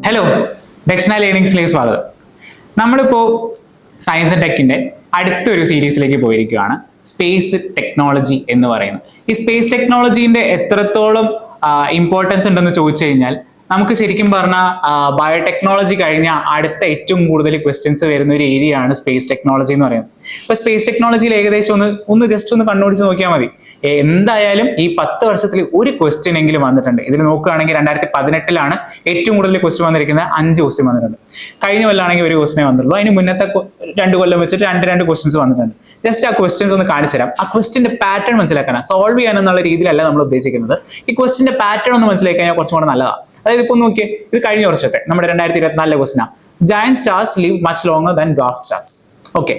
Hello, ദക്ഷിണ ലേണിംഗ്സിലേക്ക് സ്വാഗതം. നമ്മളിപ്പോൾ സയൻസ് ആൻഡ് ടെക്കിന്റെ അടുത്തൊരു സീരീസിലേക്ക് പോയിരിക്കുകയാണ്, സ്പേസ് ടെക്നോളജി എന്ന് പറയുന്നത്. ഈ സ്പേസ് ടെക്നോളജീന്റെ എത്രത്തോളം ഇമ്പോർട്ടൻസ് ഉണ്ടെന്ന് ചോദിച്ചു കഴിഞ്ഞാൽ നമുക്ക് ശരിക്കും പറഞ്ഞാൽ ബയോടെക്നോളജി കഴിഞ്ഞ അടുത്ത ഏറ്റവും കൂടുതൽ ക്വസ്റ്റ്യൻസ് വരുന്ന ഒരു ഏരിയ ആണ് സ്പേസ് ടെക്നോളജി എന്ന് പറയുന്നത്. ഇപ്പൊ സ്പേസ് ടെക്നോളജിയിൽ ഏകദേശം ഒന്ന് ജസ്റ്റ് ഒന്ന് കണ്ണോടിച്ച് നോക്കിയാൽ മതി. എന്തായാലും ഈ 10 വർഷത്തിൽ ഒരു ക്വസ്റ്റ്യൻ എങ്കിലും വന്നിട്ടുണ്ട്. ഇതിൽ നോക്കുകയാണെങ്കിൽ 2018 ഏറ്റവും കൂടുതൽ ക്വസ്റ്റ്യൻ വന്നിരിക്കുന്നത് 5 ക്വസ്റ്റ്യൻ വന്നിട്ടുണ്ട്. കഴിഞ്ഞ കൊല്ലാണെങ്കിൽ ഒരു ക്വസ്റ്റ്യൻ വന്നിട്ടുള്ളൂ. അതിന് മുന്നത്തെ 2 കൊല്ലം വെച്ചിട്ട് രണ്ട് ക്വസ്റ്റ്യൻസ് വന്നിട്ടുണ്ട്. ജസ്റ്റ് ആ ക്വസ്റ്റ്യൻസ് ഒന്ന് കാണിച്ചു തരാം. ആ ക്വസ്റ്റ്യന്റെ പാറ്റേൺ മനസ്സിലാക്കണം. സോൾവ് ചെയ്യാനെന്നുള്ള രീതിയിലല്ല നമ്മൾ ഉദ്ദേശിക്കുന്നത്. ഈ ക്വസ്റ്റ്യന്റെ പാറ്റേൺ ഒന്ന് മനസ്സിലാക്കി കഴിഞ്ഞാൽ കുറച്ചും കൂടെ നല്ലതാണ്. അതായത് ഇപ്പൊ നോക്കിയേ, ഇത് കഴിഞ്ഞ വർഷത്തെ നമ്മുടെ 2024 ക്വസ്റ്റ്യനാണ്. Giant stars live much longer than dwarf stars. Okay,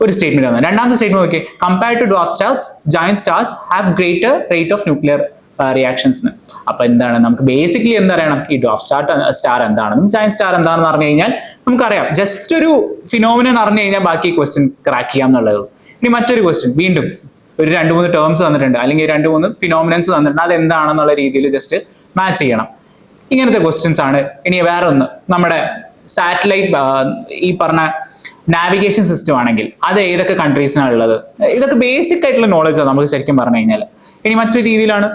ഒരു സ്റ്റേറ്റ്മെന്റ് ആണ്. രണ്ടാമത്തെ സ്റ്റേറ്റ്മെന്റ് നോക്കിയേ, compared to dwarf stars giant stars have greater rate of nuclear reactions. അപ്പൊ എന്താണ്, നമുക്ക് ബേസിക്കലി എന്തറിയണം, ഈ ഡ്വാർഫ് സ്റ്റാർ എന്താണെന്നും ജയന്റ് സ്റ്റാർ എന്താണെന്ന് പറഞ്ഞു കഴിഞ്ഞാൽ നമുക്കറിയാം. ജസ്റ്റ് ഒരു ഫിനോമിനൻ അറിഞ്ഞു കഴിഞ്ഞാൽ ബാക്കി ക്വസ്റ്റ്യൻ ക്രാക്ക് ചെയ്യാം എന്നുള്ളത്. ഇനി മറ്റൊരു ക്വസ്റ്റ്യൻ, വീണ്ടും ഒരു 2-3 ടേംസ് തന്നിട്ടുണ്ട്, അല്ലെങ്കിൽ 2-3 ഫിനോമിനൻസ് തന്നിട്ടുണ്ട്. അത് എന്താണെന്നുള്ള രീതിയിൽ ജസ്റ്റ് മാച്ച് ചെയ്യണം. ഇങ്ങനത്തെ ക്വസ്റ്റ്യൻസ് ആണ്. ഇനി വേറെ ഒന്ന്, നമ്മുടെ സാറ്റലൈറ്റ് ഈ പറഞ്ഞ നാവിഗേഷൻ സിസ്റ്റം ആണെങ്കിൽ അത് ഏതൊക്കെ കൺട്രീസിനാണ് ഉള്ളത്, ഇതൊക്കെ ബേസിക് ആയിട്ടുള്ള നോളജാണ് നമുക്ക് ശരിക്കും പറഞ്ഞു കഴിഞ്ഞാൽ. ഇനി മറ്റൊരു രീതിയിലാണ്,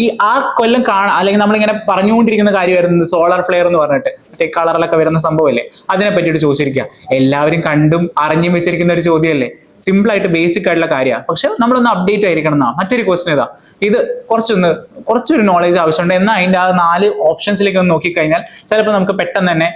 ഈ ആ കൊല്ലം അല്ലെങ്കിൽ നമ്മളിങ്ങനെ പറഞ്ഞുകൊണ്ടിരിക്കുന്ന കാര്യം വരുന്നത് സോളാർ ഫ്ലെയർ എന്ന് പറഞ്ഞിട്ട് കളറിലൊക്കെ വരുന്ന സംഭവമല്ലേ, അതിനെ പറ്റിയിട്ട് ചോദിച്ചിരിക്കുക. എല്ലാവരും കണ്ടും അറിഞ്ഞും വെച്ചിരിക്കുന്ന ഒരു ചോദ്യമല്ലേ, സിമ്പിൾ ആയിട്ട് ബേസിക് ആയിട്ടുള്ള കാര്യമാണ്. പക്ഷെ നമ്മളൊന്ന് അപ്ഡേറ്റ് ആയിരിക്കണം എന്നാ. മറ്റൊരു ക്വസ്റ്റ്യൻ ഇതാ, ഇത് കുറച്ചൊരു നോളേജ് ആവശ്യമുണ്ട്. എന്നാൽ അതിന്റെ ആ 4 ഓപ്ഷൻസിലേക്ക് ഒന്ന് നോക്കിക്കഴിഞ്ഞാൽ ചിലപ്പോൾ നമുക്ക് പെട്ടെന്ന് തന്നെ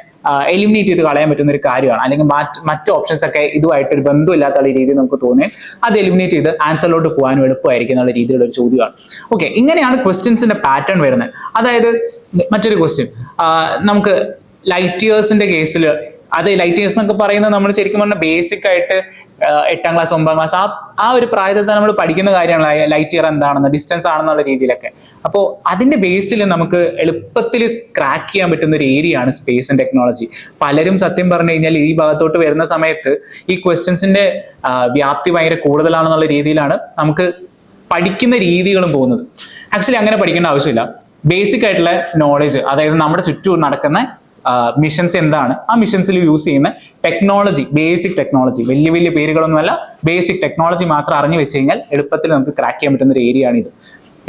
എലിമിനേറ്റ് ചെയ്ത് കളയാൻ പറ്റുന്ന ഒരു കാര്യമാണ്. അല്ലെങ്കിൽ മറ്റ് ഓപ്ഷൻസ് ഒക്കെ ഇതുമായിട്ട് ഒരു ബന്ധമില്ലാത്ത രീതിയിൽ നമുക്ക് തോന്നി അത് എലിമിനേറ്റ് ചെയ്ത് ആൻസറിലോട്ട് പോകാനും എളുപ്പമായിരിക്കും എന്നുള്ള രീതിയിലുള്ള ഒരു ചോദ്യമാണ്. ഓക്കെ, ഇങ്ങനെയാണ് ക്വസ്റ്റ്യൻസിന്റെ പാറ്റേൺ വരുന്നത്. അതായത് മറ്റൊരു ക്വസ്റ്റ്യൻ, നമുക്ക് ലൈറ്റ് ഇയേഴ്സിന്റെ കേസിൽ, അത് ലൈറ്റ് ഇയേഴ്സ് എന്നൊക്കെ പറയുന്നത് നമ്മൾ ശരിക്കും പറഞ്ഞാൽ ബേസിക് ആയിട്ട് 8ാം ക്ലാസ് 9ാം ക്ലാസ് ആ ഒരു പ്രായത്തിൽ തന്നെ നമ്മൾ പഠിക്കുന്ന കാര്യമാണ് ലൈറ്റ് ഇയർ എന്താണെന്ന്, ഡിസ്റ്റൻസ് ആണെന്നുള്ള രീതിയിലൊക്കെ. അപ്പോൾ അതിന്റെ ബേസിൽ നമുക്ക് എളുപ്പത്തിൽ ക്രാക്ക് ചെയ്യാൻ പറ്റുന്ന ഒരു ഏരിയ ആണ് സ്പേസ് ആൻഡ് ടെക്നോളജി. പലരും സത്യം പറഞ്ഞു കഴിഞ്ഞാൽ ഈ ഭാഗത്തോട്ട് വരുന്ന സമയത്ത് ഈ ക്വസ്റ്റ്യൻസിന്റെ വ്യാപ്തി ഭയങ്കര കൂടുതലാണെന്നുള്ള രീതിയിലാണ് നമുക്ക് പഠിക്കുന്ന രീതികളും പോകുന്നത്. ആക്ച്വലി അങ്ങനെ പഠിക്കേണ്ട ആവശ്യമില്ല. ബേസിക് ആയിട്ടുള്ള നോളജ്, അതായത് നമ്മുടെ ചുറ്റും നടക്കുന്ന മിഷൻസ് എന്താണ്, ആ മിഷൻസിൽ യൂസ് ചെയ്യുന്ന ടെക്നോളജി, ബേസിക് ടെക്നോളജി, വലിയ പേരുകളൊന്നുമല്ല, ബേസിക് ടെക്നോളജി മാത്രം അറിഞ്ഞു വെച്ച് കഴിഞ്ഞാൽ എളുപ്പത്തിൽ നമുക്ക് ക്രാക്ക് ചെയ്യാൻ പറ്റുന്ന ഒരു ഏരിയ ആണ് ഇത്.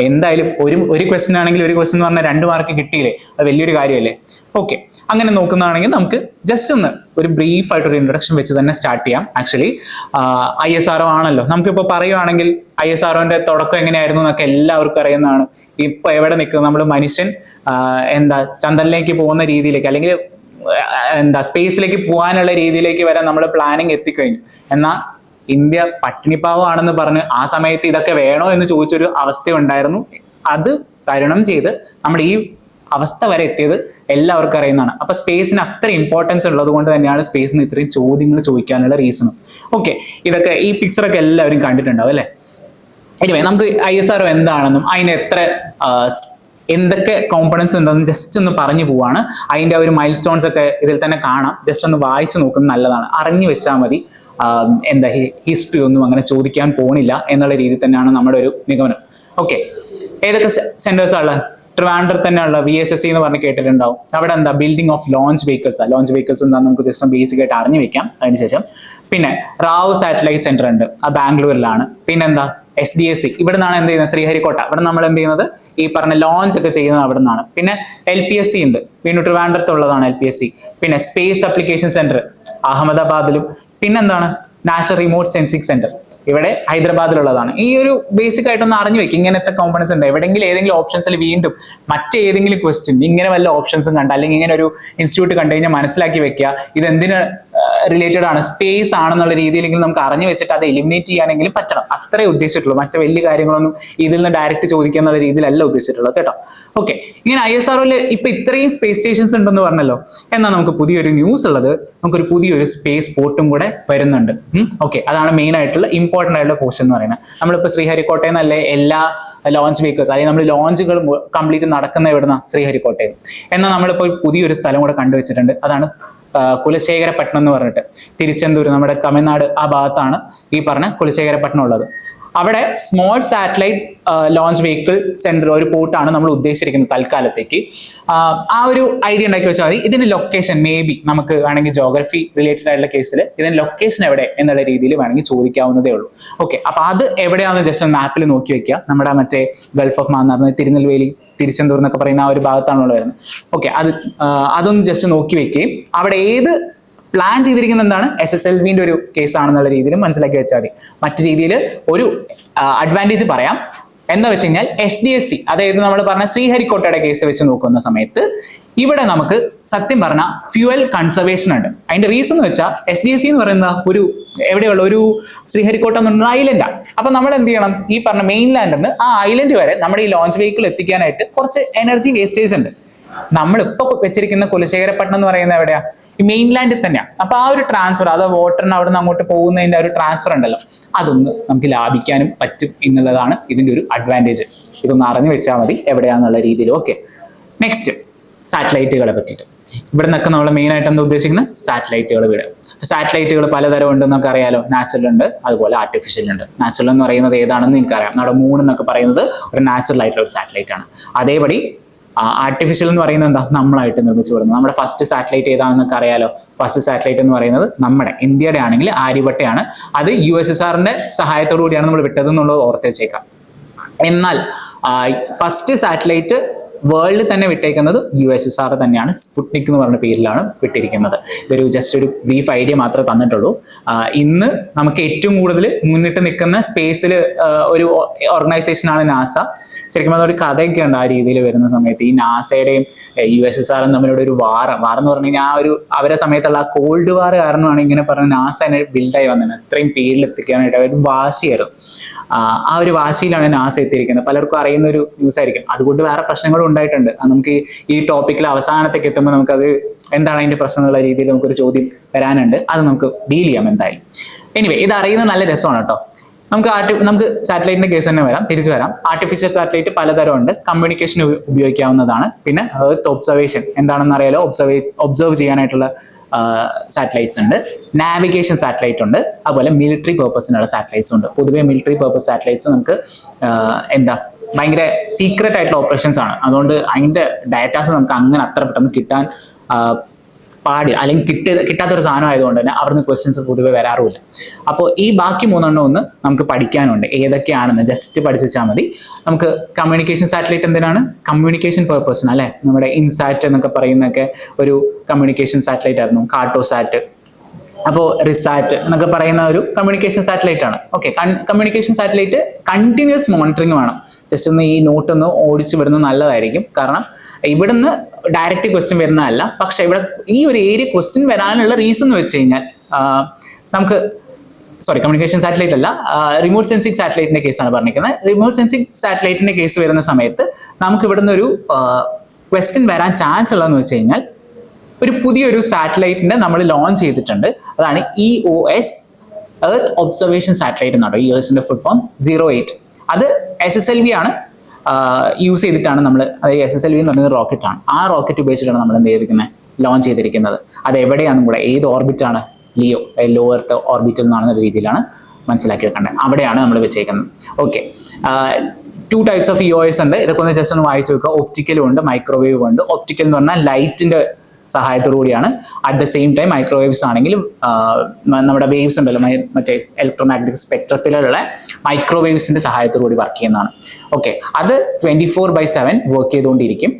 എന്തായാലും ഒരു ക്വസ്റ്റ്യൻ ആണെങ്കിൽ ഒരു ക്വസ്റ്റ്യൻ എന്ന് പറഞ്ഞാൽ 2 മാർക്ക് കിട്ടിയില്ലേ, അത് വലിയൊരു കാര്യമല്ലേ. ഓക്കെ, അങ്ങനെ നോക്കുന്നതാണെങ്കിൽ നമുക്ക് ജസ്റ്റ് ഒരു ബ്രീഫ് ആയിട്ടൊരു ഇൻട്രൊഡക്ഷൻ വെച്ച് തന്നെ സ്റ്റാർട്ട് ചെയ്യാം. ആക്ച്വലി ISRO ആണല്ലോ, നമുക്കിപ്പോൾ പറയുവാണെങ്കിൽ ISROന്റെ തുടക്കം എങ്ങനെയായിരുന്നു എന്നൊക്കെ എല്ലാവർക്കും അറിയുന്നതാണ്. ഇപ്പൊ എവിടെ നിൽക്കുന്നത്, നമ്മൾ മനുഷ്യൻ ചന്ദ്രനിലേക്ക് പോകുന്ന രീതിയിലേക്ക്, അല്ലെങ്കിൽ സ്പേസിലേക്ക് പോകാനുള്ള രീതിയിലേക്ക് വരെ നമ്മൾ പ്ലാനിങ് എത്തിക്കഴിഞ്ഞു. എന്നാൽ ഇന്ത്യ പട്ടിണിപ്പാവമാണെന്ന് പറഞ്ഞ് ആ സമയത്ത് ഇതൊക്കെ വേണോ എന്ന് ചോദിച്ചൊരു അവസ്ഥ ഉണ്ടായിരുന്നു. അത് തരണം ചെയ്ത് നമ്മുടെ ഈ അവസ്ഥ വരെ എത്തിയത് എല്ലാവർക്കും അറിയുന്നതാണ്. അപ്പൊ സ്പേസിന് അത്ര ഇമ്പോർട്ടൻസ് ഉള്ളത് കൊണ്ട് തന്നെയാണ് സ്പേസിന് ഇത്രയും ചോദ്യങ്ങൾ ചോദിക്കാനുള്ള റീസണും. ഓക്കെ, ഇതൊക്കെ ഈ പിക്ചറൊക്കെ എല്ലാവരും കണ്ടിട്ടുണ്ടാവും അല്ലെ. എനിവേ, നമുക്ക് ISRO എന്താണെന്നും അതിന് എന്തൊക്കെ കോമ്പണൻസ് ഉണ്ടെന്ന് ജസ്റ്റ് ഒന്ന് പറഞ്ഞു പോവാണ്. അതിന്റെ ഒരു മൈൽ സ്റ്റോൺസ് ഒക്കെ ഇതിൽ തന്നെ കാണാം. ജസ്റ്റ് ഒന്ന് വായിച്ചു നോക്കുന്നത് നല്ലതാണ്, അറിഞ്ഞു വെച്ചാൽ മതി. ഹിസ്റ്ററി ഒന്നും അങ്ങനെ ചോദിക്കാൻ പോണില്ല എന്നുള്ള രീതിയിൽ തന്നെയാണ് നമ്മുടെ ഒരു നിഗമനം. ഓക്കെ, ഏതൊക്കെ സെന്റേഴ്സാണ്? ട്രിവാൻഡ്രത്ത് തന്നെയുള്ള VSSC എന്ന് പറഞ്ഞ് കേട്ടിട്ടുണ്ടാവും. അവിടെ building of launch vehicles. Launch vehicles എന്താണെന്ന് നമുക്ക് ജസ്റ്റ് ബേസിക് ആയിട്ട് അറിഞ്ഞു വെക്കാം അതിനുശേഷം. പിന്നെ റാവു സാറ്റലൈറ്റ് സെന്റർ ഉണ്ട്, ബാംഗ്ലൂരിലാണ്. പിന്നെന്താ SDSC, ഇവിടെ നിന്നാണ് എന്ത് ചെയ്യുന്നത്, ശ്രീഹരിക്കോട്ട. ഇവിടെ നമ്മൾ എന്ത് ചെയ്യുന്നത്, ഈ പറഞ്ഞ ലോഞ്ച് ഒക്കെ ചെയ്യുന്നത് അവിടെ നിന്നാണ്. പിന്നെ LPSC ഉണ്ട്, വീണ്ടും ട്രിവാൻഡ്രത്തുള്ളതാണ് LPSC. പിന്നെ സ്പേസ് അപ്ലിക്കേഷൻ സെന്റർ അഹമ്മദാബാദിലും. പിന്നെന്താണ് നാഷണൽ റിമോട്ട് സെൻസിങ് സെന്റർ, ഇവിടെ ഹൈദരാബാദിലുള്ളതാണ്. ഈ ഒരു ബേസിക് ആയിട്ടൊന്ന് അറിഞ്ഞു വെക്കും. ഇങ്ങനത്തെ കോമ്പണൻസ് ഉണ്ട്. ഏതെങ്കിലും ഓപ്ഷൻസിൽ വീണ്ടും മറ്റേതെങ്കിലും ക്വസ്റ്റ്യൻ ഇങ്ങനെ വല്ല ഓപ്ഷൻസും കണ്ട, അല്ലെങ്കിൽ ഇങ്ങനെ ഒരു ഇൻസ്റ്റിറ്റ്യൂട്ട് കണ്ടു കഴിഞ്ഞാൽ മനസ്സിലാക്കി വെക്കുക, ഇത് എന്തിന് റിലേറ്റഡ് ആണ്, സ്പേസ് ആണെന്നുള്ള രീതിയിലെങ്കിലും നമുക്ക് അറിഞ്ഞു വെച്ചിട്ട് അത് എലിമിനേറ്റ് ചെയ്യാനെങ്കിലും പറ്റണം. അത്രേ ഉദ്ദേശിച്ചിട്ടുള്ളൂ. മറ്റു വലിയ കാര്യങ്ങളൊന്നും ഇതിൽ നിന്ന് ഡയറക്റ്റ് ചോദിക്കുക എന്നുള്ള രീതിയിലല്ല ഉദ്ദേശിച്ചിട്ടുള്ളത് കേട്ടോ. ഓക്കെ, ഇങ്ങനെ ISROയിൽ ഇപ്പൊ ഇത്രയും സ്പേസ് സ്റ്റേഷൻസ് ഉണ്ടെന്ന് പറഞ്ഞല്ലോ. എന്നാൽ നമുക്ക് പുതിയൊരു ന്യൂസ് ഉള്ളത്, നമുക്കൊരു പുതിയൊരു സ്പേസ് പോർട്ടും കൂടെ വരുന്നുണ്ട്. ഓക്കെ, അതാണ് മെയിൻ ആയിട്ടുള്ള ഇമ്പോർട്ടന്റ് ആയിട്ടുള്ള പോർഷൻ എന്ന് പറയുന്നത്. നമ്മളിപ്പോൾ ശ്രീഹരിക്കോട്ടയിൽ നിന്നല്ലേ എല്ലാ ലോഞ്ച് വെഹിക്കിൾസ്, അല്ലെങ്കിൽ നമ്മൾ ലോഞ്ചുകൾ കംപ്ലീറ്റ് നടക്കുന്ന ഇവിടുന്ന ശ്രീഹരിക്കോട്ടയിൽ. എന്നാൽ നമ്മളിപ്പോൾ പുതിയൊരു സ്ഥലം കൂടെ കണ്ടുവച്ചിട്ടുണ്ട്. അതാണ് കുലശേഖരപട്ടണം എന്ന് പറഞ്ഞിട്ട്, തിരുച്ചെന്തൂർ, നമ്മുടെ തമിഴ്നാട് ആ ഭാഗത്താണ് ഈ പറഞ്ഞ കുലശേഖരപട്ടണം ഉള്ളത്. അവിടെ small satellite launch vehicle centre ഒരു പോർട്ടാണ് നമ്മൾ ഉദ്ദേശിച്ചിരിക്കുന്നത് തൽക്കാലത്തേക്ക്. ആ ഒരു ഐഡിയ ഉണ്ടാക്കി വെച്ചാൽ മതി. ഇതിന്റെ ലൊക്കേഷൻ മേ ബി നമുക്ക് വേണമെങ്കിൽ ജോഗ്രഫി റിലേറ്റഡ് ആയിട്ടുള്ള കേസിൽ ഇതിന്റെ ലൊക്കേഷൻ എവിടെ എന്നുള്ള രീതിയിൽ വേണമെങ്കിൽ ചോദിക്കാവുന്നതേ ഉള്ളൂ. ഓക്കെ, അപ്പൊ അത് എവിടെയാണെന്ന് ജസ്റ്റ് മാപ്പിൽ നോക്കി വെക്കുക. നമ്മുടെ മറ്റേ ഗൾഫ് ഓഫ് മാന്നാർ, തിരുനെൽവേലി, തിരുച്ചെന്തൂർ എന്നൊക്കെ പറയുന്ന ആ ഒരു ഭാഗത്താണുള്ളത് വരുന്നത്. ഓക്കെ, അതൊന്ന് ജസ്റ്റ് നോക്കി വെക്കുകയും അവിടെ ഏത് പ്ലാൻ ചെയ്തിരിക്കുന്ന എന്താണ് SSLVന്റെ ഒരു കേസ് ആണെന്നുള്ള രീതിയിൽ മനസ്സിലാക്കി വെച്ചാൽ മതി. മറ്റു രീതിയിൽ ഒരു അഡ്വാൻറ്റേജ് പറയാം. എന്താ വെച്ച് കഴിഞ്ഞാൽ SDSC, അതായത് നമ്മൾ പറഞ്ഞ ശ്രീഹരിക്കോട്ടയുടെ കേസ് വെച്ച് നോക്കുന്ന സമയത്ത് ഇവിടെ നമുക്ക് സത്യം പറഞ്ഞ ഫ്യൂവൽ കൺസർവേഷൻ ഉണ്ട്. അതിന്റെ റീസൺ എന്ന് വെച്ചാൽ SDSC എന്ന് പറയുന്ന ഒരു എവിടെയുള്ള ഒരു ശ്രീഹരിക്കോട്ട എന്ന് പറഞ്ഞ ഐലൻഡാണ്. അപ്പൊ നമ്മൾ എന്ത് ചെയ്യണം, ഈ പറഞ്ഞ മെയിൻലാൻഡിൽ നിന്ന് ആ ഐലൻഡ് വരെ നമ്മുടെ ഈ ലോഞ്ച് വെഹിക്കിൾ എത്തിക്കാനായിട്ട് കുറച്ച് എനർജി വേസ്റ്റേജ് ഉണ്ട്. നമ്മളിപ്പോ വെച്ചിരിക്കുന്ന കുലശേഖരപട്ടണം എന്ന് പറയുന്നത് എവിടെയാ, ഈ മെയിൻലാൻഡിൽ തന്നെയാണ്. അപ്പൊ ആ ഒരു ട്രാൻസ്ഫർ, അത് വാട്ടറിന് അവിടെ നിന്ന് അങ്ങോട്ട് പോകുന്നതിന്റെ ഒരു ട്രാൻസ്ഫർ ഉണ്ടല്ലോ, അതൊന്ന് നമുക്ക് ലാഭിക്കാനും പറ്റും എന്നുള്ളതാണ് ഇതിന്റെ ഒരു അഡ്വാൻറ്റേജ്. ഇതൊന്ന് അറിഞ്ഞു വെച്ചാൽ മതി എവിടെയാന്നുള്ള രീതിയിൽ. ഓക്കെ, നെക്സ്റ്റ് സാറ്റലൈറ്റുകളെ പറ്റിയിട്ട്. ഇവിടെ നിന്നൊക്കെ നമ്മൾ മെയിൻ ആയിട്ട് എന്താ ഉദ്ദേശിക്കുന്നത്, സാറ്റലൈറ്റുകൾ വിടുക. സാറ്റലൈറ്റുകൾ പലതരം ഉണ്ട് നമുക്ക് അറിയാലോ. നാച്ചുറൽ ഉണ്ട്, അതുപോലെ ആർട്ടിഫിഷ്യൽ ഉണ്ട്. നാച്ചുറൽ എന്ന് പറയുന്നത് ഏതാണെന്ന് എനിക്കറിയാം. നമ്മുടെ മൂൺ എന്നൊക്കെ പറയുന്നത് ഒരു നാച്ചുറൽ ആയിട്ടുള്ള ഒരു സാറ്റലൈറ്റ് ആണ്. അതേപടി ആർട്ടിഫിഷ്യൽ എന്ന് പറയുന്നത് എന്താ, നമ്മളായിട്ട് നിർമ്മിച്ചു വിടുന്നത്. നമ്മുടെ ഫസ്റ്റ് സാറ്റലൈറ്റ് ഏതാണെന്നൊക്കെ അറിയാലോ. ഫസ്റ്റ് സാറ്റലൈറ്റ് എന്ന് പറയുന്നത് നമ്മുടെ ഇന്ത്യയുടെ ആണെങ്കിൽ ആര്യഭട്ടയാണ്. അത് USSRന്റെ സഹായത്തോടു കൂടിയാണ് നമ്മൾ വിട്ടത് എന്നുള്ളത് ഓർത്ത് വെച്ചേക്കാം. എന്നാൽ ഫസ്റ്റ് സാറ്റലൈറ്റ് വേൾഡിൽ തന്നെ വിട്ടേക്കുന്നത് USSR തന്നെയാണ്. സ്പുട്നിക് എന്ന് പറഞ്ഞ പേരിലാണ് വിട്ടിരിക്കുന്നത്. ഇതൊരു ജസ്റ്റ് ഒരു ബ്രീഫ് ഐഡിയ മാത്രമേ തന്നിട്ടുള്ളൂ. ഇന്ന് നമുക്ക് ഏറ്റവും കൂടുതൽ മുന്നിട്ട് നിൽക്കുന്ന സ്പേസിൽ ഒരു ഓർഗനൈസേഷനാണ് നാസ. ശരിക്കും പറഞ്ഞാൽ ഒരു കഥയൊക്കെ ഉണ്ട് ആ രീതിയിൽ വരുന്ന സമയത്ത്. ഈ നാസയുടെയും USSRും തമ്മിലുള്ള ഒരു വാർ എന്ന് പറഞ്ഞു കഴിഞ്ഞാൽ ആ ഒരു അവരുടെ സമയത്തുള്ള ആ കോൾഡ് വാർ കാരണമാണ് ഇങ്ങനെ പറഞ്ഞ നാസ തന്നെ ബിൽഡായി വന്നത്. അത്രയും പേരിൽ എത്തിക്കാനായിട്ട് അവർ വാശിയായിരുന്നു. ആ ഒരു വാശിയിലാണ് നാസ എത്തിയിരിക്കുന്നത്. പലർക്കും അറിയുന്ന ഒരു ന്യൂസ് ആയിരിക്കും. അതുകൊണ്ട് വേറെ പ്രശ്നങ്ങളും ഉണ്ടായിട്ടുണ്ട്. നമുക്ക് ഈ ടോപ്പിക്കിൽ അവസാനത്തേക്ക് എത്തുമ്പോൾ നമുക്കത് എന്താണ് അതിന്റെ പ്രശ്നം എന്നുള്ള രീതിയിൽ നമുക്കൊരു ചോദ്യം വരാനുണ്ട്. അത് നമുക്ക് ഡീൽ ചെയ്യാം എന്തായാലും. എനിവേ, ഇത് അറിയുന്നത് നല്ല രസമാണ് കേട്ടോ. നമുക്ക് സാറ്റലൈറ്റിന്റെ കേസ് തന്നെ തിരിച്ചു വരാം. ആർട്ടിഫിഷ്യൽ സാറ്റലൈറ്റ് പലതരം ഉണ്ട്. കമ്മ്യൂണിക്കേഷന് ഉപയോഗിക്കാവുന്നതാണ്. പിന്നെ എർത്ത് ഒബ്സർവേഷൻ എന്താണെന്ന് അറിയാലോ, ഒബ്സർവ് ചെയ്യാനായിട്ടുള്ള സാറ്റലൈറ്റ്സ് ഉണ്ട്. നാവിഗേഷൻ സാറ്റലൈറ്റ് ഉണ്ട്. അതുപോലെ മിലിറ്ററി പേർപ്പസിനുള്ള സാറ്റലൈറ്റ്സ് ഉണ്ട്. പൊതുവെ മിലിറ്ററി പേർപ്പസ് സാറ്റലൈറ്റ്സ് നമുക്ക് ഭയങ്കര സീക്രട്ട് ആയിട്ടുള്ള ഓപ്പറേഷൻസ് ആണ്. അതുകൊണ്ട് അതിന്റെ ഡാറ്റാസ് നമുക്ക് അങ്ങനെ അത്ര പെട്ടെന്ന് കിട്ടാൻ പാടില്ല, അല്ലെങ്കിൽ കിട്ടാത്തൊരു സാധനം ആയതുകൊണ്ട് തന്നെ അവിടുന്ന് ക്വസ്റ്റ്യൻസ് പൊതുവെ വരാറുമില്ല. അപ്പോൾ ഈ ബാക്കി മൂന്നെണ്ണം ഒന്ന് നമുക്ക് പഠിക്കാനുണ്ട്. ഏതൊക്കെയാണെന്ന് ജസ്റ്റ് പഠിച്ചു വെച്ചാൽ മതി. നമുക്ക് കമ്മ്യൂണിക്കേഷൻ സാറ്റലൈറ്റ് എന്തിനാണ്, കമ്മ്യൂണിക്കേഷൻ പേർപ്പസിന് അല്ലെ. നമ്മുടെ ഇൻസാറ്റ് എന്നൊക്കെ പറയുന്നൊക്കെ ഒരു കമ്മ്യൂണിക്കേഷൻ സാറ്റലൈറ്റ് ആയിരുന്നു. കാർട്ടോസാറ്റ്, അപ്പോൾ റിസാറ്റ് എന്നൊക്കെ പറയുന്ന ഒരു കമ്മ്യൂണിക്കേഷൻ സാറ്റലൈറ്റ് ആണ്. Okay, communication satellite continuous monitoring വേണം. ജസ്റ്റ് ഒന്ന് ഈ നോട്ട് ഒന്ന് ഓടിച്ചു വിടുന്നത് നല്ലതായിരിക്കും. കാരണം ഇവിടുന്ന് ഡയറക്റ്റ് ക്വസ്റ്റ്യൻ വരുന്നതല്ല. പക്ഷെ ഇവിടെ ഈ ഒരു ഏരിയ ക്വസ്റ്റ്യൻ വരാനുള്ള റീസൺ എന്ന് വെച്ച് കഴിഞ്ഞാൽ നമുക്ക് കമ്മ്യൂണിക്കേഷൻ സാറ്റലൈറ്റ് അല്ല, റിമോട്ട് സെൻസിങ് സാറ്റലൈറ്റിന്റെ കേസാണ് പറഞ്ഞിരിക്കുന്നത്. റിമോട്ട് സെൻസിങ് സാറ്റലൈറ്റിന്റെ കേസ് വരുന്ന സമയത്ത് നമുക്ക് ഇവിടുന്ന് ഒരു ക്വസ്റ്റ്യൻ വരാൻ ചാൻസ് ഉള്ളതെന്ന് വെച്ച് കഴിഞ്ഞാൽ ഒരു പുതിയൊരു സാറ്റലൈറ്റിന്റെ നമ്മൾ ലോഞ്ച് ചെയ്തിട്ടുണ്ട്. അതാണ് EOS, എർത്ത് ഒബ്സർവേഷൻ സാറ്റലൈറ്റ് എന്നാണ്. EOSന്റെ ഫുൾ ഫോം 08. അത് SSLV ആണ് യൂസ് ചെയ്തിട്ടാണ് നമ്മൾ, അതായത് SSLV എന്ന് പറയുന്നത് റോക്കറ്റ് ആണ്. ആ റോക്കറ്റ് ഉപയോഗിച്ചിട്ടാണ് നമ്മൾ എന്ത് ചെയ്തിരിക്കുന്നത്, ലോഞ്ച് ചെയ്തിരിക്കുന്നത്. അത് എവിടെയാണെന്നും കൂടെ, ഏത് ഓർബിറ്റ് ആണ്, ലിയോ ലോ എർത്ത് ഓർബിറ്റിൽ നിന്നാണെന്ന രീതിയിലാണ് മനസ്സിലാക്കി വെക്കേണ്ടത്. അവിടെയാണ് നമ്മൾ വെച്ചേക്കുന്നത്. ഓക്കെ, 2 types ഓഫ് EOS ഉണ്ട്. ഇതൊക്കെ ഒന്ന് ജസ്റ്റ് ഒന്ന് വായിച്ചു വെക്കുക. ഒപ്റ്റിക്കലും ഉണ്ട്, മൈക്രോവേവും ഉണ്ട്. ഒപ്റ്റിക്കൽ എന്ന് പറഞ്ഞാൽ ലൈറ്റിന്റെ സഹായത്തോടു കൂടിയാണ്. At the same time microwaves ആണെങ്കിലും നമ്മുടെ വേവ്സ് ഉണ്ടല്ലോ, മറ്റേ ഇലക്ട്രോമാഗ്നറ്റിക് സ്പെക്ട്രത്തിലുള്ള മൈക്രോവേവ്സിന്റെ സഹായത്തോടു കൂടി വർക്ക് ചെയ്യുന്നതാണ്. ഓക്കെ, അത് 24/7 വർക്ക് ചെയ്തുകൊണ്ടിരിക്കും.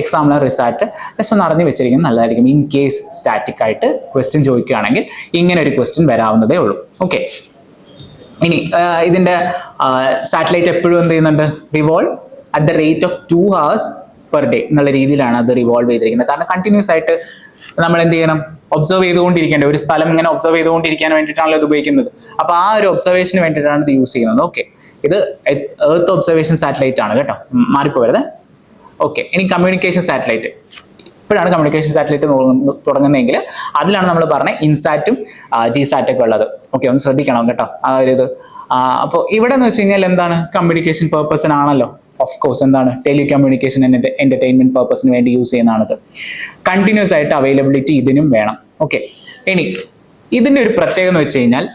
എക്സാമിനർ റിസാറ്റ് ജസ്റ്റ് ഒന്ന് അറിഞ്ഞു വെച്ചിരിക്കുന്നത് നല്ലതായിരിക്കും. ഇൻ കേസ് സ്റ്റാറ്റിക് ആയിട്ട് ക്വസ്റ്റ്യൻ ചോദിക്കുകയാണെങ്കിൽ ഇങ്ങനെ ഒരു ക്വസ്റ്റ്യൻ വരാവുന്നതേ ഉള്ളൂ. ഓക്കെ, ഇനി ഇതിന്റെ സാറ്റലൈറ്റ് എപ്പോഴും എന്ത് ചെയ്യുന്നുണ്ട്, revolve at the rate of 2 hours per day എന്നുള്ള രീതിയിലാണ് അത് റിവോൾവ് ചെയ്തിരിക്കുന്നത്. കാരണം കണ്ടിന്യൂസ് ആയിട്ട് നമ്മൾ എന്ത് ചെയ്യണം, ഒബ്സർവ് ചെയ്തുകൊണ്ടിരിക്കേണ്ട ഒരു സ്ഥലം ഇങ്ങനെ ഒബ്സർവ് ചെയ്തുകൊണ്ടിരിക്കാൻ വേണ്ടിയിട്ടാണല്ലോ ഇത് ഉപയോഗിക്കുന്നത്. അപ്പൊ ആ ഒരു ഒബ്സർവേഷന് വേണ്ടിയിട്ടാണ് ഇത് യൂസ് ചെയ്യുന്നത്. ഓക്കെ, ഇത് എർത്ത് ഒബ്സർവേഷൻ സാറ്റലൈറ്റ് ആണ് കേട്ടോ, മാറിപ്പോരുത്. ഓക്കെ, ഇനി കമ്മ്യൂണിക്കേഷൻ സാറ്റലൈറ്റ്. ഇപ്പോഴാണ് കമ്മ്യൂണിക്കേഷൻ സാറ്റലൈറ്റ് തുടങ്ങുന്നതെങ്കിൽ അതിലാണ് നമ്മൾ പറഞ്ഞ ഇൻസാറ്റും GSAT ഒക്കെ ഉള്ളത്. ഓക്കെ, ഒന്ന് ശ്രദ്ധിക്കണം കേട്ടോ ആ ഒരു ഇത്. അപ്പോൾ ഇവിടെ എന്ന് വെച്ച് കഴിഞ്ഞാൽ എന്താണ്, കമ്മ്യൂണിക്കേഷൻ പേർപ്പസിനാണല്ലോ. ഓഫ് കോഴ്സ് എന്താണ്, ടെലികമ്മ്യൂണിക്കേഷൻ എന്റർടൈൻമെന്റ് പർപ്പസിന് വേണ്ടി യൂസ് ചെയ്യുന്നതാണത്. കണ്ടിന്യൂസ് ആയിട്ട് അവൈലബിലിറ്റി ഇതിനും വേണം. ഓക്കെ, ഇനി ഇതിന്റെ ഒരു പ്രത്യേകത എന്ന് വെച്ച് കഴിഞ്ഞാൽ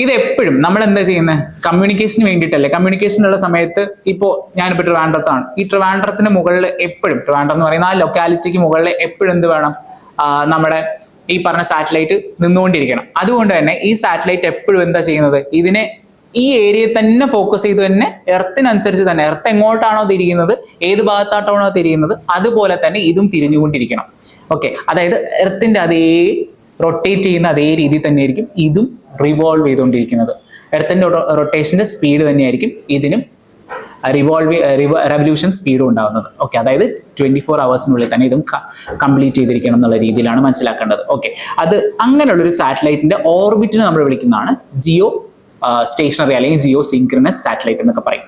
ഇത് എപ്പോഴും നമ്മൾ എന്താ ചെയ്യുന്നത്, കമ്മ്യൂണിക്കേഷന് വേണ്ടിയിട്ടല്ലേ. കമ്മ്യൂണിക്കേഷനുള്ള സമയത്ത് ഇപ്പോൾ ഞാനിപ്പോൾ ട്രിവാൻഡ്രത്താണ്, ഈ ട്രിവാൻഡ്രത്തിന് മുകളിൽ എപ്പോഴും, ട്രിവാൻഡ്രം എന്ന് പറയുന്ന ആ ലൊക്കാലിറ്റിക്ക് മുകളിൽ എപ്പോഴും എന്ത് വേണം, നമ്മുടെ ഈ പറഞ്ഞ സാറ്റലൈറ്റ് നിന്നുകൊണ്ടിരിക്കണം. അതുകൊണ്ട് തന്നെ ഈ സാറ്റലൈറ്റ് എപ്പോഴും എന്താ ചെയ്യുന്നത്, ഇതിനെ ഈ ഏരിയയിൽ തന്നെ ഫോക്കസ് ചെയ്ത് തന്നെ എർത്തിനനുസരിച്ച് തന്നെ, എർത്ത് എങ്ങോട്ടാണോ തിരിയുന്നത്, ഏത് ഭാഗത്തായിട്ടാണോ തിരിയുന്നത്, അതുപോലെ തന്നെ ഇതും തിരിഞ്ഞുകൊണ്ടിരിക്കണം. ഓക്കെ, അതായത് എർത്തിന്റെ അതേ റൊട്ടേറ്റ് ചെയ്യുന്ന അതേ രീതിയിൽ തന്നെയായിരിക്കും ഇതും റിവോൾവ് ചെയ്തുകൊണ്ടിരിക്കുന്നത്. എർത്തിന്റെ റൊട്ടേഷന്റെ സ്പീഡ് തന്നെയായിരിക്കും ഇതിനും റെവല്യൂഷൻ സ്പീഡും ഉണ്ടാകുന്നത്. ഓക്കെ, അതായത് 24 hours തന്നെ ഇതും കംപ്ലീറ്റ് ചെയ്തിരിക്കണം എന്നുള്ള രീതിയിലാണ് മനസ്സിലാക്കേണ്ടത്. ഓക്കെ, അത് അങ്ങനെയുള്ള ഒരു സാറ്റലൈറ്റിന്റെ ഓർബിറ്റിനെ നമ്മൾ വിളിക്കുന്നതാണ് ജിയോ സ്റ്റേഷനറി അല്ലെങ്കിൽ ജിയോ സിൻക്രണസ് സാറ്റലൈറ്റ് എന്നൊക്കെ പറയും.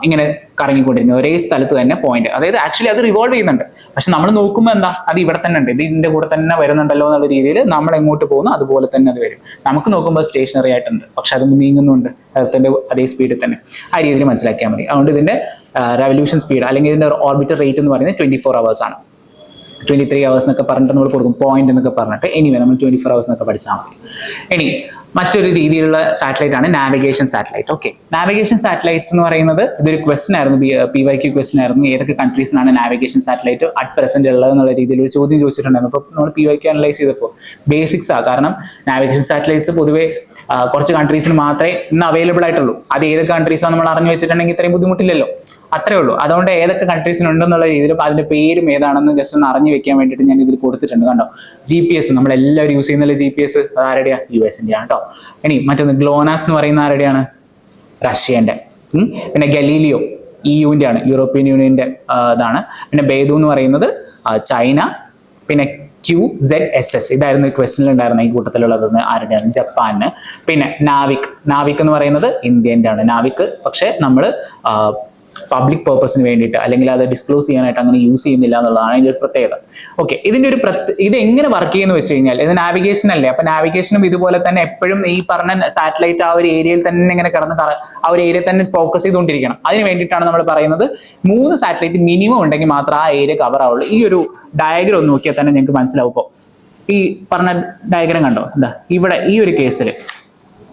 ഇങ്ങനെ കറങ്ങിക്കൊണ്ടിരിക്കുന്നത് ഒരേ സ്ഥലത്ത് തന്നെ പോയിന്റ്, അതായത് ആക്ച്വലി അത് റിവോൾവ് ചെയ്യുന്നുണ്ട്, പക്ഷെ നമ്മൾ നോക്കുമ്പോൾ എന്താ, അത് ഇവിടെ തന്നെ ഉണ്ട്, ഇത് ഇതിന്റെ കൂടെ തന്നെ വരുന്നുണ്ടല്ലോ എന്നുള്ള രീതിയിൽ നമ്മൾ എങ്ങോട്ട് പോകുന്നു അതുപോലെ തന്നെ അത് വരും. നമുക്ക് നോക്കുമ്പോൾ സ്റ്റേഷനറി ആയിട്ടുണ്ട്, പക്ഷെ അത് നീങ്ങുന്നുണ്ട് എർത്തിന്റെ അതേ സ്പീഡിൽ തന്നെ. ആ രീതിയിൽ മനസ്സിലാക്കിയാൽ മതി. അതുകൊണ്ട് ഇതിന്റെ റെവല്യൂഷൻ സ്പീഡ് അല്ലെങ്കിൽ ഇതിന്റെ ഓർബിറ്റർ റേറ്റ് എന്ന് പറയുന്നത് 24 hours ആണ്. 23 hours എന്നൊക്കെ പറഞ്ഞിട്ട് നമ്മൾ കൊടുക്കും, പോയിന്റ് എന്നൊക്കെ പറഞ്ഞിട്ട്. എനിവേ നമ്മൾ 24 hours എന്നൊക്കെ പഠിച്ചാൽ മതി. ഇനി മറ്റൊരു രീതിയിലുള്ള സാറ്റലൈറ്റ് ആണ് navigation satellite. Okay, navigation satellites എന്ന് പറയുന്നത് ഇതൊരു ക്വസ്റ്റൻ ആയിരുന്നു, PYQ ക്വസ്റ്റൻ ആയിരുന്നു. ഏതൊക്കെ കൺട്രീസിനാണ് നാവിഗേഷൻ സാറ്റലൈറ്റ് അറ്റ് പ്രസന്റ് ഉള്ളത് എന്നുള്ള രീതിയിൽ ഒരു ചോദ്യം ചോദിച്ചിട്ടുണ്ടായിരുന്നു. അപ്പോൾ നമ്മൾ PYQ അനലൈസ് ചെയ്തപ്പോൾ ബേസിക്സ് ആണ്. കാരണം നാവിഗേഷൻ സാറ്റലൈറ്റ്സ് പൊതുവേ കുറച്ച് കൺട്രീസിന് മാത്രമേ ഇന്ന് അവൈലബിൾ ആയിട്ടുള്ളൂ. അത് ഏതൊക്കെ കൺട്രീസാണ് നമ്മൾ അറിഞ്ഞു വെച്ചിട്ടുണ്ടെങ്കിൽ ഇത്രയും ബുദ്ധിമുട്ടില്ലല്ലോ, അത്രേ ഉള്ളൂ. അതുകൊണ്ട് ഏതൊക്കെ കൺട്രീസിനുണ്ടെന്നുള്ള രീതിയിൽ അതിന്റെ പേരും ഏതാണെന്ന് ജസ്റ്റ് ഒന്ന് അറിഞ്ഞു വെക്കാൻ വേണ്ടിയിട്ട് ഞാൻ ഇതിൽ കൊടുത്തിട്ടുണ്ട്. കണ്ടോ, GPS നമ്മളെല്ലാവരും യൂസ് ചെയ്യുന്ന GPS ആരുടെയാ, US-ന്റെ ആണ് കേട്ടോ. ഇനി മറ്റൊന്ന് ഗ്ലോനാസ് എന്ന് പറയുന്ന ആരുടെയാണ്, റഷ്യന്റെ. പിന്നെ ഗലീലിയോ EU-ന്റെ ആണ്, യൂറോപ്യൻ യൂണിയന്റെ ഇതാണ്. പിന്നെ ബേദു എന്ന് പറയുന്നത് ചൈന. പിന്നെ QZSS ഇതായിരുന്നു ഈ ക്വസ്റ്റനിൽ ഉണ്ടായിരുന്ന ഈ കൂട്ടത്തിലുള്ളത് ആരുടെയാണ്, ജപ്പാന്. പിന്നെ നാവിക് എന്ന് പറയുന്നത് ഇന്ത്യൻ്റെ ആണ്. നാവിക് പക്ഷെ നമ്മൾ പബ്ലിക് പേർപ്പസിന് വേണ്ടിയിട്ട് അല്ലെങ്കിൽ അത് ഡിസ്ക്ലോസ് ചെയ്യാനായിട്ട് അങ്ങനെ യൂസ് ചെയ്യുന്നില്ല എന്നുള്ളതാണ് ഇതിന്റെ ഒരു പ്രത്യേകത. ഓക്കെ, ഇതിന്റെ ഒരു ഇത് എങ്ങനെ വർക്ക് ചെയ്യുന്നു വെച്ച് കഴിഞ്ഞാൽ, ഇത് നാവിഗേഷൻ അല്ലേ, അപ്പൊ നാവിഗേഷനും ഇതുപോലെ തന്നെ എപ്പോഴും ഈ പറഞ്ഞ സാറ്റലൈറ്റ് ആ ഒരു ഏരിയയിൽ തന്നെ ഇങ്ങനെ കിടന്ന് ആ ഒരു ഏരിയ തന്നെ ഫോക്കസ് ചെയ്തുകൊണ്ടിരിക്കണം. അതിന് വേണ്ടിയിട്ടാണ് നമ്മൾ പറയുന്നത് 3 സാറ്റലൈറ്റ് മിനിമം ഉണ്ടെങ്കിൽ മാത്രം ആ ഏരിയ കവർ ആവുള്ളൂ. ഈ ഒരു ഡയഗ്രം ഒന്ന് നോക്കിയാൽ തന്നെ നിങ്ങൾക്ക് മനസ്സിലാവും. ഇപ്പോൾ ഈ പറഞ്ഞ ഡയഗ്രം കണ്ടോ, എന്താ ഇവിടെ ഈ ഒരു കേസിൽ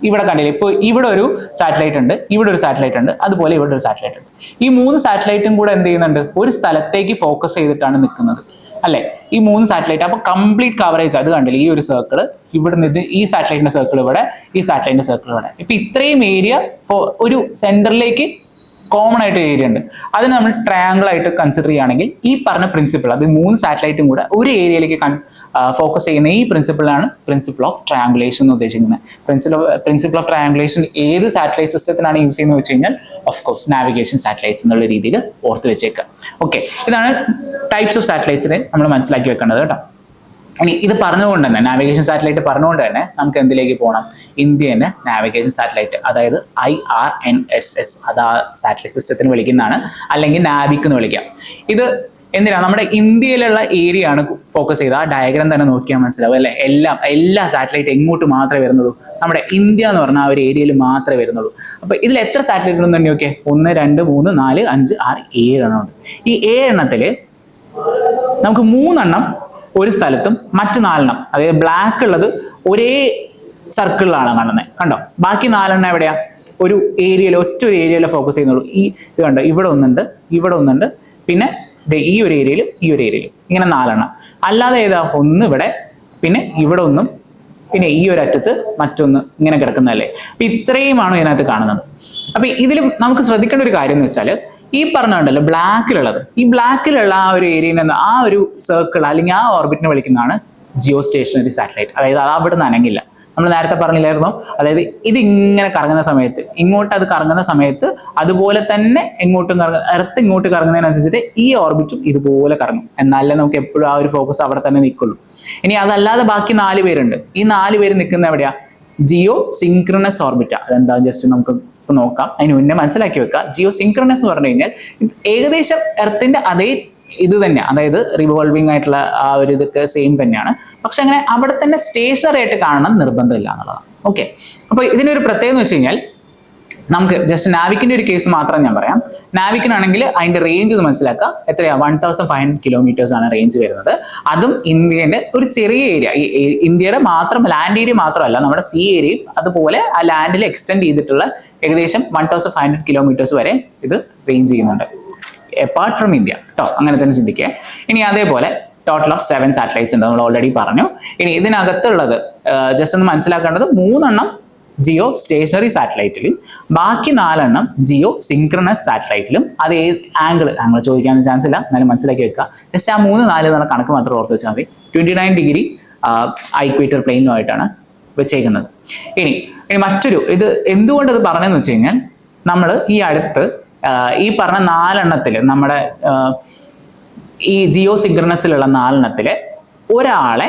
ഇവിടെ കണ്ടില്ലേ, ഇപ്പോൾ ഇവിടെ ഒരു സാറ്റലൈറ്റ് ഉണ്ട്, ഇവിടെ ഒരു സാറ്റലൈറ്റ് ഉണ്ട്, അതുപോലെ ഇവിടെ ഒരു സാറ്റലൈറ്റ് ഉണ്ട്. ഈ 3 സാറ്റലൈറ്റും കൂടെ എന്ത് ചെയ്യുന്നുണ്ട്, ഒരു സ്ഥലത്തേക്ക് ഫോക്കസ് ചെയ്തിട്ടാണ് നിൽക്കുന്നത് അല്ലെ, ഈ 3 സാറ്റലൈറ്റ്. അപ്പൊ കംപ്ലീറ്റ് കവറേജ് അത് കണ്ടില്ലേ, ഈ ഒരു സർക്കിൾ ഇവിടെ നിന്ന്, ഈ സാറ്റലൈറ്റിന്റെ സർക്കിൾ ഇവിടെ, ഈ സാറ്റലൈറ്റിന്റെ സർക്കിൾ ഇവിടെ. ഇപ്പൊ ഇത്രയും ഏരിയ ഒരു സെന്ററിലേക്ക് കോമൺ ആയിട്ട് ഏരിയ ഉണ്ട്. അതിന് നമ്മൾ ട്രയാങ്കിൾ ആയിട്ട് കൺസിഡർ ചെയ്യുകയാണെങ്കിൽ ഈ പറഞ്ഞ പ്രിൻസിപ്പിൾ, അത് 3 സാറ്റലൈറ്റും കൂടെ ഒരു ഏരിയയിലേക്ക് ഫോക്കസ് ചെയ്യുന്ന ഈ പ്രിൻസിപ്പിളാണ് പ്രിൻസിപ്പിൾ ഓഫ് ട്രയാങ്കുലേഷൻ എന്ന് ഉദ്ദേശിക്കുന്നത്. പ്രിൻസിപ്പിൾ ഓഫ് ട്രയാങ്കുലേഷൻ ഏത് സാറ്റലൈറ്റ് സിസ്റ്റത്തിനാണ് യൂസ് ചെയ്യുന്നത് വെച്ച് കഴിഞ്ഞാൽ ഓഫ് കോഴ്സ് നാവിഗേഷൻ സാറ്റലൈറ്റ്സ് എന്നുള്ള രീതിയിൽ ഓർത്ത് വെച്ചേക്കുക. ഓക്കെ, ഇതാണ് ടൈപ്സ് ഓഫ് സാറ്റലൈറ്റ്സിനെ നമ്മൾ മനസ്സിലാക്കി വെക്കേണ്ടത് കേട്ടോ. ഇനി ഇത് പറഞ്ഞുകൊണ്ട് തന്നെ, നാവിഗേഷൻ സാറ്റലൈറ്റ് പറഞ്ഞുകൊണ്ട് തന്നെ നമുക്ക് എന്തിലേക്ക് പോകണം, ഇന്ത്യൻ നാവിഗേഷൻ സാറ്റലൈറ്റ്, അതായത് IRNSS, അത് ആ സാറ്റലൈറ്റ് സിസ്റ്റത്തിന് വിളിക്കുന്നതാണ്, അല്ലെങ്കിൽ നാവിക് എന്ന് വിളിക്കാം. ഇത് എന്തിനാ, നമ്മുടെ ഇന്ത്യയിലുള്ള ഏരിയ ആണ് ഫോക്കസ് ചെയ്ത്. ആ ഡയഗ്രാം തന്നെ നോക്കിയാൽ മനസ്സിലാവും അല്ലെ, എല്ലാ സാറ്റലൈറ്റ് എങ്ങോട്ട് മാത്രമേ വരുന്നുള്ളൂ, നമ്മുടെ ഇന്ത്യ എന്ന് പറഞ്ഞ ആ ഒരു ഏരിയയിൽ മാത്രമേ വരുന്നുള്ളൂ. അപ്പൊ ഇതിൽ എത്ര സാറ്റലൈറ്റ് ഉണ്ടെന്ന് തന്നെ നോക്കിയേ, 1 2 3 4 5 6 7 എണ്ണം ഉണ്ട്. ഈ 7 എണ്ണത്തില് നമുക്ക് 3 എണ്ണം ഒരു സ്ഥലത്തും മറ്റു 4 എണ്ണം, അതായത് ബ്ലാക്ക് ഉള്ളത് ഒരേ സർക്കിളിലാണ് കാണുന്നത് കണ്ടോ. ബാക്കി 4 എണ്ണം എവിടെയാ, ഒരു ഏരിയയിൽ, ഒറ്റ ഒരു ഏരിയയിൽ ഫോക്കസ് ചെയ്യുന്നുള്ളൂ. ഈ ഇത് കണ്ടോ, ഇവിടെ ഒന്നുണ്ട്, ഇവിടെ ഒന്നുണ്ട്, പിന്നെ ഈ ഒരു ഏരിയയിലും ഈ ഒരു ഏരിയയിലും, ഇങ്ങനെ 4 എണ്ണം. അല്ലാതെ ഏതാ, ഒന്ന് ഇവിടെ, പിന്നെ ഇവിടെ ഒന്നും, പിന്നെ ഈ ഒരു അറ്റത്ത് മറ്റൊന്ന്, ഇങ്ങനെ കിടക്കുന്നതല്ലേ. അപ്പൊ ഇത്രയുമാണ് ഇതിനകത്ത് കാണുന്നത്. അപ്പൊ ഇതിൽ നമുക്ക് ശ്രദ്ധിക്കേണ്ട ഒരു കാര്യം എന്ന് വെച്ചാൽ, ഈ പറഞ്ഞുണ്ടല്ലോ ബ്ലാക്കിലുള്ളത്, ഈ ബ്ലാക്കിലുള്ള ആ ഒരു ഏരിയയിൽ നിന്ന് ആ ഒരു സർക്കിൾ അല്ലെങ്കിൽ ആ ഓർബിറ്റിനെ വിളിക്കുന്നതാണ് ജിയോ സ്റ്റേഷനറി സാറ്റലൈറ്റ്. അതായത് അത് അവിടെ നിന്ന് അനങ്ങില്ല. നമ്മൾ നേരത്തെ പറഞ്ഞില്ലായിരുന്നോ, അതായത് ഇത് ഇങ്ങനെ കറങ്ങുന്ന സമയത്ത്, ഇങ്ങോട്ട് അത് കറങ്ങുന്ന സമയത്ത് അതുപോലെ തന്നെ എങ്ങോട്ടും എർത്ത് ഇങ്ങോട്ട് കറങ്ങുന്നതിനനുസരിച്ചിട്ട് ഈ ഓർബിറ്റും ഇതുപോലെ കറങ്ങും. എന്നാലേ നമുക്ക് എപ്പോഴും ആ ഒരു ഫോക്കസ് അവിടെ തന്നെ നിൽക്കുള്ളൂ. ഇനി അതല്ലാതെ ബാക്കി 4 പേരുണ്ട്. ഈ 4 പേര് നിൽക്കുന്ന എവിടെയാ, ജിയോ സിൻക്രണസ് ഓർബിറ്റാ. അതെന്താ ജസ്റ്റ് നമുക്ക് നോക്കാം, അതിന് മുന്നേ മനസ്സിലാക്കി വെക്കുക. ജിയോ സിൻക്രണസ് എന്ന് പറഞ്ഞു കഴിഞ്ഞാൽ ഏകദേശം എർത്തിന്റെ അതേ ഇത് തന്നെയാണ്, അതായത് റിവോൾവിംഗ് ആയിട്ടുള്ള ആ ഒരു ഇതൊക്കെ സെയിം തന്നെയാണ്. പക്ഷെ അങ്ങനെ അവിടെ തന്നെ സ്റ്റേഷനറി ആയിട്ട് കാണണം നിർബന്ധമില്ല എന്നുള്ളതാണ്. ഓക്കെ, അപ്പൊ ഇതിനൊരു പ്രത്യേകത എന്ന് വെച്ച് കഴിഞ്ഞാൽ നമുക്ക് ജസ്റ്റ് നാവിക്കിന്റെ ഒരു കേസ് മാത്രം ഞാൻ പറയാം. നാവിക്കിനാണെങ്കിൽ അതിന്റെ റേഞ്ച് ഒന്ന് മനസ്സിലാക്കുക. എത്രയാ? 1500 കിലോമീറ്റേഴ്സ് ആണ് റേഞ്ച് വരുന്നത്. അതും ഇന്ത്യന്റെ ഒരു ചെറിയ ഏരിയ, ഇന്ത്യയുടെ മാത്രം ലാൻഡ് ഏരിയ മാത്രമല്ല, നമ്മുടെ സീ ഏരിയയും അതുപോലെ ആ ലാൻഡിൽ എക്സ്റ്റെൻഡ് ചെയ്തിട്ടുള്ള ഏകദേശം 1500 കിലോമീറ്റേഴ്സ് വരെ ഇത് റേഞ്ച് ചെയ്യുന്നുണ്ട്, അപ്പാർട്ട് ഫ്രം ഇന്ത്യ കേട്ടോ. അങ്ങനെ തന്നെ ചിന്തിക്കുക. ഇനി അതേപോലെ ടോട്ടൽ ഓഫ് 7 സാറ്റലൈറ്റ്സ് ഉണ്ട്, നമ്മൾ ഓൾറെഡി പറഞ്ഞു. ഇനി ഇതിനകത്തുള്ളത് ജസ്റ്റ് ഒന്ന് മനസ്സിലാക്കേണ്ടത് 3 ജിയോ സ്റ്റേഷനറി സാറ്റലൈറ്റിലും ബാക്കി 4 ജിയോ സിൻക്രണസ് സാറ്റലൈറ്റിലും. അത് ഏത് ആംഗിൾ ചോദിക്കാൻ ചാൻസ് ഇല്ല, എന്നാലും മനസ്സിലാക്കി വെക്കുക. ജസ്റ്റ് ആ 3-4 എന്നുള്ള കണക്ക് മാത്രം ഓർത്ത് വെച്ചാൽ മതി. 29 ഡിഗ്രി ഇക്വേറ്റർ പ്ലെയിനുമായിട്ടാണ് വെച്ചേക്കുന്നത്. ഇനി മറ്റൊരു ഇത് എന്തുകൊണ്ട് ഇത് പറഞ്ഞതെന്ന് വെച്ച് കഴിഞ്ഞാൽ, നമ്മൾ ഈ അടുത്ത് ഈ പറഞ്ഞ 4 നമ്മുടെ ഈ ജിയോ സിൻക്രണസിലുള്ള 4 ഒരാളെ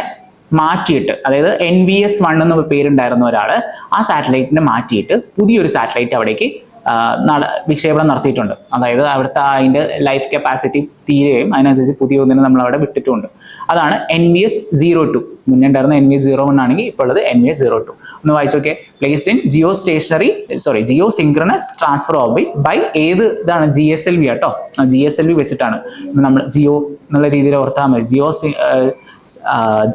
മാറ്റിയിട്ട്, അതായത് NVS-1 എന്ന പേരുണ്ടായിരുന്ന ഒരാൾ ആ സാറ്റലൈറ്റിനെ മാറ്റിയിട്ട് പുതിയൊരു സാറ്റലൈറ്റ് അവിടേക്ക് വിക്ഷേപണം നടത്തിയിട്ടുണ്ട്. അതായത് അവിടുത്തെ അതിന്റെ ലൈഫ് കപ്പാസിറ്റി തീരുകയും അതിനനുസരിച്ച് പുതിയ ഒന്നിനെ നമ്മൾ അവിടെ വിട്ടിട്ടുണ്ട്. അതാണ് NVS-02. മുന്നേ ഉണ്ടായിരുന്ന NVS-01 ആണെങ്കിൽ ഇപ്പോൾ ഉള്ളത് NVS-02. ഒന്ന് വായിച്ചു നോക്കിയേ. Placed in geosynchronous transfer orbit by ഇതാണ് GSLV കേട്ടോ. GSLV വെച്ചിട്ടാണ് നമ്മൾ ജിയോ എന്നുള്ള രീതിയിൽ ഓർത്താൽ മതി.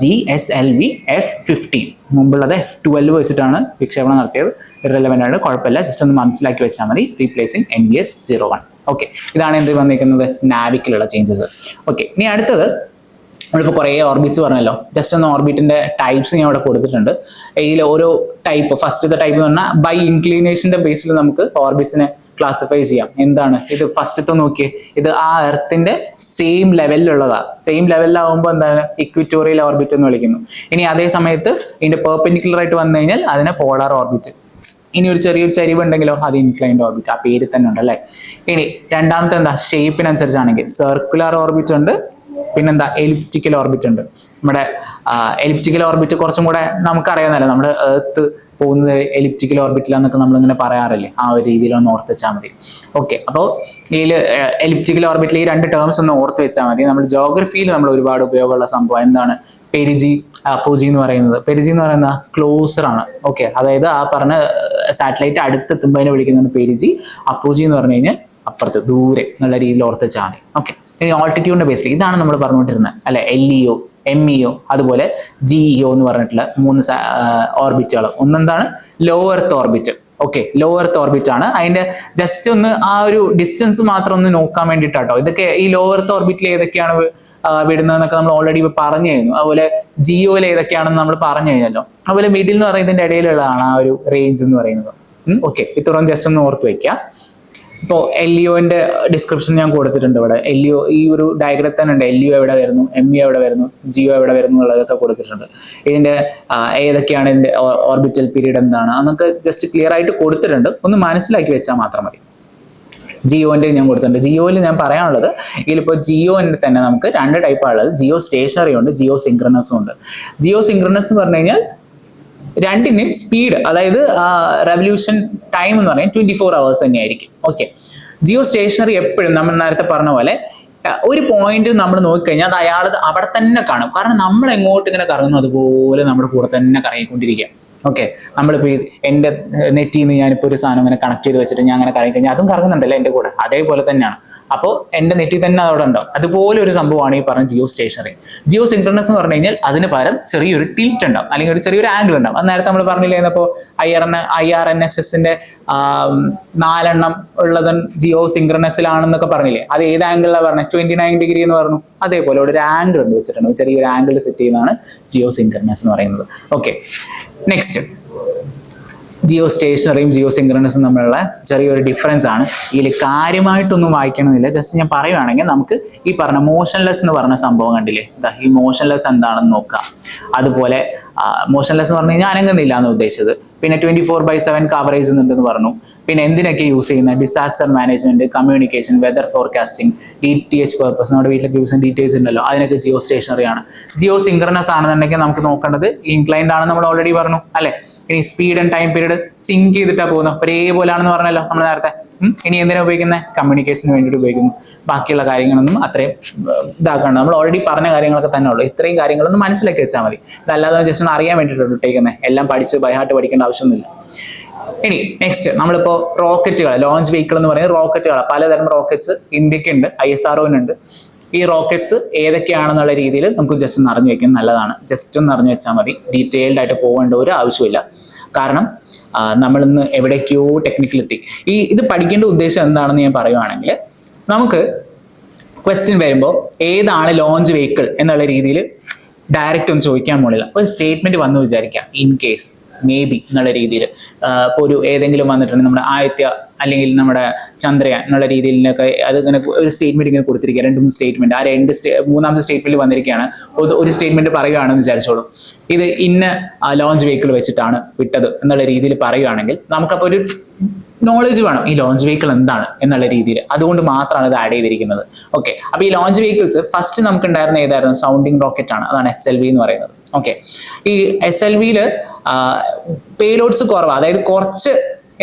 GSLV F-15. മുമ്പുള്ളത് F-12 വെച്ചിട്ടാണ് വിക്ഷേപണം നടത്തിയത്. ഇറലവൻ്റ് ആണ്, കുഴപ്പമില്ല, ജസ്റ്റ് ഒന്ന് മനസ്സിലാക്കി വെച്ചാൽ മതി. Replacing NVS-01. ഓക്കെ, ഇതാണ് എന്ത് വന്നിരിക്കുന്നത്, നാവിക്കിലുള്ള ചേഞ്ചസ്. ഓക്കെ, ഇനി അടുത്തത് നമ്മളിപ്പോൾ കുറേ ഓർബിറ്റ്സ് പറഞ്ഞല്ലോ. ജസ്റ്റ് ഒന്ന് ഓർബിറ്റിന്റെ ടൈപ്സ് ഞാൻ അവിടെ കൊടുത്തിട്ടുണ്ട്. ഇതിൽ ഓരോ ടൈപ്പ്, ഫസ്റ്റത്തെ ടൈപ്പ് എന്ന് പറഞ്ഞാൽ ബൈ ഇൻക്ലിനേഷന്റെ ബേസിൽ നമുക്ക് ഓർബിറ്റ്സിനെ ക്ലാസിഫൈ ചെയ്യാം. എന്താണ് ഇത്? ഫസ്റ്റത്തെ നോക്കിയേ, ഇത് ആ എർത്തിന്റെ സെയിം ലെവലിലുള്ളതാ. സെയിം ലെവലിലാവുമ്പോൾ എന്താണ് ഇക്വിറ്റോറിയൽ ഓർബിറ്റ് എന്ന് വിളിക്കുന്നു. ഇനി അതേ സമയത്ത് ഇതിന്റെ പെർപെൻഡിക്കുലർ ആയിട്ട് വന്നു കഴിഞ്ഞാൽ അതിനെ പോളാർ ഓർബിറ്റ്. ഇനി ഒരു ചെറിയൊരു ചരിവ് ഉണ്ടെങ്കിലോ അത് ഇൻക്ലൈൻഡ് ഓർബിറ്റ്. ആ പേര് തന്നെ ഉണ്ടല്ലേ. ഇനി രണ്ടാമത്തെ എന്താ? ഷേപ്പിനനുസരിച്ചാണെങ്കിൽ സർക്കുലർ ഓർബിറ്റ് ഉണ്ട്, പിന്നെന്താ എലിപ്റ്റിക്കൽ ഓർബിറ്റ് ഉണ്ട്. നമ്മുടെ എലിപ്റ്റിക്കൽ ഓർബിറ്റ് കുറച്ചും കൂടെ നമുക്കറിയാവുന്നല്ലേ, നമ്മുടെ എർത്ത് പോകുന്നത് എലിപ്റ്റിക്കൽ ഓർബിറ്റിലാന്നൊക്കെ നമ്മളിങ്ങനെ പറയാറില്ലേ, ആ ഒരു രീതിയിലൊന്ന് ഓർത്ത് വെച്ചാൽ മതി. ഓക്കെ, അപ്പോൾ ഇതിൽ എലിപ്റ്റിക്കൽ ഓർബിറ്റിൽ ഈ 2 ടേംസ് ഒന്ന് ഓർത്ത് വെച്ചാൽ മതി. നമ്മൾ ജോഗ്രഫിയിൽ നമ്മൾ ഒരുപാട് ഉപയോഗമുള്ള സംഭവം എന്താണ്? പെരിജി, അപ്പോജി എന്ന് പറയുന്നത്. പെരിജി എന്ന് പറയുന്നത് ക്ലോസർ ആണ്. ഓക്കെ, അതായത് ആ പറഞ്ഞ സാറ്റലൈറ്റ് അടുത്തെത്തുമ്പോൾ അതിനെ വിളിക്കുന്നതാണ് പെരിജി. അപ്പോജി എന്ന് പറഞ്ഞു കഴിഞ്ഞാൽ അപ്പുറത്ത്, ദൂരെ എന്നുള്ള രീതിയിൽ ഓർത്ത് വെച്ചാൽ മതി. ഓക്കെ, ഇനി ഓൾട്ടിറ്റ്യൂഡിന്റെ ബേസിൽ ഇതാണ് നമ്മൾ പറഞ്ഞുകൊണ്ടിരുന്നത് അല്ലെ. LEO, MEO, അതുപോലെ GEO എന്ന് പറഞ്ഞിട്ടുള്ള 3 ഓർബിറ്റുകൾ. ഒന്നെന്താണ്? Low earth orbit. Okay, low earth orbit ആണ്. അതിന്റെ ജസ്റ്റ് ഒന്ന് ആ ഒരു ഡിസ്റ്റൻസ് മാത്രം ഒന്ന് നോക്കാൻ വേണ്ടിയിട്ടാട്ടോ. ഇതൊക്കെ ഈ ലോ എർത്ത് ഓർബിറ്റിൽ ഏതൊക്കെയാണ് വിടുന്നതെന്നൊക്കെ നമ്മൾ ഓൾറെഡി പറഞ്ഞു കഴിഞ്ഞു. അതുപോലെ ജിയോയിൽ ഏതൊക്കെയാണെന്ന് നമ്മൾ പറഞ്ഞു കഴിഞ്ഞല്ലോ. അതുപോലെ മിഡിൽ എന്ന് പറയുന്നതിന്റെ ഇടയിലുള്ളതാണ് ആ ഒരു റേഞ്ച് എന്ന് പറയുന്നത്. ഓക്കെ, ഇത്രയും ജസ്റ്റ് ഒന്ന് ഓർത്ത് വയ്ക്കുക. ഇപ്പോൾ LEOന്റെ ഡിസ്ക്രിപ്ഷൻ ഞാൻ കൊടുത്തിട്ടുണ്ട് ഇവിടെ. LEO ഈ ഒരു ഡയഗ്രത്തിൽ തന്നെ ഉണ്ട്. LEO എവിടെ വരുന്നു, MEO എവിടെ വരുന്നു, GEO എവിടെ വരുന്നു എന്നുള്ളതൊക്കെ കൊടുത്തിട്ടുണ്ട്. ഇതിന്റെ ഏതൊക്കെയാണ് ഇതിന്റെ ഓർബിറ്റൽ പീരീഡ് എന്താണ് അതൊക്കെ ജസ്റ്റ് ക്ലിയർ ആയിട്ട് കൊടുത്തിട്ടുണ്ട്. ഒന്ന് മനസ്സിലാക്കി വെച്ചാൽ മാത്രം മതി. ജിയോന്റെ ഞാൻ കൊടുത്തിട്ടുണ്ട്. ജിയോയിൽ ഞാൻ പറയാനുള്ളത്, ഇതിലിപ്പോൾ ജിയോന്റെ തന്നെ നമുക്ക് 2 ടൈപ്പാണ് ഉള്ളത്. ജിയോ സ്റ്റേഷനറി ഉണ്ട്, ജിയോ സിൻക്രണസും ഉണ്ട്. ജിയോ സിൻക്രണസ് എന്ന് പറഞ്ഞു കഴിഞ്ഞാൽ രണ്ടിന്റെയും സ്പീഡ്, അതായത് റെവല്യൂഷൻ ടൈം എന്ന് പറഞ്ഞാൽ 24 hours തന്നെയായിരിക്കും. ഓക്കെ, ജിയോ സ്റ്റേഷനറി എപ്പോഴും നമ്മൾ നേരത്തെ പറഞ്ഞ പോലെ ഒരു പോയിന്റ് നമ്മൾ നോക്കിക്കഴിഞ്ഞാൽ അത് അയാൾ അവിടെ തന്നെ കാണും. കാരണം നമ്മൾ എങ്ങോട്ട് ഇങ്ങനെ കറങ്ങുന്നു അതുപോലെ നമ്മുടെ കൂടെ തന്നെ കറങ്ങിക്കൊണ്ടിരിക്കുക. ഓക്കെ, നമ്മളിപ്പോൾ എൻ്റെ നെറ്റിൽ നിന്ന് ഞാനിപ്പോൾ ഒരു സാധനം ഇങ്ങനെ കണക്ട് ചെയ്ത് വെച്ചിട്ട് ഞാൻ അങ്ങനെ കറങ്ങി കഴിഞ്ഞാൽ അതും കറങ്ങുന്നുണ്ടല്ലോ എൻ്റെ കൂടെ, അതേപോലെ തന്നെയാണ്. അപ്പോൾ എൻ്റെ നെറ്റിൽ തന്നെ അതവിടെ ഉണ്ടാവും. അതുപോലെ ഒരു സംഭവമാണ് ഈ പറഞ്ഞ ജിയോ സ്റ്റേഷനറി. ജിയോ സിൻക്രണസ് എന്ന് പറഞ്ഞു കഴിഞ്ഞാൽ അതിന് പകരം ചെറിയൊരു ടിൽറ്റ് ഉണ്ടാവും, അല്ലെങ്കിൽ ഒരു ചെറിയൊരു ആംഗിൾ ഉണ്ടാവും. അത് നേരത്തെ നമ്മൾ പറഞ്ഞില്ലേ, ഇപ്പോൾ IRNSSന്റെ 4 ഉള്ളത് ജിയോ സിൻക്രണസിലാണെന്നൊക്കെ പറഞ്ഞില്ലേ. അത് ഏത് ആംഗിളിലാണ് പറഞ്ഞത്? 29 ഡിഗ്രി എന്ന് പറഞ്ഞു. അതേപോലെ ഇവിടെ ഒരു ആംഗിൾ ഉണ്ട് വെച്ചിട്ടുണ്ട്, ചെറിയൊരു ആംഗിൾ സെറ്റ് ചെയ്യുന്നതാണ് ജിയോ സിൻക്രണസ് എന്ന് പറയുന്നത്. ഓക്കെ, നെക്സ്റ്റ് ജിയോ സ്റ്റേഷനറിയും ജിയോ സിൻക്രണസും തമ്മിലുള്ള ചെറിയൊരു ഡിഫറൻസ് ആണ്. ഇതിൽ കാര്യമായിട്ടൊന്നും വായിക്കണമെന്നില്ല. ജസ്റ്റ് ഞാൻ പറയുവാണെങ്കിൽ നമുക്ക് ഈ പറഞ്ഞ മോഷൻലെസ് എന്ന് പറഞ്ഞ സംഭവം കണ്ടില്ലേ, ഈ മോഷൻലെസ് എന്താണെന്ന് നോക്കാം. അതുപോലെ മോഷൻലെസ് എന്ന് പറഞ്ഞു കഴിഞ്ഞാൽ അനങ്ങുന്നില്ല എന്ന് ഉദ്ദേശിച്ചത്. പിന്നെ 24/7 കവറേജ് ഉണ്ടെന്ന് പറഞ്ഞു. പിന്നെ എന്തിനൊക്കെ യൂസ് ചെയ്യുന്ന disaster management, communication, weather forecasting, DTH purpose, നമ്മുടെ വീട്ടിലൊക്കെ യൂസ് ചെയ്യുന്ന ഡീറ്റെയിൽസ് ഉണ്ടല്ലോ, അതിനൊക്കെ ജിയോ സ്റ്റേഷനറി ആണ്. ജിയോ സിൻക്രണസ് ആണെന്നുണ്ടെങ്കിൽ നമുക്ക് നോക്കേണ്ടത് ഇൻക്ലൈൻഡ് ആണെന്ന് നമ്മൾ ഓൾറെഡി പറഞ്ഞു അല്ലെ. ഇനി speed and time period sync ചെയ്തിട്ടാണ് പോകുന്നത്, ഒരേപോലെയാണെന്ന് പറഞ്ഞല്ലോ നമ്മൾ നേരത്തെ. ഇനി എന്തിനാ ഉപയോഗിക്കുന്നത്? കമ്മ്യൂണിക്കേഷന് വേണ്ടിയിട്ട് ഉപയോഗിക്കുന്നു. ബാക്കിയുള്ള കാര്യങ്ങളൊന്നും അത്രയും ഇതാക്കണം, നമ്മൾ ഓൾറെഡി പറഞ്ഞ കാര്യങ്ങളൊക്കെ തന്നെ ഉള്ളൂ. ഇത്രയും കാര്യങ്ങളൊന്നും മനസ്സിലാക്കി വെച്ചാൽ മതി. ഇതല്ലാതെ ജസ്റ്റ് ഒന്ന് അറിയാൻ വേണ്ടിയിട്ടാണ് ഇട്ടേക്കുന്നത്. എല്ലാം പഠിച്ച് ബൈഹാർട്ട് പഠിക്കേണ്ട ആവശ്യമൊന്നുമില്ല. ഇനി നെക്സ്റ്റ് നമ്മളിപ്പോൾ റോക്കറ്റുകൾ, ലോഞ്ച് വെഹിക്കിൾ എന്ന് പറയുന്നത് റോക്കറ്റുകൾ, പലതരം റോക്കറ്റ്സ് ഇന്ത്യക്കുണ്ട്, ISROനുണ്ട്. ഈ റോക്കറ്റ്സ് ഏതൊക്കെയാണെന്നുള്ള രീതിയിൽ നമുക്ക് ജസ്റ്റ് ഒന്ന് അറിഞ്ഞു വെക്കുന്നത് നല്ലതാണ്. ജസ്റ്റ് ഒന്ന് അറിഞ്ഞു വെച്ചാൽ മതി, ഡീറ്റെയിൽഡ് ആയിട്ട് പോകേണ്ട ഒരു ആവശ്യമില്ല. കാരണം നമ്മളിന്ന് എവിടേക്കോ ടെക്നിക്കലെത്തി. ഇത് പഠിക്കേണ്ട ഉദ്ദേശം എന്താണെന്ന് ഞാൻ പറയുവാണെങ്കിൽ, നമുക്ക് ക്വസ്റ്റ്യൻ വരുമ്പോൾ ഏതാണ് ലോഞ്ച് വെഹിക്കിൾ എന്നുള്ള രീതിയിൽ ഡയറക്റ്റ് ഒന്നും ചോദിക്കാൻ പോണില്ല. ഒരു സ്റ്റേറ്റ്മെന്റ് വന്നു വിചാരിക്കാം, ഇൻ കേസ് മേ ബി എന്നുള്ള രീതിയിൽ. ഇപ്പോൾ ഒരു ഏതെങ്കിലും വന്നിട്ടുണ്ട് നമ്മുടെ ആദിത്യ അല്ലെങ്കിൽ നമ്മുടെ ചന്ദ്രയാൻ എന്നുള്ള രീതിയിലൊക്കെ അത് ഇങ്ങനെ ഒരു സ്റ്റേറ്റ്മെന്റ് ഇങ്ങനെ കൊടുത്തിരിക്കുക, 2-3 സ്റ്റേറ്റ്മെന്റ്. മൂന്നാമത്തെ സ്റ്റേറ്റ്മെന്റ് വന്നിരിക്കുകയാണ്, ഒരു സ്റ്റേറ്റ്മെന്റ് പറയുകയാണെന്ന് വിചാരിച്ചോളൂ, ഇത് ഇന്ന ലോഞ്ച് വെഹിക്കിൾ വെച്ചിട്ടാണ് വിട്ടത് എന്നുള്ള രീതിയിൽ പറയുകയാണെങ്കിൽ നമുക്കപ്പോൾ ഒരു നോളജ് വേണം ഈ ലോഞ്ച് വെഹിക്കിൾ എന്താണ് എന്നുള്ള രീതിയിൽ. അതുകൊണ്ട് മാത്രമാണ് ഇത് ആഡ് ചെയ്തിരിക്കുന്നത്. ഓക്കെ, അപ്പൊ ഈ ലോഞ്ച് വെഹിക്കിൾസ് ഫസ്റ്റ് നമുക്ക് ഉണ്ടായിരുന്ന ഏതായിരുന്നു? സൗണ്ടിങ് റോക്കറ്റ് ആണ്, അതാണ് SLV എന്ന് പറയുന്നത്. ഓക്കെ, ഈ SLVയിൽ പേലോഡ്സ് കുറവാണ്, അതായത് കുറച്ച്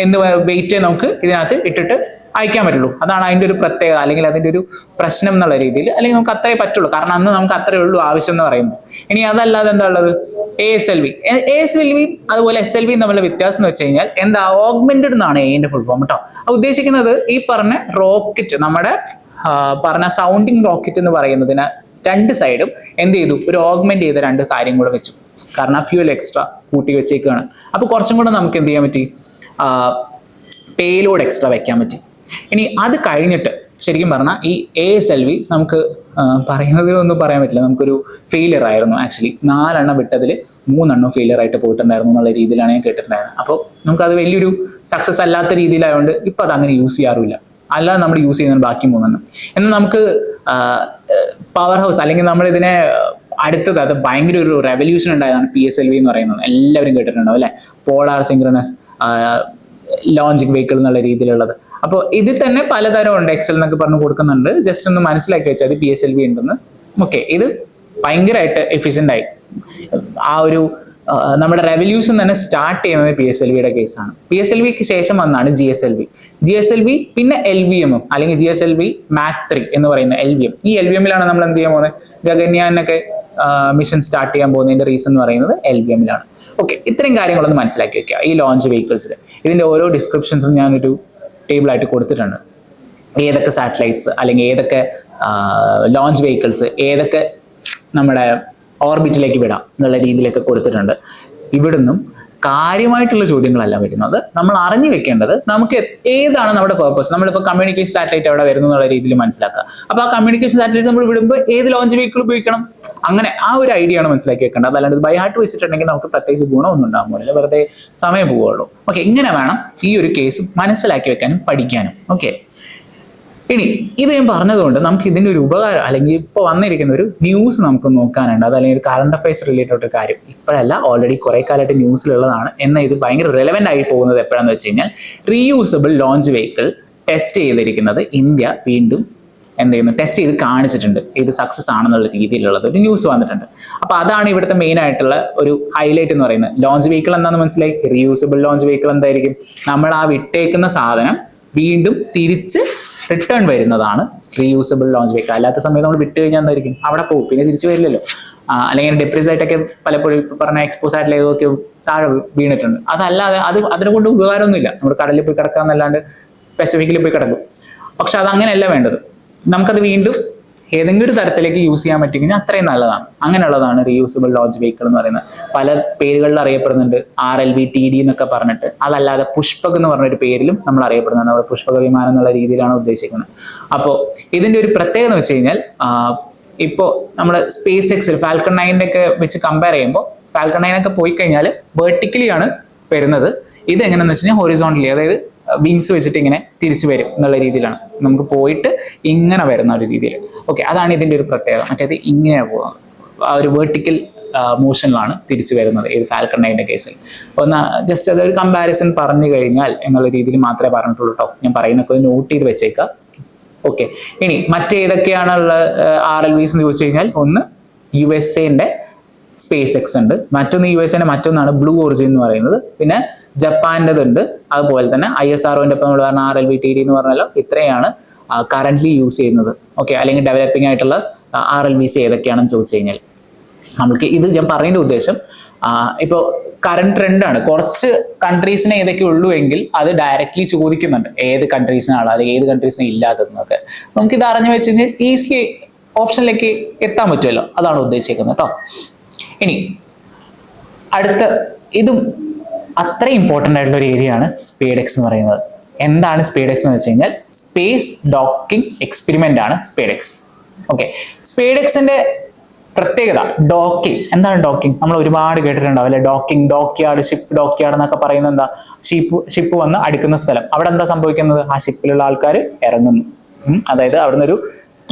വെയിറ്റ് നമുക്ക് ഇതിനകത്ത് ഇട്ടിട്ട് അയക്കാൻ പറ്റുള്ളൂ. അതാണ് അതിൻ്റെ ഒരു പ്രത്യേകത, അല്ലെങ്കിൽ അതിൻ്റെ ഒരു പ്രശ്നം എന്നുള്ള രീതിയിൽ. അല്ലെങ്കിൽ നമുക്ക് അത്രേ പറ്റുള്ളൂ, കാരണം അന്ന് നമുക്ക് അത്രേ ഉള്ളൂ ആവശ്യം എന്ന് പറയുന്നത്. ഇനി അതല്ലാതെ എന്താ ഉള്ളത്? ASLV അതുപോലെ SLV തമ്മിലുള്ള വ്യത്യാസം എന്ന് വെച്ച് കഴിഞ്ഞാൽ എന്താ? ഓഗ്മെന്റഡ് എന്നാണ് എന്റെ ഫുൾ ഫോം കേട്ടോ. ഉദ്ദേശിക്കുന്നത് ഈ പറഞ്ഞ റോക്കറ്റ്, നമ്മുടെ പറഞ്ഞ സൗണ്ടിങ് റോക്കറ്റ് എന്ന് പറയുന്നതിന് രണ്ട് സൈഡും എന്ത് ചെയ്തു? ഒരു ഓഗ്മെന്റ് ചെയ്ത രണ്ട് കാര്യം കൂടെ വെച്ചു. കാരണം ഫ്യൂൽ എക്സ്ട്രാ കൂട്ടി വെച്ചേക്കാണ്. അപ്പൊ കുറച്ചും കൂടെ നമുക്ക് എന്ത് ചെയ്യാൻ പറ്റി? പേലോഡ് എക്സ്ട്രാ വെക്കാൻ പറ്റി. ഇനി അത് കഴിഞ്ഞിട്ട് ശരിക്കും പറഞ്ഞാൽ ഈ ASLV നമുക്ക് പറയുന്നതിലൊന്നും പറയാൻ പറ്റില്ല, നമുക്കൊരു ഫെയിലിയർ ആയിരുന്നു. ആക്ച്വലി 4 എണ്ണം വിട്ടതിൽ 3 എണ്ണം ഫെയിലിയർ ആയിട്ട് പോയിട്ടുണ്ടായിരുന്നു എന്നുള്ള രീതിയിലാണ് ഞാൻ കേട്ടിട്ടുണ്ടായിരുന്നത്. അപ്പോൾ നമുക്കത് വലിയൊരു സക്സസ് അല്ലാത്ത രീതിയിലായതുകൊണ്ട് ഇപ്പം അത് അങ്ങനെ യൂസ് ചെയ്യാറില്ല. അല്ലാതെ നമ്മൾ യൂസ് ചെയ്യുന്നത് ബാക്കി 3 എണ്ണം. എന്നാൽ നമുക്ക് പവർ ഹൗസ് അല്ലെങ്കിൽ നമ്മളിതിനെ അടുത്തത് അത് ഭയങ്കര ഒരു റെവല്യൂഷൻ ഉണ്ടായതാണ് PSLV എന്ന് പറയുന്നത്. എല്ലാവരും കേട്ടിട്ടുണ്ടാവും അല്ലെ? പോളാർ സിങ്ക്രണസ് ലോഞ്ചിങ് വെഹിക്കിൾ എന്നുള്ള രീതിയിലുള്ളത്. അപ്പോൾ ഇതിൽ തന്നെ പലതരം ഉണ്ട്, എക്സൽ എന്നൊക്കെ പറഞ്ഞ് കൊടുക്കുന്നുണ്ട്. ജസ്റ്റ് ഒന്ന് മനസ്സിലാക്കി വെച്ചാൽ PSLV ഉണ്ടെന്ന്. ഓക്കെ, ഇത് ഭയങ്കരമായിട്ട് എഫിഷ്യൻ്റ് ആയി. ആ ഒരു നമ്മുടെ റെവല്യൂഷൻ തന്നെ സ്റ്റാർട്ട് ചെയ്യുന്നത് PSLVയുടെ കേസാണ്. PSLVക്ക് ശേഷം വന്നാണ് GSLV, പിന്നെ LVM അല്ലെങ്കിൽ GSLV Mach 3 എന്ന് പറയുന്ന LVM. ഈ LVMലാണ് നമ്മൾ എന്ത് ചെയ്യാൻ പോകുന്നത്? ഗഗൻയാനൊക്കെ മിഷൻ സ്റ്റാർട്ട് ചെയ്യാൻ പോകുന്നതിന്റെ റീസൺ എന്ന് പറയുന്നത് LVMലാണ്. ഓക്കെ, ഇത്രയും കാര്യങ്ങളൊന്ന് മനസ്സിലാക്കി വെക്കുക ഈ ലോഞ്ച് വെഹിക്കിൾസിൽ. ഇതിന്റെ ഓരോ ഡിസ്ക്രിപ്ഷൻസും ഞാനൊരു ടേബിൾ ആയിട്ട് കൊടുത്തിട്ടുണ്ട്. ഏതൊക്കെ സാറ്റലൈറ്റ്സ് അല്ലെങ്കിൽ ഏതൊക്കെ ലോഞ്ച് വെഹിക്കിൾസ് ഏതൊക്കെ നമ്മുടെ ഓർബിറ്റിലേക്ക് വിടാം എന്നുള്ള രീതിയിലൊക്കെ കൊടുത്തിട്ടുണ്ട്. ഇവിടുന്നും കാര്യമായിട്ടുള്ള ചോദ്യങ്ങളല്ല വരുന്നത്. നമ്മൾ അറിഞ്ഞു വെക്കേണ്ടത് നമുക്ക് ഏതാണ് നമ്മുടെ പേർപ്പസ്. നമ്മളിപ്പോൾ കമ്മ്യൂണിക്കേഷൻ സാറ്റലൈറ്റ് എവിടെ വരുന്നു എന്നുള്ള രീതിയിൽ മനസ്സിലാക്കുക. അപ്പോൾ ആ കമ്മ്യൂണിക്കേഷൻ സാറ്റലൈറ്റ് നമ്മൾ വിടുമ്പോൾ ഏത് ലോഞ്ച് വെഹിക്കിൾ ഉപയോഗിക്കണം, അങ്ങനെ ആ ഒരു ഐഡിയ ആണ് മനസ്സിലാക്കി വെക്കേണ്ടത്. അതല്ലാണ്ട് ബൈ ഹാർട്ട് വെച്ചിട്ടുണ്ടെങ്കിൽ നമുക്ക് പ്രത്യേകിച്ച് ഗുണമൊന്നും ഉണ്ടാകുന്നില്ല, വെറുതെ സമയം പോവുള്ളൂ. ഓക്കെ, ഇങ്ങനെ വേണം ഈ ഒരു കേസ് മനസ്സിലാക്കി വെക്കാനും പഠിക്കാനും. ഓക്കെ, ഇനി ഇത് ഞാൻ പറഞ്ഞതുകൊണ്ട് നമുക്ക് ഇതിന്റെ ഒരു ഉപകാരം അല്ലെങ്കിൽ ഇപ്പോൾ വന്നിരിക്കുന്ന ഒരു ന്യൂസ് നമുക്ക് നോക്കാനുണ്ട്. അത് അല്ലെങ്കിൽ ഒരു കറണ്ട് അഫയേഴ്സ് റിലേറ്റഡ് ഒരു കാര്യം. ഇപ്പോഴല്ല, ഓൾറെഡി കുറെ കാലമായിട്ട് ന്യൂസിലുള്ളതാണ്. എന്നാൽ ഇത് ഭയങ്കര റെലവെന്റ് ആയി പോകുന്നത് എപ്പോഴാന്ന് വെച്ച് കഴിഞ്ഞാൽ, റീയൂസബിൾ ലോഞ്ച് വെഹിക്കിൾ ടെസ്റ്റ് ചെയ്തിരിക്കുന്നത് ഇന്ത്യ വീണ്ടും എന്ത് ചെയ്യുന്നു? ടെസ്റ്റ് ചെയ്ത് കാണിച്ചിട്ടുണ്ട്. ഇത് സക്സസ് ആണെന്നുള്ള രീതിയിലുള്ളത് ഒരു ന്യൂസ് വന്നിട്ടുണ്ട്. അപ്പൊ അതാണ് ഇവിടുത്തെ മെയിൻ ആയിട്ടുള്ള ഒരു ഹൈലൈറ്റ് എന്ന് പറയുന്നത്. ലോഞ്ച് വെഹിക്കിൾ എന്താണെന്ന് മനസ്സിലായി. റീയൂസബിൾ ലോഞ്ച് വെഹിക്കിൾ എന്തായിരിക്കും? നമ്മൾ ആ വിട്ടേക്കുന്ന സാധനം വീണ്ടും തിരിച്ച് റിട്ടേൺ വരുന്നതാണ് റീയൂസബിൾ ലോഞ്ച് വെഹിക്കിൾ. അല്ലാത്ത സമയത്ത് നമ്മൾ വിട്ട് കഴിഞ്ഞാൽ എന്തായിരിക്കും? അവിടെ പോകും, പിന്നെ തിരിച്ചു വരില്ലല്ലോ. അല്ലെങ്കിൽ ഡെപ്രീസ് ആയിട്ടൊക്കെ പലപ്പോഴും പറഞ്ഞ എക്സ്പോസ് ആയിട്ടുള്ള ഏതൊക്കെ താഴെ വീണിട്ടുണ്ട്. അതല്ലാതെ അതിനെ കൊണ്ട് ഉപകാരമൊന്നുമില്ല. നമ്മൾ കടലിൽ പോയി കിടക്കാന്നല്ലാണ്ട് പസഫിക്കിൽ പോയി കിടക്കും. പക്ഷെ അത് അങ്ങനെയല്ല വേണ്ടത്. നമുക്കത് വീണ്ടും ഏതെങ്കിലും ഒരു തരത്തിലേക്ക് യൂസ് ചെയ്യാൻ പറ്റിക്കഴിഞ്ഞാൽ അത്രയും നല്ലതാണ്. അങ്ങനെയുള്ളതാണ് റീയൂസബിൾ ലോഞ്ച് വെഹിക്കിൾ എന്ന് പറയുന്നത്. പല പേരുകളിൽ അറിയപ്പെടുന്നുണ്ട്, RLV-TD എന്നൊക്കെ പറഞ്ഞിട്ട്. അതല്ലാതെ പുഷ്പക് എന്ന് പറഞ്ഞൊരു പേരിലും നമ്മൾ അറിയപ്പെടുന്നുണ്ട്. നമ്മുടെ പുഷ്പക വിമാനം എന്നുള്ള രീതിയിലാണ് ഉദ്ദേശിക്കുന്നത്. അപ്പോൾ ഇതിന്റെ ഒരു പ്രത്യേകത എന്ന് വെച്ച് കഴിഞ്ഞാൽ, ഇപ്പോൾ നമ്മുടെ SpaceX Falcon 9 ഒക്കെ വെച്ച് കമ്പയർ ചെയ്യുമ്പോൾ Falcon 9 ഒക്കെ പോയി കഴിഞ്ഞാൽ വെർട്ടിക്കലി ആണ് വരുന്നത്. ഇത് എങ്ങനെയാണെന്ന് വെച്ച് കഴിഞ്ഞാൽ ഹൊറിസോണ്ടലി, അതായത് വിങ്സ് വെച്ചിട്ട് ഇങ്ങനെ തിരിച്ചു വരും എന്നുള്ള രീതിയിലാണ്. നമുക്ക് പോയിട്ട് ഇങ്ങനെ വരുന്ന ഒരു രീതിയിൽ. ഓക്കെ, അതാണ് ഇതിന്റെ ഒരു പ്രത്യേകത. മറ്റേത് ഇങ്ങനെ പോകുന്നത്, ആ ഒരു വെർട്ടിക്കൽ മോഷനിലാണ് തിരിച്ചു വരുന്നത് ഈ Falcon 9 കേസിൽ. ഒന്ന് ജസ്റ്റ് അതൊരു കമ്പാരിസൺ പറഞ്ഞു കഴിഞ്ഞാൽ എന്നുള്ള രീതിയിൽ മാത്രമേ പറഞ്ഞിട്ടുള്ളൂ കേട്ടോ. ഞാൻ പറയുന്നൊക്കെ നോട്ട് ചെയ്ത് വെച്ചേക്കാം. ഓക്കെ, ഇനി മറ്റേതൊക്കെയാണുള്ള RLVs എന്ന് ചോദിച്ചു കഴിഞ്ഞാൽ, ഒന്ന് USA SpaceX ഉണ്ട്, മറ്റൊന്ന് USA മറ്റൊന്നാണ് ബ്ലൂ ഒറിജിൻ എന്ന് പറയുന്നത്, പിന്നെ ജപ്പാൻ്റെതുണ്ട്, അതുപോലെ തന്നെ ISROന്റെ ഇപ്പം നമ്മൾ പറഞ്ഞ RLV-TD എന്ന് പറഞ്ഞാലോ. ഇത്രയാണ് കറന്റ്ലി യൂസ് ചെയ്യുന്നത്. ഓക്കെ, അല്ലെങ്കിൽ ഡെവലപ്പിംഗ് ആയിട്ടുള്ള RLVs ഏതൊക്കെയാണെന്ന് ചോദിച്ചു കഴിഞ്ഞാൽ, നമുക്ക് ഇത് ഞാൻ പറയുന്ന ഉദ്ദേശം ഇപ്പോൾ കറണ്ട് ട്രെൻഡാണ്. കുറച്ച് കൺട്രീസിനെ ഏതൊക്കെ ഉള്ളൂ എങ്കിൽ അത് ഡയറക്റ്റ്ലി ചോദിക്കുന്നുണ്ട് ഏത് കൺട്രീസിനാണ് അല്ലെങ്കിൽ ഏത് കൺട്രീസിനെ ഇല്ലാത്തതെന്നൊക്കെ. നമുക്കിത് അറിഞ്ഞു വെച്ച് കഴിഞ്ഞാൽ ഈസി ഓപ്ഷനിലേക്ക് എത്താൻ പറ്റുമല്ലോ, അതാണ് ഉദ്ദേശിക്കുന്നത് കേട്ടോ. ഇനി അടുത്ത ഇതും അത്ര ഇമ്പോർട്ടൻ്റ് ആയിട്ടുള്ള ഒരു ഏരിയ ആണ് സ്പേഡെക്സ് എന്ന് പറയുന്നത്. എന്താണ് സ്പേഡെക്സ് എന്ന് വെച്ച് കഴിഞ്ഞാൽ സ്പേസ് ഡോക്കിംഗ് എക്സ്പെരിമെന്റ് ആണ് സ്പേഡെക്സ്. ഓക്കെ, സ്പേഡെക്സിന്റെ പ്രത്യേകത ഡോക്കിംഗ്. എന്താണ് ഡോക്കിംഗ്? നമ്മൾ ഒരുപാട് കേട്ടിട്ടുണ്ടാവും അല്ലെ, ഡോക്കിംഗ്, ഡോക്യാർഡ്, ഷിപ്പ് ഡോക്യാർഡ് എന്നൊക്കെ പറയുന്നത് എന്താ? ഷിപ്പ് വന്ന് അടുക്കുന്ന സ്ഥലം. അവിടെ എന്താ സംഭവിക്കുന്നത്? ആ ഷിപ്പിലുള്ള ആൾക്കാർ ഇറങ്ങുന്നു, അതായത് അവിടെ നിന്നൊരു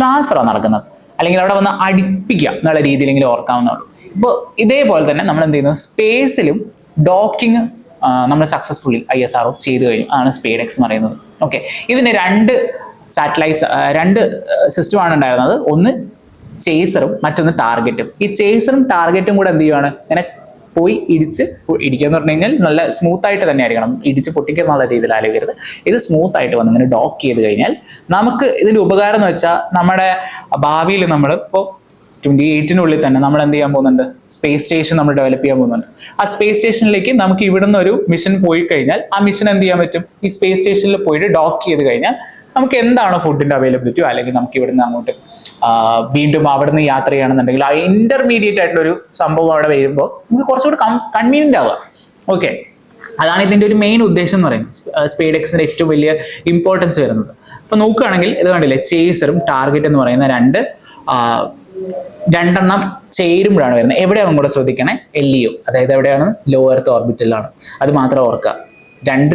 ട്രാൻസ്ഫറാണ് നടക്കുന്നത്, അല്ലെങ്കിൽ അവിടെ വന്ന് അടുപ്പിക്കുക എന്നുള്ള രീതിയിലെങ്കിലും ഓർക്കാവുന്നുള്ളൂ. ഇപ്പോൾ ഇതേപോലെ തന്നെ നമ്മൾ എന്ത് ചെയ്യുന്നത്, സ്പേസിലും ഡോക്കിംഗ് നമ്മൾ സക്സസ്ഫുള്ളി ISRO ചെയ്തു കഴിഞ്ഞു. അതാണ് സ്പേഡെക്സ് എന്ന് പറയുന്നത്. ഓക്കെ, ഇതിന് രണ്ട് സാറ്റലൈറ്റ്സ്, രണ്ട് സിസ്റ്റമാണ് ഉണ്ടായിരുന്നത്. ഒന്ന് ചേസറും മറ്റൊന്ന് ടാർഗറ്റും. ഈ ചേസറും ടാർഗറ്റും കൂടെ എന്ത് ചെയ്യുവാണ്, ഇങ്ങനെ പോയി ഇടിക്കുക എന്ന് പറഞ്ഞു കഴിഞ്ഞാൽ നല്ല സ്മൂത്ത് ആയിട്ട് തന്നെ ആയിരിക്കണം, ഇടിച്ച് പൊട്ടിക്കുക എന്നുള്ള രീതിയിൽ ആലോചിക്കരുത്. ഇത് സ്മൂത്ത് ആയിട്ട് വന്ന് ഇങ്ങനെ ഡോക്ക് ചെയ്ത് കഴിഞ്ഞാൽ നമുക്ക് ഇതിന്റെ ഉപകാരം എന്ന് വെച്ചാൽ നമ്മുടെ ഭാവിയിൽ നമ്മൾ ഇപ്പോൾ 28-നുള്ളിൽ തന്നെ നമ്മൾ എന്ത് ചെയ്യാൻ പോകുന്നുണ്ട്, സ്പേസ് സ്റ്റേഷൻ നമ്മൾ ഡെവലപ്പ് ചെയ്യാൻ പോകുന്നുണ്ട്. ആ സ്പേസ് സ്റ്റേഷനിലേക്ക് നമുക്ക് ഇവിടുന്ന് ഒരു മിഷൻ പോയി കഴിഞ്ഞാൽ ആ മിഷൻ എന്ത് ചെയ്യാൻ പറ്റും, ഈ സ്പേസ് സ്റ്റേഷനിൽ പോയിട്ട് ഡോക്ക് ചെയ്ത് കഴിഞ്ഞാൽ നമുക്ക് എന്താണോ ഫുഡിന്റെ അവൈലബിലിറ്റിയോ അല്ലെങ്കിൽ നമുക്ക് ഇവിടുന്ന് അങ്ങോട്ട് വീണ്ടും അവിടുന്ന് യാത്ര ചെയ്യണമെന്നുണ്ടെങ്കിൽ ആ ഇന്റർമീഡിയറ്റ് ആയിട്ടുള്ള ഒരു സംഭവം അവിടെ വരുമ്പോൾ നമുക്ക് കുറച്ചുകൂടി കൺവീനിയന്റ് ആവുക. ഓക്കെ, അതാണ് ഇതിന്റെ ഒരു മെയിൻ ഉദ്ദേശം എന്ന് പറയുന്നത്, സ്പേഡെക്സിന്റെ ഏറ്റവും വലിയ ഇമ്പോർട്ടൻസ് വരുന്നത്. അപ്പൊ നോക്കുകയാണെങ്കിൽ ഇത് കണ്ടില്ലേ, ചേസറും ടാർഗറ്റ് എന്ന് പറയുന്ന രണ്ടെണ്ണം ചേരുമ്പോഴാണ് വരുന്നത്. എവിടെയാണ് കൂടെ ശ്രദ്ധിക്കണേ, LEO, അതായത് എവിടെയാണ്, ലോ എർത്ത് ഓർബിറ്റിലാണ്. അത് മാത്രം ഓർക്കുക. രണ്ട്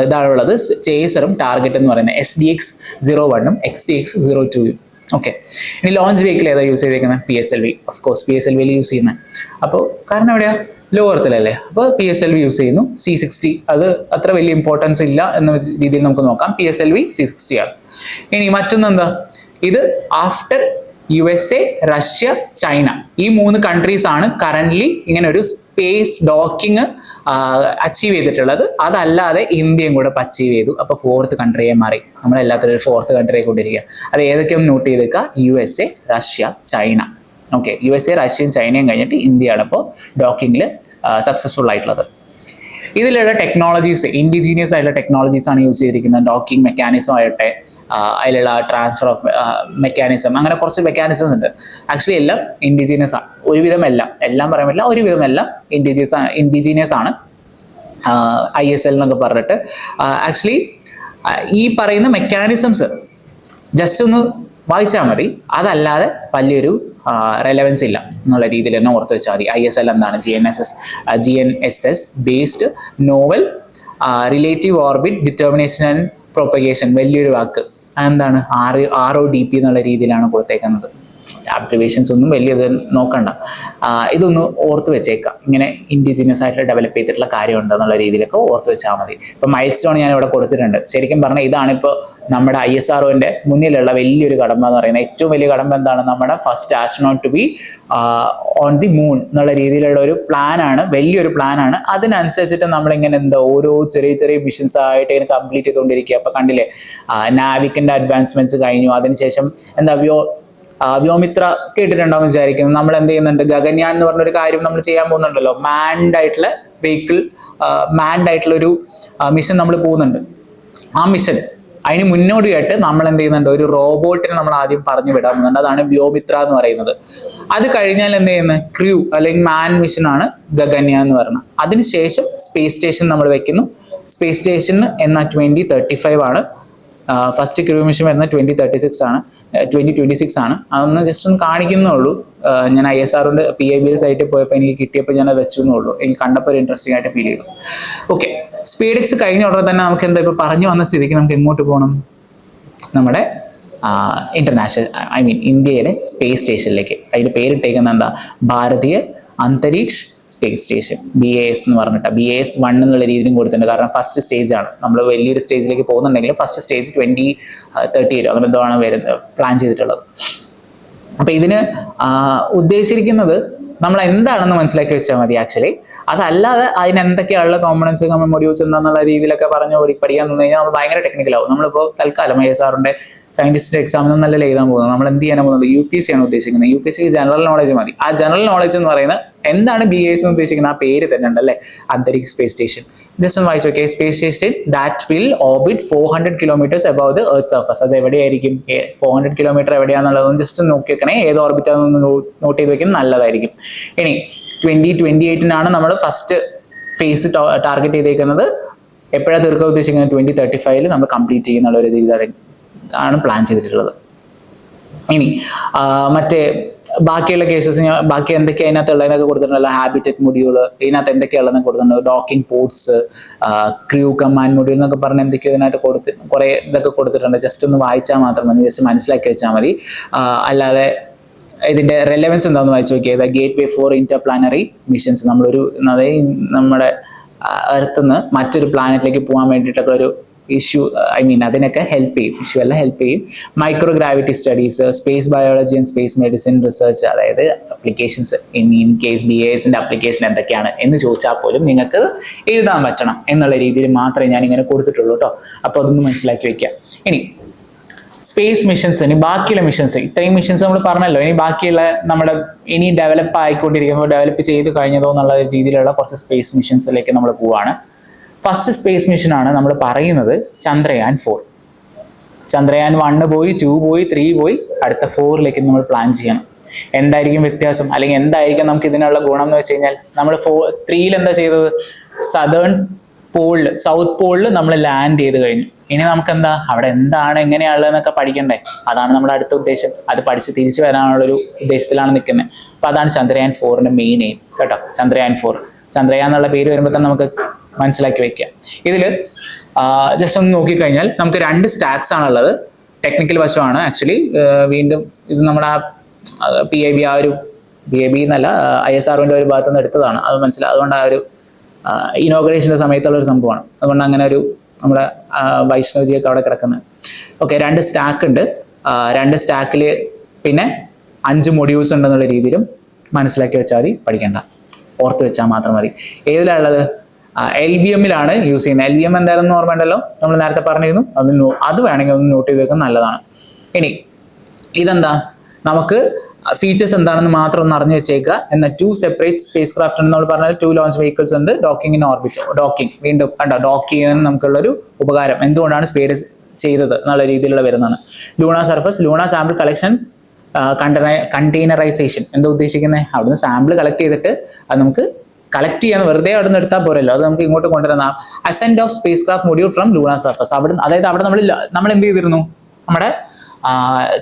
ഇതാണുള്ളത്, ചേസറും ടാർഗറ്റ് എന്ന് പറയുന്നത് SDX-01 XDX-02. ഓക്കെ, ഇനി ലോഞ്ച് വെഹിക്കിൾ ഏതാ യൂസ് ചെയ്തേക്കുന്നത്? PSLV. Of course PSLV use ചെയ്യുന്നത്. അപ്പോൾ കാരണം എവിടെയാ, ലോ എർത്തിലല്ലേ, അപ്പോൾ PSLV യൂസ് ചെയ്യുന്നു. C60 അത് അത്ര വലിയ ഇമ്പോർട്ടൻസ് ഇല്ല എന്ന രീതിയിൽ നമുക്ക് നോക്കാം. PSLV C60 ആണ്. ഇനി മറ്റൊന്ന് എന്താ, ഇത് ആഫ്റ്റർ USA, റഷ്യ, ചൈന, ഈ 3 കൺട്രീസ് ആണ് കറന്റ്ലി ഇങ്ങനെ ഒരു സ്പേസ് ഡോക്കിംഗ് അച്ചീവ് ചെയ്തിട്ടുള്ളത്. അതല്ലാതെ ഇന്ത്യയും കൂടെ അച്ചീവ് ചെയ്തു. അപ്പൊ 4th കൺട്രിയെ മാറി, നമ്മളെല്ലാത്തിലും 4th കൺട്രിയെ കൊണ്ടിരിക്കുക. അത് ഏതൊക്കെയും നോട്ട് ചെയ്തേക്കുക, USA, Russia, China. Okay, USA, റഷ്യയും ചൈനയും കഴിഞ്ഞിട്ട് ഇന്ത്യയാണ് ഇപ്പോൾ ഡോക്കിങ്ങിൽ സക്സസ്ഫുൾ ആയിട്ടുള്ളത്. ഇതിലുള്ള ടെക്നോളജീസ്, ഇൻഡിജീനിയസ് ആയിട്ടുള്ള ടെക്നോളജീസ് ആണ് യൂസ് ചെയ്തിരിക്കുന്നത്. ഡോക്കിംഗ് മെക്കാനിസം ആയിട്ട്, അതിലുള്ള ട്രാൻസ്ഫർ ഓഫ് മെക്കാനിസം, അങ്ങനെ കുറച്ച് മെക്കാനിസംസ് ഉണ്ട്. ആക്ച്വലി എല്ലാം ഇൻഡിജീനിയസ് ആണ്. ഒരുവിധം എല്ലാം പറയാൻ പറ്റില്ല, ഒരുവിധം എല്ലാം ഇൻഡിജീനിയസ് ആണ്. ISL എന്നൊക്കെ പറഞ്ഞിട്ട് ആക്ച്വലി ഈ പറയുന്ന മെക്കാനിസംസ് ജസ്റ്റ് ഒന്ന് വായിച്ചാൽ മതി, അതല്ലാതെ വലിയൊരു റെലവൻസ് ഇല്ല എന്നുള്ള രീതിയിൽ തന്നെ ഓർത്ത് വെച്ചാൽ മതി. ISL എന്താണ്, GNSS based novel relative orbit determination and propagation. വലിയൊരു വാക്ക്, അതെന്താണ്, RODP എന്നുള്ള രീതിയിലാണ് കൊടുത്തേക്കുന്നത്. അബ്രിവേഷൻസ് ഒന്നും വലിയത് നോക്കണ്ട, ഇതൊന്ന് ഓർത്ത് വെച്ചേക്കാം. ഇങ്ങനെ ഇൻഡിജിനിയസ് ആയിട്ട് ഡെവലപ്പ് ചെയ്തിട്ടുള്ള കാര്യമുണ്ട് എന്നുള്ള രീതിയിലൊക്കെ ഓർത്ത് വെച്ചാൽ മതി. ഇപ്പൊ മൈൽ സ്റ്റോൺ ഞാൻ ഇവിടെ കൊടുത്തിട്ടുണ്ട്. ശരിക്കും പറഞ്ഞാൽ ഇതാണിപ്പോൾ നമ്മുടെ ISROന്റെ മുന്നിലുള്ള വലിയൊരു കടമ്പ എന്ന് പറയുന്നത്. ഏറ്റവും വലിയ കടമ്പ എന്താണ്, നമ്മുടെ first astronaut to be on the moon എന്നുള്ള രീതിയിലുള്ള ഒരു പ്ലാനാണ്, വലിയൊരു പ്ലാനാണ്. അതിനനുസരിച്ചിട്ട് നമ്മളിങ്ങനെ എന്താ ഓരോ ചെറിയ മിഷൻസ് ആയിട്ട് ഇങ്ങനെ കംപ്ലീറ്റ് ചെയ്തുകൊണ്ടിരിക്കുക. അപ്പൊ കണ്ടില്ലേ, നാവിക്കിന്റെ അഡ്വാൻസ്മെന്റ്സ് കഴിഞ്ഞു. അതിനുശേഷം എന്താ വ്യോമിത്ര കേട്ടിട്ടുണ്ടാവും വിചാരിക്കുന്നു. നമ്മൾ എന്ത് ചെയ്യുന്നുണ്ട്, ഗഗൻയാൻ എന്ന് പറഞ്ഞൊരു കാര്യം നമ്മൾ ചെയ്യാൻ പോകുന്നുണ്ടല്ലോ. മാൻഡ് ആയിട്ടുള്ള വെഹിക്കിൾ, മാൻഡ് ആയിട്ടുള്ള ഒരു മിഷൻ നമ്മൾ പോകുന്നുണ്ട്. ആ മിഷൻ അതിന് മുന്നോടിയായിട്ട് നമ്മൾ എന്ത് ചെയ്യുന്നുണ്ട്, ഒരു റോബോട്ടിനെ നമ്മൾ ആദ്യം പറഞ്ഞു വിടാൻ പോകുന്നുണ്ട്. അതാണ് വ്യോമിത്ര എന്ന് പറയുന്നത്. അത് കഴിഞ്ഞാൽ എന്ത് ചെയ്യുന്നത്, ക്രൂ അല്ലെങ്കിൽ മാൻ മിഷനാണ് ഗഗൻയാൻ എന്ന് പറയുന്നത്. അതിനുശേഷം സ്പേസ് സ്റ്റേഷൻ നമ്മൾ വെക്കുന്നു. സ്പേസ് സ്റ്റേഷന് എന്ന 2035 ആണ്. ഫസ്റ്റ് ക്രൂ മിഷൻ വരുന്നത് 2026 ആണ്. അതൊന്ന് ജസ്റ്റ് ഒന്ന് കാണിക്കുന്നേ ഉള്ളൂ. ഞാൻ ISROന്റെ PIBL സൈറ്റിൽ പോയപ്പോൾ എനിക്ക് കിട്ടിയപ്പോൾ ഞാൻ അത് വെച്ചേ ഉള്ളൂ. എനിക്ക് കണ്ടപ്പോൾ ഒരു ഇൻട്രസ്റ്റിംഗ് ആയിട്ട് ഫീൽ ചെയ്തു. ഓക്കെ, സ്പേഡെക്സ് കഴിഞ്ഞ ഉടനെ തന്നെ നമുക്ക് എന്താ ഇപ്പൊ പറഞ്ഞു വന്ന സ്ഥിതിക്ക് നമുക്ക് എങ്ങോട്ട് പോകണം, നമ്മുടെ ഇന്റർനാഷണൽ ഇന്ത്യയുടെ സ്പേസ് സ്റ്റേഷനിലേക്ക്. അതിന്റെ പേരിട്ടേക്കുന്ന എന്താ, ഭാരതീയ അന്തരീക്ഷ സ്പേസ് സ്റ്റേഷൻ, BAS എന്ന് പറഞ്ഞിട്ട്. BAS-1 എന്നുള്ള രീതിയിലും കൊടുത്തിട്ടുണ്ട്. കാരണം ഫസ്റ്റ് സ്റ്റേജ് ആണ്. നമ്മൾ വലിയൊരു സ്റ്റേജിലേക്ക് പോകുന്നുണ്ടെങ്കിൽ ഫസ്റ്റ് സ്റ്റേജ് 2030 അങ്ങനെ എന്തോ ആണ് പ്ലാൻ ചെയ്തിട്ടുള്ളത്. അപ്പൊ ഇതിന് ഉദ്ദേശിച്ചിരിക്കുന്നത് നമ്മൾ എന്താണെന്ന് മനസ്സിലാക്കി വെച്ചാൽ മതി ആക്ച്വലി. അതല്ലാതെ അതിന് എന്തൊക്കെയുള്ള കോമ്പണൻസ്, മൊഡ്യൂൾസ് എന്താണെന്നുള്ള രീതിയിലൊക്കെ പറഞ്ഞ് പഠിക്കാൻ നിന്ന് കഴിഞ്ഞാൽ നമ്മൾ ഭയങ്കര ടെക്നിക്കലാവും. നമ്മളിപ്പോൾ തൽക്കാലം ISROന്റെ സയന്റിസ്റ്റ് എക്സാമിനും നല്ല എഴുതാൻ പോകുന്നത്. നമ്മൾ എന്ത് ചെയ്യാൻ പോകുന്നത്, UPSC ആണ് ഉദ്ദേശിക്കുന്നത്. UPSC ജനറൽ നോളജ് മതി. ആ ജനറൽ നോളജ് എന്ന് പറയുന്നത് എന്താണ് BAS എന്ന് ഉദ്ദേശിക്കുന്നത്? ആ പേര് തന്നെ ഉണ്ട് അല്ലെ, അന്തരീക്ഷ സ്പേസ് സ്റ്റേഷൻ. ജസ്റ്റ് ഒന്ന് വായിച്ചു നോക്കിയേ, space station that will orbit 400 kilometres above the earth surface. അത് എവിടെയായിരിക്കും? 400 കിലോമീറ്റർ എവിടെയാണെന്നുള്ളതൊന്ന് ജസ്റ്റ് നോക്കി വെക്കണേ. ഏത് ഓർബിറ്റാണെന്ന് നോട്ട് ചെയ്ത് വെക്കുന്നത് നല്ലതായിരിക്കും. ഇനി 2028 നമ്മൾ ഫസ്റ്റ് ഫേസ് ടാർഗറ്റ് ചെയ്തേക്കുന്നത്. എപ്പോഴാണ് തീർക്കാൻ ഉദ്ദേശിക്കുന്നത്? 2035 നമ്മൾ കംപ്ലീറ്റ് ചെയ്യുന്നുള്ള ഒരു രീതിയിൽ ആണ് പ്ലാൻ ചെയ്തിട്ടുള്ളത്. ഇനി മറ്റേ ബാക്കിയുള്ള കേസസ് ബാക്കി എന്തൊക്കെയാണ് അതിനകത്ത് ഉള്ളതെന്നൊക്കെ കൊടുത്തിട്ടുണ്ടല്ലോ. ഹാബിറ്ററ്റ് മൊഡ്യൂള്, ഇതിനകത്ത് എന്തൊക്കെയുള്ളതെന്ന് കൊടുത്തിട്ടുണ്ട്. Docking ports, crew command module എന്നൊക്കെ പറഞ്ഞ് എന്തൊക്കെയോ ഇതിനകത്ത് കുറേ ഇതൊക്കെ കൊടുത്തിട്ടുണ്ട്. ജസ്റ്റ് ഒന്ന് വായിച്ചാൽ മാത്രം മതി, ജസ്റ്റ് മനസ്സിലാക്കി വെച്ചാൽ മതി. അല്ലാതെ ഇതിന്റെ റെലവൻസ് എന്താണെന്ന് വായിച്ചു നോക്കിയത്. Gateway for interplanetary missions, നമ്മുടെ എർത്തുനിന്ന് മറ്റൊരു പ്ലാനറ്റിലേക്ക് പോകാൻ വേണ്ടിയിട്ടൊക്കെ ഒരു ഇഷ്യൂ, അതിനൊക്കെ ഹെൽപ്പ് ചെയ്യും. ഇഷ്യൂ എല്ലാം ഹെൽപ്പ് ചെയ്യും. Microgravity studies, space biology and space medicine research, അതായത് അപ്ലിക്കേഷൻസ് ഇൻ കേസ് BASന്റെ അപ്ലിക്കേഷൻ എന്തൊക്കെയാണ് എന്ന് ചോദിച്ചാൽ പോലും നിങ്ങൾക്ക് എഴുതാൻ പറ്റണം എന്നുള്ള രീതിയിൽ മാത്രമേ ഞാൻ ഇങ്ങനെ കൊടുത്തിട്ടുള്ളൂ കേട്ടോ. അപ്പോൾ അതൊന്ന് മനസ്സിലാക്കി വെക്കാം. ഇനി സ്പേസ് മിഷൻസ്, ഇനി ബാക്കിയുള്ള മിഷൻസ്, ഇത്രയും മിഷൻസ് നമ്മൾ പറഞ്ഞല്ലോ. ഇനി ബാക്കിയുള്ള നമ്മുടെ ഇനി ഡെവലപ്പ് ആയിക്കൊണ്ടിരിക്കുമ്പോൾ ഡെവലപ്പ് ചെയ്ത് കഴിഞ്ഞതോ എന്നുള്ള രീതിയിലുള്ള കുറച്ച് സ്പേസ് മിഷൻസിലേക്ക് നമ്മൾ പോവാണ്. ഫസ്റ്റ് സ്പേസ് മിഷൻ ആണ് നമ്മൾ പറയുന്നത് ചന്ദ്രയാൻ 4. ചന്ദ്രയാൻ 1 പോയി, 2 പോയി, 3 പോയി, അടുത്ത 4ലേക്ക് നമ്മൾ പ്ലാൻ ചെയ്യണം. എന്തായിരിക്കും വ്യത്യാസം, അല്ലെങ്കിൽ എന്തായിരിക്കും നമുക്ക് ഇതിനുള്ള ഗുണം എന്ന് വെച്ച് കഴിഞ്ഞാൽ, നമ്മൾ 3ൽ എന്താ ചെയ്തത്? സൗത്ത് പോളിൽ നമ്മൾ ലാൻഡ് ചെയ്ത് കഴിഞ്ഞു. ഇനി നമുക്ക് എന്താ അവിടെ എന്താണ് എങ്ങനെയാണുള്ളതെന്നൊക്കെ പഠിക്കണ്ടേ? അതാണ് നമ്മുടെ അടുത്ത ഉദ്ദേശം. അത് പഠിച്ച് തിരിച്ചു വരാനുള്ളൊരു ഉദ്ദേശത്തിലാണ് നിൽക്കുന്നത്. അപ്പൊ അതാണ് ചന്ദ്രയാൻ 4ന്റെ മെയിൻ എയിം കേട്ടോ. ചന്ദ്രയാൻ 4, ചന്ദ്രയാൻ എന്നുള്ള പേര് വരുമ്പോൾ തന്നെ നമുക്ക് മനസ്സിലാക്കി വെക്കുക. ഇതില് ജസ്റ്റ് ഒന്ന് നോക്കിക്കഴിഞ്ഞാൽ നമുക്ക് 2 സ്റ്റാക്സ് ആണുള്ളത്. ടെക്നിക്കൽ വശമാണ് ആക്ച്വലി. വീണ്ടും ഇത് നമ്മുടെ PIB PIB എന്നല്ല, ISROന്റെ ഒരു ഭാഗത്തു നിന്ന് എടുത്തതാണ്. അത് മനസ്സിലാവും. അതുകൊണ്ട് ആ ഒരു ഇനോഗ്രേഷന്റെ സമയത്തുള്ള ഒരു സംഭവമാണ്. അതുകൊണ്ട് അങ്ങനെ ഒരു നമ്മുടെ വൈഷ്ണവജിയൊക്കെ അവിടെ കിടക്കുന്നത്. ഓക്കെ, 2 സ്റ്റാക്ക് ഉണ്ട്. 2 സ്റ്റാക്കിൽ പിന്നെ 5 മൊഡ്യൂൾസ് ഉണ്ടെന്നുള്ള രീതിയിലും മനസ്സിലാക്കി വെച്ചാൽ മതി, പഠിക്കണ്ട, ഓർത്ത് വെച്ചാൽ മാത്രം മതി. ഏതിലാണുള്ളത്? LVM-ലാണ് യൂസ് ചെയ്യുന്നത്. LVM എന്തായിരുന്നു ഓർമ്മ ഉണ്ടല്ലോ, നമ്മൾ നേരത്തെ പറഞ്ഞിരുന്നു. അത് വേണമെങ്കിൽ ഒന്ന് നോട്ട് ചെയ്ത് വെക്കുന്നത് നല്ലതാണ്. ഇനി ഇതെന്താ, നമുക്ക് ഫീച്ചേഴ്സ് എന്താണെന്ന് മാത്രം ഒന്ന് അറിഞ്ഞു വെച്ചേക്കുക. എന്നാൽ 2 സെപ്പറേറ്റ് സ്പേസ് ക്രാഫ്റ്റ് എന്ന് നമ്മൾ പറഞ്ഞാൽ 2 ലോഞ്ച് വെഹിക്കിൾസ് ഉണ്ട്. ഡോക്കിംഗ് ഇൻ ഓർബിറ്റ്, ഡോക്കിംഗ് വീണ്ടും കണ്ടോ, ഡോക്ക് ചെയ്യുന്ന നമുക്കുള്ളൊരു ഉപകാരം എന്തുകൊണ്ടാണ് സ്പേസ് ചെയ്തത് എന്നുള്ള രീതിയിലുള്ള വരുന്നതാണ്. Lunar surface, lunar sample collection, containerisation. എന്താ ഉദ്ദേശിക്കുന്നത്? അവിടുന്ന് സാമ്പിൾ കളക്ട് ചെയ്തിട്ട് അത് നമുക്ക് കളക്ട് ചെയ്യാൻ വെറുതെ അവിടെ നിന്ന് എടുത്താൽ പോരല്ലോ, അത് നമുക്ക് ഇങ്ങോട്ട് കൊണ്ടുവരുന്ന ascend of space craft module from Luna surface. അതായത് അവിടെ നമ്മൾ എന്ത് ചെയ്തിരുന്നു? നമ്മുടെ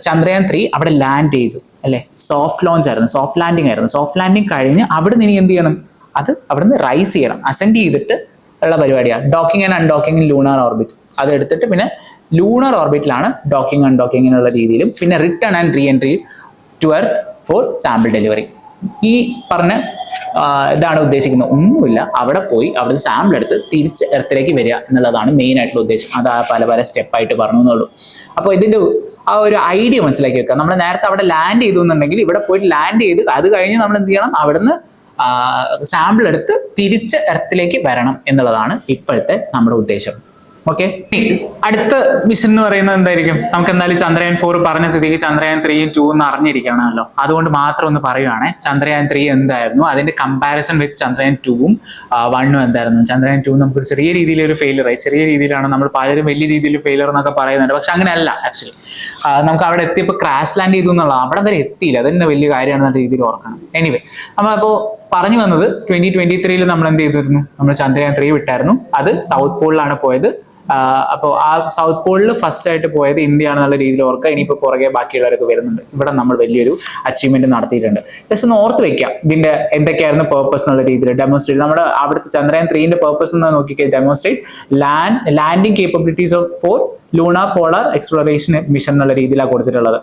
ചന്ദ്രയാൻ 3 അവിടെ ലാൻഡ് ചെയ്തു അല്ലെ. സോഫ്റ്റ് ലോഞ്ച് ആയിരുന്നു, സോഫ്റ്റ് ലാൻഡിങ് ആയിരുന്നു. സോഫ്റ്റ് ലാൻഡിങ് കഴിഞ്ഞ് അവിടെ നിന്ന് ഇനി എന്ത് ചെയ്യണം? അത് അവിടുന്ന് റൈസ് ചെയ്യണം, അസെൻഡ് ചെയ്തിട്ട് ഉള്ള പരിപാടിയാണ് docking and undocking in lunar orbit. അത് എടുത്തിട്ട് പിന്നെ ലൂണർ ഓർബിറ്റിലാണ് ഡോക്കിംഗ് അൺഡോക്കിങ്ങിനുള്ള രീതിയിലും പിന്നെ return and reentry to earth for sample delivery. ഈ പറഞ്ഞ ഇതാണ് ഉദ്ദേശിക്കുന്നത്. ഒന്നുമില്ല, അവിടെ പോയി അവിടുത്തെ സാമ്പിൾ എടുത്ത് തിരിച്ച് എർത്തിലേക്ക് വരിക എന്നുള്ളതാണ് മെയിൻ ആയിട്ടുള്ള ഉദ്ദേശം. അത് പല സ്റ്റെപ്പായിട്ട് പറഞ്ഞു എന്നുള്ളൂ. അപ്പോൾ ഇതിന്റെ ആ ഒരു ഐഡിയ മനസ്സിലാക്കി വെക്കുക. നമ്മൾ നേരത്തെ അവിടെ ലാൻഡ് ചെയ്തു എന്നുണ്ടെങ്കിൽ ഇവിടെ പോയിട്ട് ലാൻഡ് ചെയ്ത് അത് കഴിഞ്ഞ് നമ്മൾ എന്ത് ചെയ്യണം? അവിടുന്ന് സാമ്പിൾ എടുത്ത് തിരിച്ച് എർത്തിലേക്ക് വരണം എന്നുള്ളതാണ് ഇപ്പോഴത്തെ നമ്മുടെ ഉദ്ദേശം. ഓക്കെ, അടുത്ത മിഷൻ എന്ന് പറയുന്നത് എന്തായിരിക്കും? നമുക്ക് എന്തായാലും ചന്ദ്രയാൻ 4 പറഞ്ഞ സ്ഥിതിക്ക് ചന്ദ്രയാൻ 3യും 2 എന്ന് അറിഞ്ഞിരിക്കണമല്ലോ. അതുകൊണ്ട് മാത്രം ഒന്ന് പറയുവാണ്, ചന്ദ്രയാൻ 3 എന്തായിരുന്നു, അതിന്റെ കമ്പാരിസൺ വിത്ത് ചന്ദ്രയാൻ 2ഉം 1ഉം എന്തായിരുന്നു. ചന്ദ്രയാൻ 2 നമുക്ക് ചെറിയ രീതിയിലൊരു ഫെയിലർ ആയി. ചെറിയ രീതിയിലാണ്, നമ്മൾ പലരും വലിയ രീതിയിൽ ഫെയിലർ എന്നൊക്കെ പറയുന്നുണ്ട്, പക്ഷെ അങ്ങനെയല്ല. ആക്ച്വലി നമുക്ക് അവിടെ എത്തിയപ്പോൾ ക്രാഷ് ലാൻഡ് ചെയ്തു എന്നുള്ള, അവിടെ വരെ എത്തിയില്ല. അതെന്നെ വലിയ കാര്യമാണെന്ന രീതിയിൽ ഓർക്കണം. എനിവേ, നമ്മളപ്പോ പറഞ്ഞു വന്നത് 2023 നമ്മൾ എന്ത് ചെയ്തിരുന്നു? നമ്മൾ ചന്ദ്രയാൻ 3 വിട്ടായിരുന്നു. അത് സൗത്ത് പോളിലാണ് പോയത്. അപ്പോൾ ആ സൗത്ത് പോളിൽ ഫസ്റ്റ് ആയിട്ട് പോയത് ഇന്ത്യ ആണെന്നുള്ള രീതിയിൽ ഓർക്കുക. ഇനിയിപ്പോൾ പുറകെ ബാക്കിയുള്ളവരൊക്കെ വരുന്നുണ്ട്. ഇവിടെ നമ്മൾ വലിയൊരു അച്ചീവ്മെന്റ് നടത്തിയിട്ടുണ്ട്. ജസ്റ്റ് ഒന്ന് ഓർത്ത് വെക്കാം ഇതിന്റെ എന്തൊക്കെയായിരുന്നു പേർപ്പസ് എന്നുള്ള രീതിയിൽ. ഡെമോൺസ്ട്രേറ്റ്, നമ്മുടെ അവിടുത്തെ ചന്ദ്രയാൻ 3ന്റെ പേർപ്പസ് എന്ന് നോക്കിക്കഴിഞ്ഞാൽ demonstrate landing capabilities of for lunar polar exploration mission എന്നുള്ള രീതിയിലാണ് കൊടുത്തിട്ടുള്ളത്.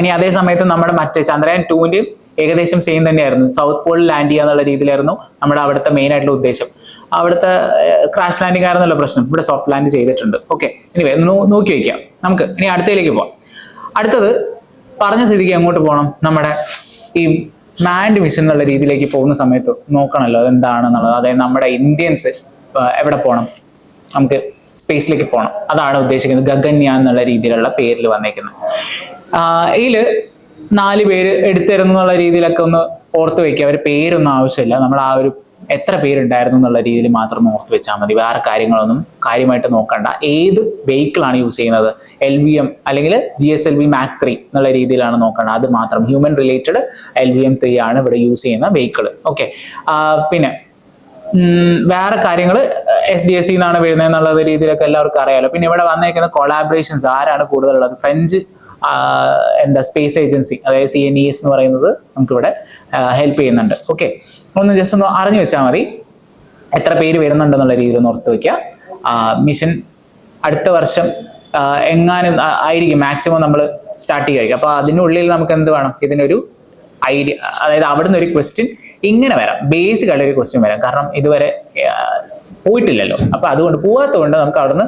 ഇനി അതേ സമയത്ത് നമ്മുടെ മറ്റേ ചന്ദ്രയാൻ 2ന്റെയും ഏകദേശം സെയിം തന്നെയായിരുന്നു. സൗത്ത് പോളിൽ ലാൻഡ് ചെയ്യുക എന്നുള്ള രീതിയിലായിരുന്നു നമ്മുടെ അവിടുത്തെ മെയിൻ ആയിട്ടുള്ള ഉദ്ദേശം. അവിടുത്തെ ക്രാഷ് ലാൻഡിംഗ് ആയിരുന്നല്ലോ പ്രശ്നം. ഇവിടെ സോഫ്റ്റ് ലാൻഡ് ചെയ്തിട്ടുണ്ട്. ഓക്കെ, ഇനി നോക്കി വയ്ക്കാം. നമുക്ക് ഇനി അടുത്തയിലേക്ക് പോവാം. അടുത്തത് പറഞ്ഞ സ്ഥിതിക്ക് എങ്ങോട്ട് പോകണം? നമ്മുടെ ഈ മാൻഡ് മിഷൻ എന്നുള്ള രീതിയിലേക്ക് പോകുന്ന സമയത്ത് നോക്കണമല്ലോ അതെന്താണെന്നുള്ളത്. അതായത് നമ്മുടെ ഇന്ത്യൻസ് എവിടെ പോകണം? നമുക്ക് സ്പേസിലേക്ക് പോകണം. അതാണ് ഉദ്ദേശിക്കുന്നത്. ഗഗൻയാൻ എന്നുള്ള രീതിയിലുള്ള പേരിൽ വന്നേക്കുന്നത്. ഇതില് 4 പേര് എടുത്തിരുന്നു എന്നുള്ള രീതിയിലൊക്കെ ഒന്ന് ഓർത്ത് വെക്കുക. അവർ പേരൊന്നും ആവശ്യമില്ല, നമ്മൾ ആ ഒരു എത്ര പേരുണ്ടായിരുന്നു എന്നുള്ള രീതിയിൽ മാത്രം ഓർത്ത് വെച്ചാൽ മതി. വേറെ കാര്യങ്ങളൊന്നും കാര്യമായിട്ട് നോക്കണ്ട. ഏത് വെഹിക്കിളാണ് യൂസ് ചെയ്യുന്നത്, LVM അല്ലെങ്കിൽ GSLV Mark 3 എന്നുള്ള രീതിയിലാണ് നോക്കേണ്ടത്. അത് മാത്രം ഹ്യൂമൻ റിലേറ്റഡ് LVM 3 ആണ് ഇവിടെ യൂസ് ചെയ്യുന്ന വെഹിക്കിൾ. ഓക്കെ, പിന്നെ വേറെ കാര്യങ്ങൾ SDSC എന്നാണ് വരുന്നത് എന്നുള്ള രീതിയിലൊക്കെ എല്ലാവർക്കും അറിയാലോ. പിന്നെ ഇവിടെ വന്നേക്കുന്ന കൊളാബറേഷൻസ് ആരാണ് കൂടുതലുള്ളത്? ഫ്രഞ്ച് സ്പേസ് ഏജൻസി, അതായത് CNES എന്ന് പറയുന്നത് നമുക്കിവിടെ ഹെൽപ്പ് ചെയ്യുന്നുണ്ട്. ഓക്കെ, ഒന്ന് ജസ്റ്റ് ഒന്ന് അറിഞ്ഞു വെച്ചാൽ മതി എത്ര പേര് വരുന്നുണ്ടെന്നുള്ള രീതിയിൽ ഒന്ന് ഓർത്ത് വയ്ക്കുക. മിഷൻ അടുത്ത വർഷം എങ്ങാനും ആയിരിക്കും മാക്സിമം നമ്മൾ സ്റ്റാർട്ട് ചെയ്യുക. അപ്പൊ അതിനുള്ളിൽ നമുക്ക് എന്ത് വേണം, ഇതിനൊരു ഐഡിയ, അതായത് അവിടുന്ന് ഒരു ക്വസ്റ്റ്യൻ ഇങ്ങനെ വരാം, ബേസിക് ആയിട്ട് ഒരു ക്വസ്റ്റ്യൻ വരാം. കാരണം ഇതുവരെ പോയിട്ടില്ലല്ലോ. അപ്പൊ അതുകൊണ്ട് പോവാത്തതുകൊണ്ട് നമുക്ക് അവിടുന്ന്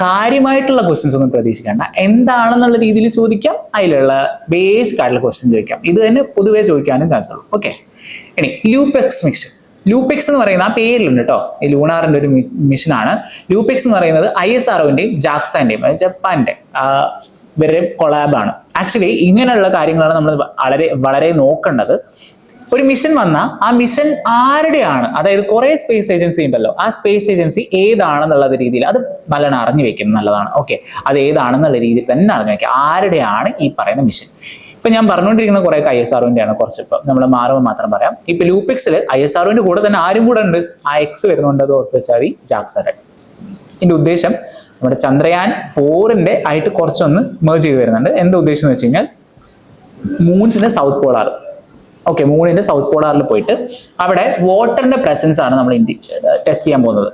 കാര്യമായിട്ടുള്ള ക്വസ്റ്റ്യൻസ് ഒന്നും പ്രതീക്ഷിക്കേണ്ട. എന്താണെന്നുള്ള രീതിയിൽ ചോദിക്കാം, അതിലുള്ള ബേസിക് ആയിട്ടുള്ള ക്വസ്റ്റ്യൻ ചോദിക്കാം. ഇത് തന്നെ പൊതുവെ ചോദിക്കാനും ചാൻസ് ഉള്ളൂ. ഓക്കെ, ഇനി ലൂപെക്സ് മിഷൻ. ലൂപെക്സ് എന്ന് പറയുന്ന ആ പേരിലുണ്ട് കേട്ടോ, ഈ ലൂണാറിന്റെ ഒരു മിഷനാണ്. ലൂപെക്സ് എന്ന് പറയുന്നത് ISROന്റെയും ജാക്സാന്റെയും ജപ്പാന്റെ ഇവരുടെ കൊളാബാണ്. ആക്ച്വലി ഇങ്ങനെയുള്ള കാര്യങ്ങളാണ് നമ്മൾ വളരെ നോക്കേണ്ടത്. ഒരു മിഷൻ വന്നാൽ ആ മിഷൻ ആരുടെയാണ്, അതായത് കുറെ സ്പേസ് ഏജൻസി ഉണ്ടല്ലോ, ആ സ്പേസ് ഏജൻസി ഏതാണെന്നുള്ള രീതിയിൽ അത് നല്ലോണം അറിഞ്ഞു വെക്കുന്നത് നല്ലതാണ്. ഓക്കെ, അത് ഏതാണെന്നുള്ള രീതിയിൽ തന്നെ അറിഞ്ഞു വെക്കുക, ആരുടെയാണ് ഈ പറയുന്ന മിഷൻ. ഇപ്പൊ ഞാൻ പറഞ്ഞുകൊണ്ടിരിക്കുന്ന കുറെ ISROന്റെ ആണ്, കുറച്ച് ഇപ്പൊ നമ്മൾ മാറുമ്പോൾ മാത്രം പറയാം. ഇപ്പൊ ലൂപെക്സിൽ ISROന്റെ കൂടെ തന്നെ ആരും കൂടെ ഉണ്ട്, ആ X വരുന്നുണ്ട്, അത് ഓർത്ത് വെച്ചാൽ മതി, ജാക്സയുടെ. ഇതിന്റെ ഉദ്ദേശം നമ്മുടെ ചന്ദ്രയാൻ 4ന്റെ ആയിട്ട് കുറച്ചൊന്ന് മെർജ് ചെയ്ത് വരുന്നുണ്ട്. എന്താ ഉദ്ദേശം എന്ന് വെച്ച് കഴിഞ്ഞാൽ മൂൺസിന്റെ സൗത്ത് പോളാർ, ഓക്കെ, മൂണിന്റെ സൗത്ത് പോളാറിൽ പോയിട്ട് അവിടെ വാട്ടറിന്റെ പ്രസൻസ് ആണ് നമ്മൾ ടെസ്റ്റ് ചെയ്യാൻ പോകുന്നത്.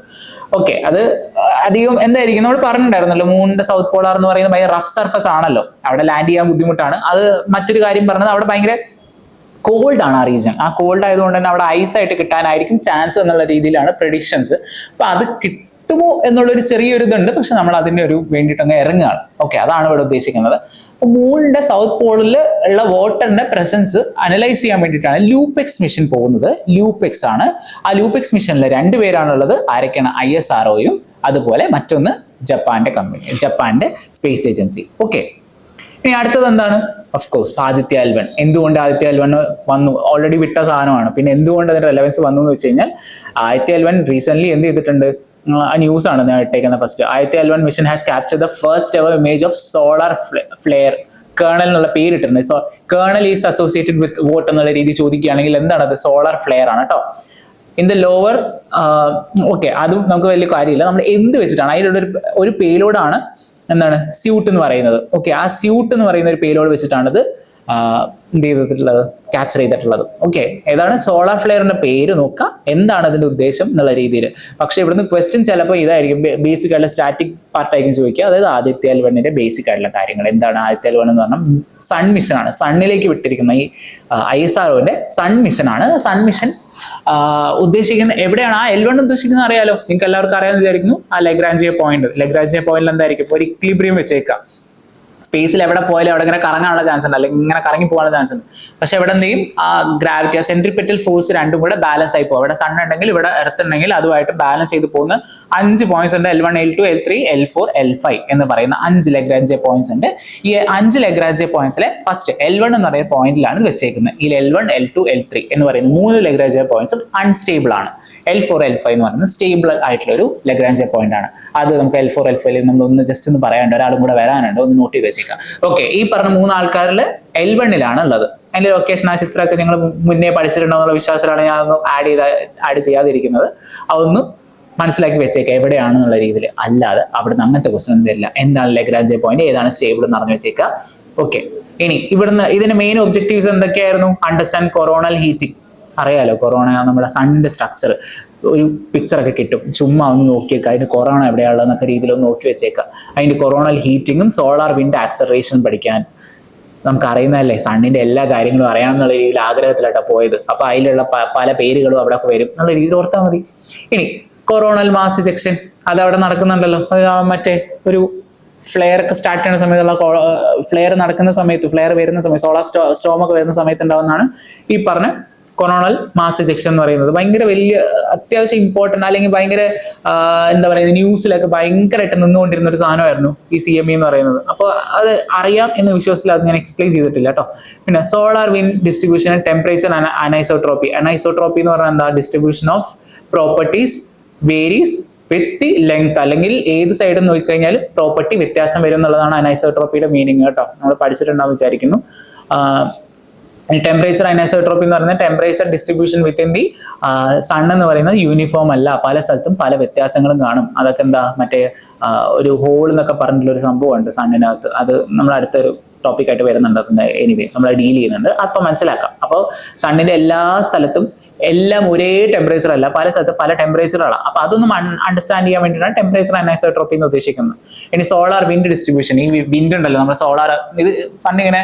ഓക്കെ, അത് അധികം എന്തായിരിക്കും നമ്മൾ പറഞ്ഞിട്ടുണ്ടായിരുന്നല്ലോ, മൂണിന്റെ സൗത്ത് പോളാർ എന്ന് പറയുന്നത് ഭയങ്കര റഫ് സർഫസ് ആണല്ലോ, അവിടെ ലാൻഡ് ചെയ്യാൻ ബുദ്ധിമുട്ടാണ്. അത് മറ്റൊരു കാര്യം പറഞ്ഞത് അവിടെ ഭയങ്കര കോൾഡ് ആണ് ആ റീജിയൻ. ആ കോൾഡ് ആയതുകൊണ്ട് തന്നെ അവിടെ ഐസ് ആയിട്ട് കിട്ടാനായിരിക്കും ചാൻസ് എന്നുള്ള രീതിയിലാണ് പ്രഡിക്ഷൻസ്. അപ്പൊ അത് കിട്ടുമോ എന്നുള്ളൊരു ചെറിയൊരു ഇതുണ്ട്, പക്ഷെ നമ്മൾ അതിന്റെ ഒരു വേണ്ടിയിട്ട് അങ്ങ് ഇറങ്ങുകയാണ്. ഓക്കെ, അതാണ് ഇവിടെ ഉദ്ദേശിക്കുന്നത്. മൂണിന്റെ സൗത്ത് പോളിൽ ഉള്ള വാട്ടറിന്റെ പ്രസൻസ് അനലൈസ് ചെയ്യാൻ വേണ്ടിയിട്ടാണ് ലൂപെക്സ് മിഷൻ പോകുന്നത്. ലൂപെക്സ് ആണ്. ആ ലൂപെക്സ് മിഷനിൽ 2 പേരാണുള്ളത്. ആരൊക്കെയാണ്? ISROയും അതുപോലെ മറ്റൊന്ന് ജപ്പാന്റെ ജപ്പാന്റെ സ്പേസ് ഏജൻസി. ഓക്കെ, ഇനി അടുത്തത് എന്താണ്? Of course Aditya L1. എന്തുകൊണ്ട് ആദിത്യ L1 വന്നു? ഓൾറെഡി വിട്ട സാധനമാണ്. പിന്നെ എന്തുകൊണ്ട് അതിന്റെ റെലവൻസ് വന്നു എന്ന് വെച്ച് കഴിഞ്ഞാൽ ആദിത്യ L1 റീസെന്റ് എന്ത് ചെയ്തിട്ടുണ്ട്? ആ ന്യൂസ് ആണ് ഞാൻ ഇട്ടേക്കുന്നത്. First, Aditya L1 mission has captured the first ever image of solar flare. Kernel എന്നുള്ള പേരിട്ടുണ്ട്. So kernel is associated with what എന്നുള്ള രീതി ചോദിക്കുകയാണെങ്കിൽ എന്താണ് അത്? സോളാർ ഫ്ലെയർ ആണ് കേട്ടോ. ഇൻ ദ ലോവർ, ഓക്കെ, അതും നമുക്ക് വലിയ കാര്യമില്ല. നമ്മൾ എന്ത് വെച്ചിട്ടാണ്, അതിലുള്ള ഒരു പേലോഡാണ് എന്താണ് സ്യൂട്ട് എന്ന് പറയുന്നത്. ഓക്കെ, ആ സ്യൂട്ട് എന്ന് പറയുന്ന ഒരു പേലോഡ് വെച്ചിട്ടാണിത് എന്ത് ചെയ്തിട്ടുള്ളത്, ക്യാപ്ചർ ചെയ്തിട്ടുള്ളത്. ഓക്കെ, ഏതാണ്? സോളാർ ഫ്ലെയറിന്റെ പേര് നോക്കുക, എന്താണ് അതിന്റെ ഉദ്ദേശം എന്നുള്ള രീതിയിൽ. പക്ഷെ ഇവിടുന്ന് ക്വസ്റ്റ്യൻ ചിലപ്പോൾ ഇതായിരിക്കും, ബേസിക് ആയിട്ടുള്ള സ്റ്റാറ്റിക് പാർട്ടായിരിക്കും ചോദിക്കുക. അതായത് ആദിത്യ L1ന്റെ ബേസിക് ആയിട്ടുള്ള കാര്യങ്ങൾ എന്താണ്. ആദിത്യ L1 എന്ന് പറഞ്ഞാൽ സൺ മിഷൻ ആണ്, സണ്ണിലേക്ക് വിട്ടിരിക്കുന്ന ഈ ISROന്റെ സൺ മിഷൻ ആണ്. സൺ മിഷൻ ഉദ്ദേശിക്കുന്ന എവിടെയാണ്? ആ L1 ഉദ്ദേശിക്കുന്നത് അറിയാലോ, നിങ്ങൾക്ക് എല്ലാവർക്കും അറിയാമെന്ന് വിചാരിക്കുന്നു. ആ ലഗ്രാഞ്ചിയ പോയിന്റ്, ലഗ്രാഞ്ചിയ പോയിന്റിൽ എന്തായിരിക്കും? ഒരു ഇക്വിലിബ്രിയം വെച്ചേക്കാം. സ്പേസിൽ എവിടെ പോയാലും അവിടെ ഇങ്ങനെ കറങ്ങാനുള്ള ചാൻസ് ഉണ്ട്, അല്ലെങ്കിൽ ഇങ്ങനെ കറങ്ങി പോകാനുള്ള ചാൻസ് ഉണ്ട്. പക്ഷെ എവിടെ എന്തെയും ആ ഗ്രാവിറ്റി, ആ സെൻട്രിപെറ്റൽ ഫോഴ്സ് രണ്ടും കൂടെ ബാലൻസ് ആയി പോകും. അവിടെ സൺ ഉണ്ടെങ്കിൽ ഇവിടെ എർത്ത് ഉണ്ടെങ്കിൽ അതുമായിട്ട് ബാലൻസ് ചെയ്ത് പോകുന്ന 5 പോയിന്റ്സ് ഉണ്ട്. L1, L2, L3, L4, L5 എന്ന് പറയുന്ന 5 ലഗ്രാഞ്ചിയ പോയിന്റ്സ് ഉണ്ട്. ഈ 5 ലഗ്രാഞ്ചിയ പോയിന്റ്സിലെ ഫസ്റ്റ് L1 എന്ന് പറയുന്ന പോയിന്റിലാണ് വെച്ചേക്കുന്നത്. ഈ L1, L2, L3 എന്ന് പറയുന്ന 3 ലഗ്രാഞ്ചിയ പോയിന്റ്സും അൺസ്റ്റേബിൾ ആണ്. L4, L5 എന്ന് പറയുന്നത് സ്റ്റേബിൾ ആയിട്ടുള്ള ഒരു ലഗ്രാഞ്ചിയ പോയിന്റ് ആണ്. അത് നമുക്ക് L4, L5 നമ്മൾ ഒന്ന് ജസ്റ്റ് ഒന്ന് പറയാനുണ്ട്, ഒരാളും കൂടെ വരാനുണ്ട്, ഒന്ന് നോട്ട് ചെയ്ത് വെച്ചേക്കാം. ഓക്കെ, ഈ പറഞ്ഞ 3 ആൾക്കാരിൽ L1ലാണ് ഉള്ളത്. അതിന്റെ ലൊക്കേഷൻ, ആ ചിത്രമൊക്കെ നിങ്ങൾ മുന്നേ പഠിച്ചിട്ടുണ്ടോ എന്നുള്ള വിശ്വാസത്തിലാണ് ഞാൻ ഒന്ന് ആഡ് ചെയ്യാതിരിക്കുന്നത്. അതൊന്ന് മനസ്സിലാക്കി വെച്ചേക്കാം എവിടെയാണെന്നുള്ള രീതിയിൽ. അല്ലാതെ അവിടുന്ന് അങ്ങനത്തെ ക്വസ്റ്റ്യൻ വരില്ല. എന്താണ് ലഗ്രാഞ്ചിയ പോയിന്റ്, ഏതാണ് സ്റ്റേബിൾ എന്ന് അറിഞ്ഞു വെച്ചേക്കാം. ഓക്കെ, ഇനി ഇവിടുന്ന് ഇതിന്റെ മെയിൻ ഒബ്ജക്റ്റീവ്സ് എന്തൊക്കെയായിരുന്നു? Understand coronal heating. അറിയാലോ, കൊറോണ നമ്മുടെ സണ്ണിന്റെ സ്ട്രക്ചർ ഒരു പിക്ചറൊക്കെ കിട്ടും, ചുമ്മാ ഒന്ന് നോക്കിയേക്കാം, അതിന്റെ കൊറോണ എവിടെയാണെന്നൊക്കെ രീതിയിൽ ഒന്ന് നോക്കി വെച്ചേക്കാം. അതിന്റെ കൊറോണൽ ഹീറ്റിങ്ങും സോളാർ വിൻഡ് ആക്സലറേഷനും പഠിക്കാൻ നമുക്ക് അറിയുന്നതല്ലേ. സണ്ണിന്റെ എല്ലാ കാര്യങ്ങളും അറിയണം എന്നുള്ള രീതിയിൽ ആഗ്രഹത്തിലായിട്ടാണ് പോയത്. അപ്പൊ അതിലുള്ള പല പേരുകളും അവിടെ വരും എന്നുള്ള രീതിയിൽ ഓർത്താൽ മതി. ഇനി കൊറോണൽ മാസ് ഇജക്ഷൻ അത് അവിടെ നടക്കുന്നുണ്ടല്ലോ, മറ്റേ ഒരു ഫ്ലെയർ ഒക്കെ സ്റ്റാർട്ട് ചെയ്യുന്ന സമയത്തുള്ള ഫ്ലെയർ നടക്കുന്ന സമയത്ത്, ഫ്ലെയർ വരുന്ന സമയത്ത്, സോളാർ സ്റ്റോം ഒക്കെ വരുന്ന സമയത്ത് ഉണ്ടാവുന്നതാണ് ഈ പറഞ്ഞ കൊറോണൽ മാസ് എജെക്ഷൻ എന്ന് പറയുന്നത്. ഭയങ്കര വലിയ അത്യാവശ്യം ഇമ്പോർട്ടന്റ് അല്ലെങ്കിൽ ഭയങ്കര എന്താ പറയുക, ന്യൂസിലൊക്കെ ഭയങ്കരമായിട്ട് നിന്നുകൊണ്ടിരുന്ന ഒരു സാധനമായിരുന്നു ഈ CME എന്ന് പറയുന്നത്. അപ്പോൾ അത് അറിയാം എന്ന് വിശ്വാസത്തിൽ അത് ഞാൻ എക്സ്പ്ലെയിൻ ചെയ്തിട്ടില്ല കേട്ടോ. പിന്നെ solar wind distribution and temperature anisotropy. Anisotropy എന്ന് പറഞ്ഞാൽ എന്താ? Distribution of properties varies with the length, അല്ലെങ്കിൽ ഏത് സൈഡിൽ നോക്കിക്കഴിഞ്ഞാൽ പ്രോപ്പർട്ടി വ്യത്യാസം വരും എന്നുള്ളതാണ് അനൈസോട്രോപ്പിയുടെ മീനിങ് കേട്ടോ. നമ്മൾ പഠിച്ചിട്ടുണ്ടാവും വിചാരിക്കുന്നു. ടെമ്പറേച്ചർ അനൈസോട്രോപ്പി എന്ന് പറയുന്നത് temperature distribution within the sun എന്ന് പറയുന്നത് യൂണിഫോം അല്ല, പല സ്ഥലത്തും പല വ്യത്യാസങ്ങളും കാണും. അതൊക്കെ എന്താ, മറ്റേ ഒരു ഹോൾ എന്നൊക്കെ പറഞ്ഞിട്ടുള്ള ഒരു സംഭവമുണ്ട് സണ്ണിനകത്ത്. അത് നമ്മൾ അടുത്തൊരു ടോപ്പിക്കായിട്ട് വരുന്നുണ്ട്. എനിവേ നമ്മൾ ഡീൽ ചെയ്യുന്നുണ്ട്, അപ്പൊ മനസ്സിലാക്കാം. അപ്പോൾ സണ്ണിന്റെ എല്ലാ സ്ഥലത്തും എല്ലാം ഒരേ ടെമ്പറേച്ചർ അല്ല, പല സ്ഥലത്ത് പല ടെമ്പറേച്ചറാണ്. അപ്പൊ അതൊന്നും അണ്ടർസ്റ്റാൻഡ് ചെയ്യാൻ വേണ്ടിയിട്ടാണ് ടെമ്പറേച്ചർ അനൈസോട്രോപ്പി എന്ന് ഉദ്ദേശിക്കുന്നത്. ഇനി സോളാർ വിൻഡ് ഡിസ്ട്രിബ്യൂഷൻ. ഈ വിൻഡ് ഉണ്ടല്ലോ, നമ്മുടെ സോളാർ ഇത് സണ്ണിങ്ങനെ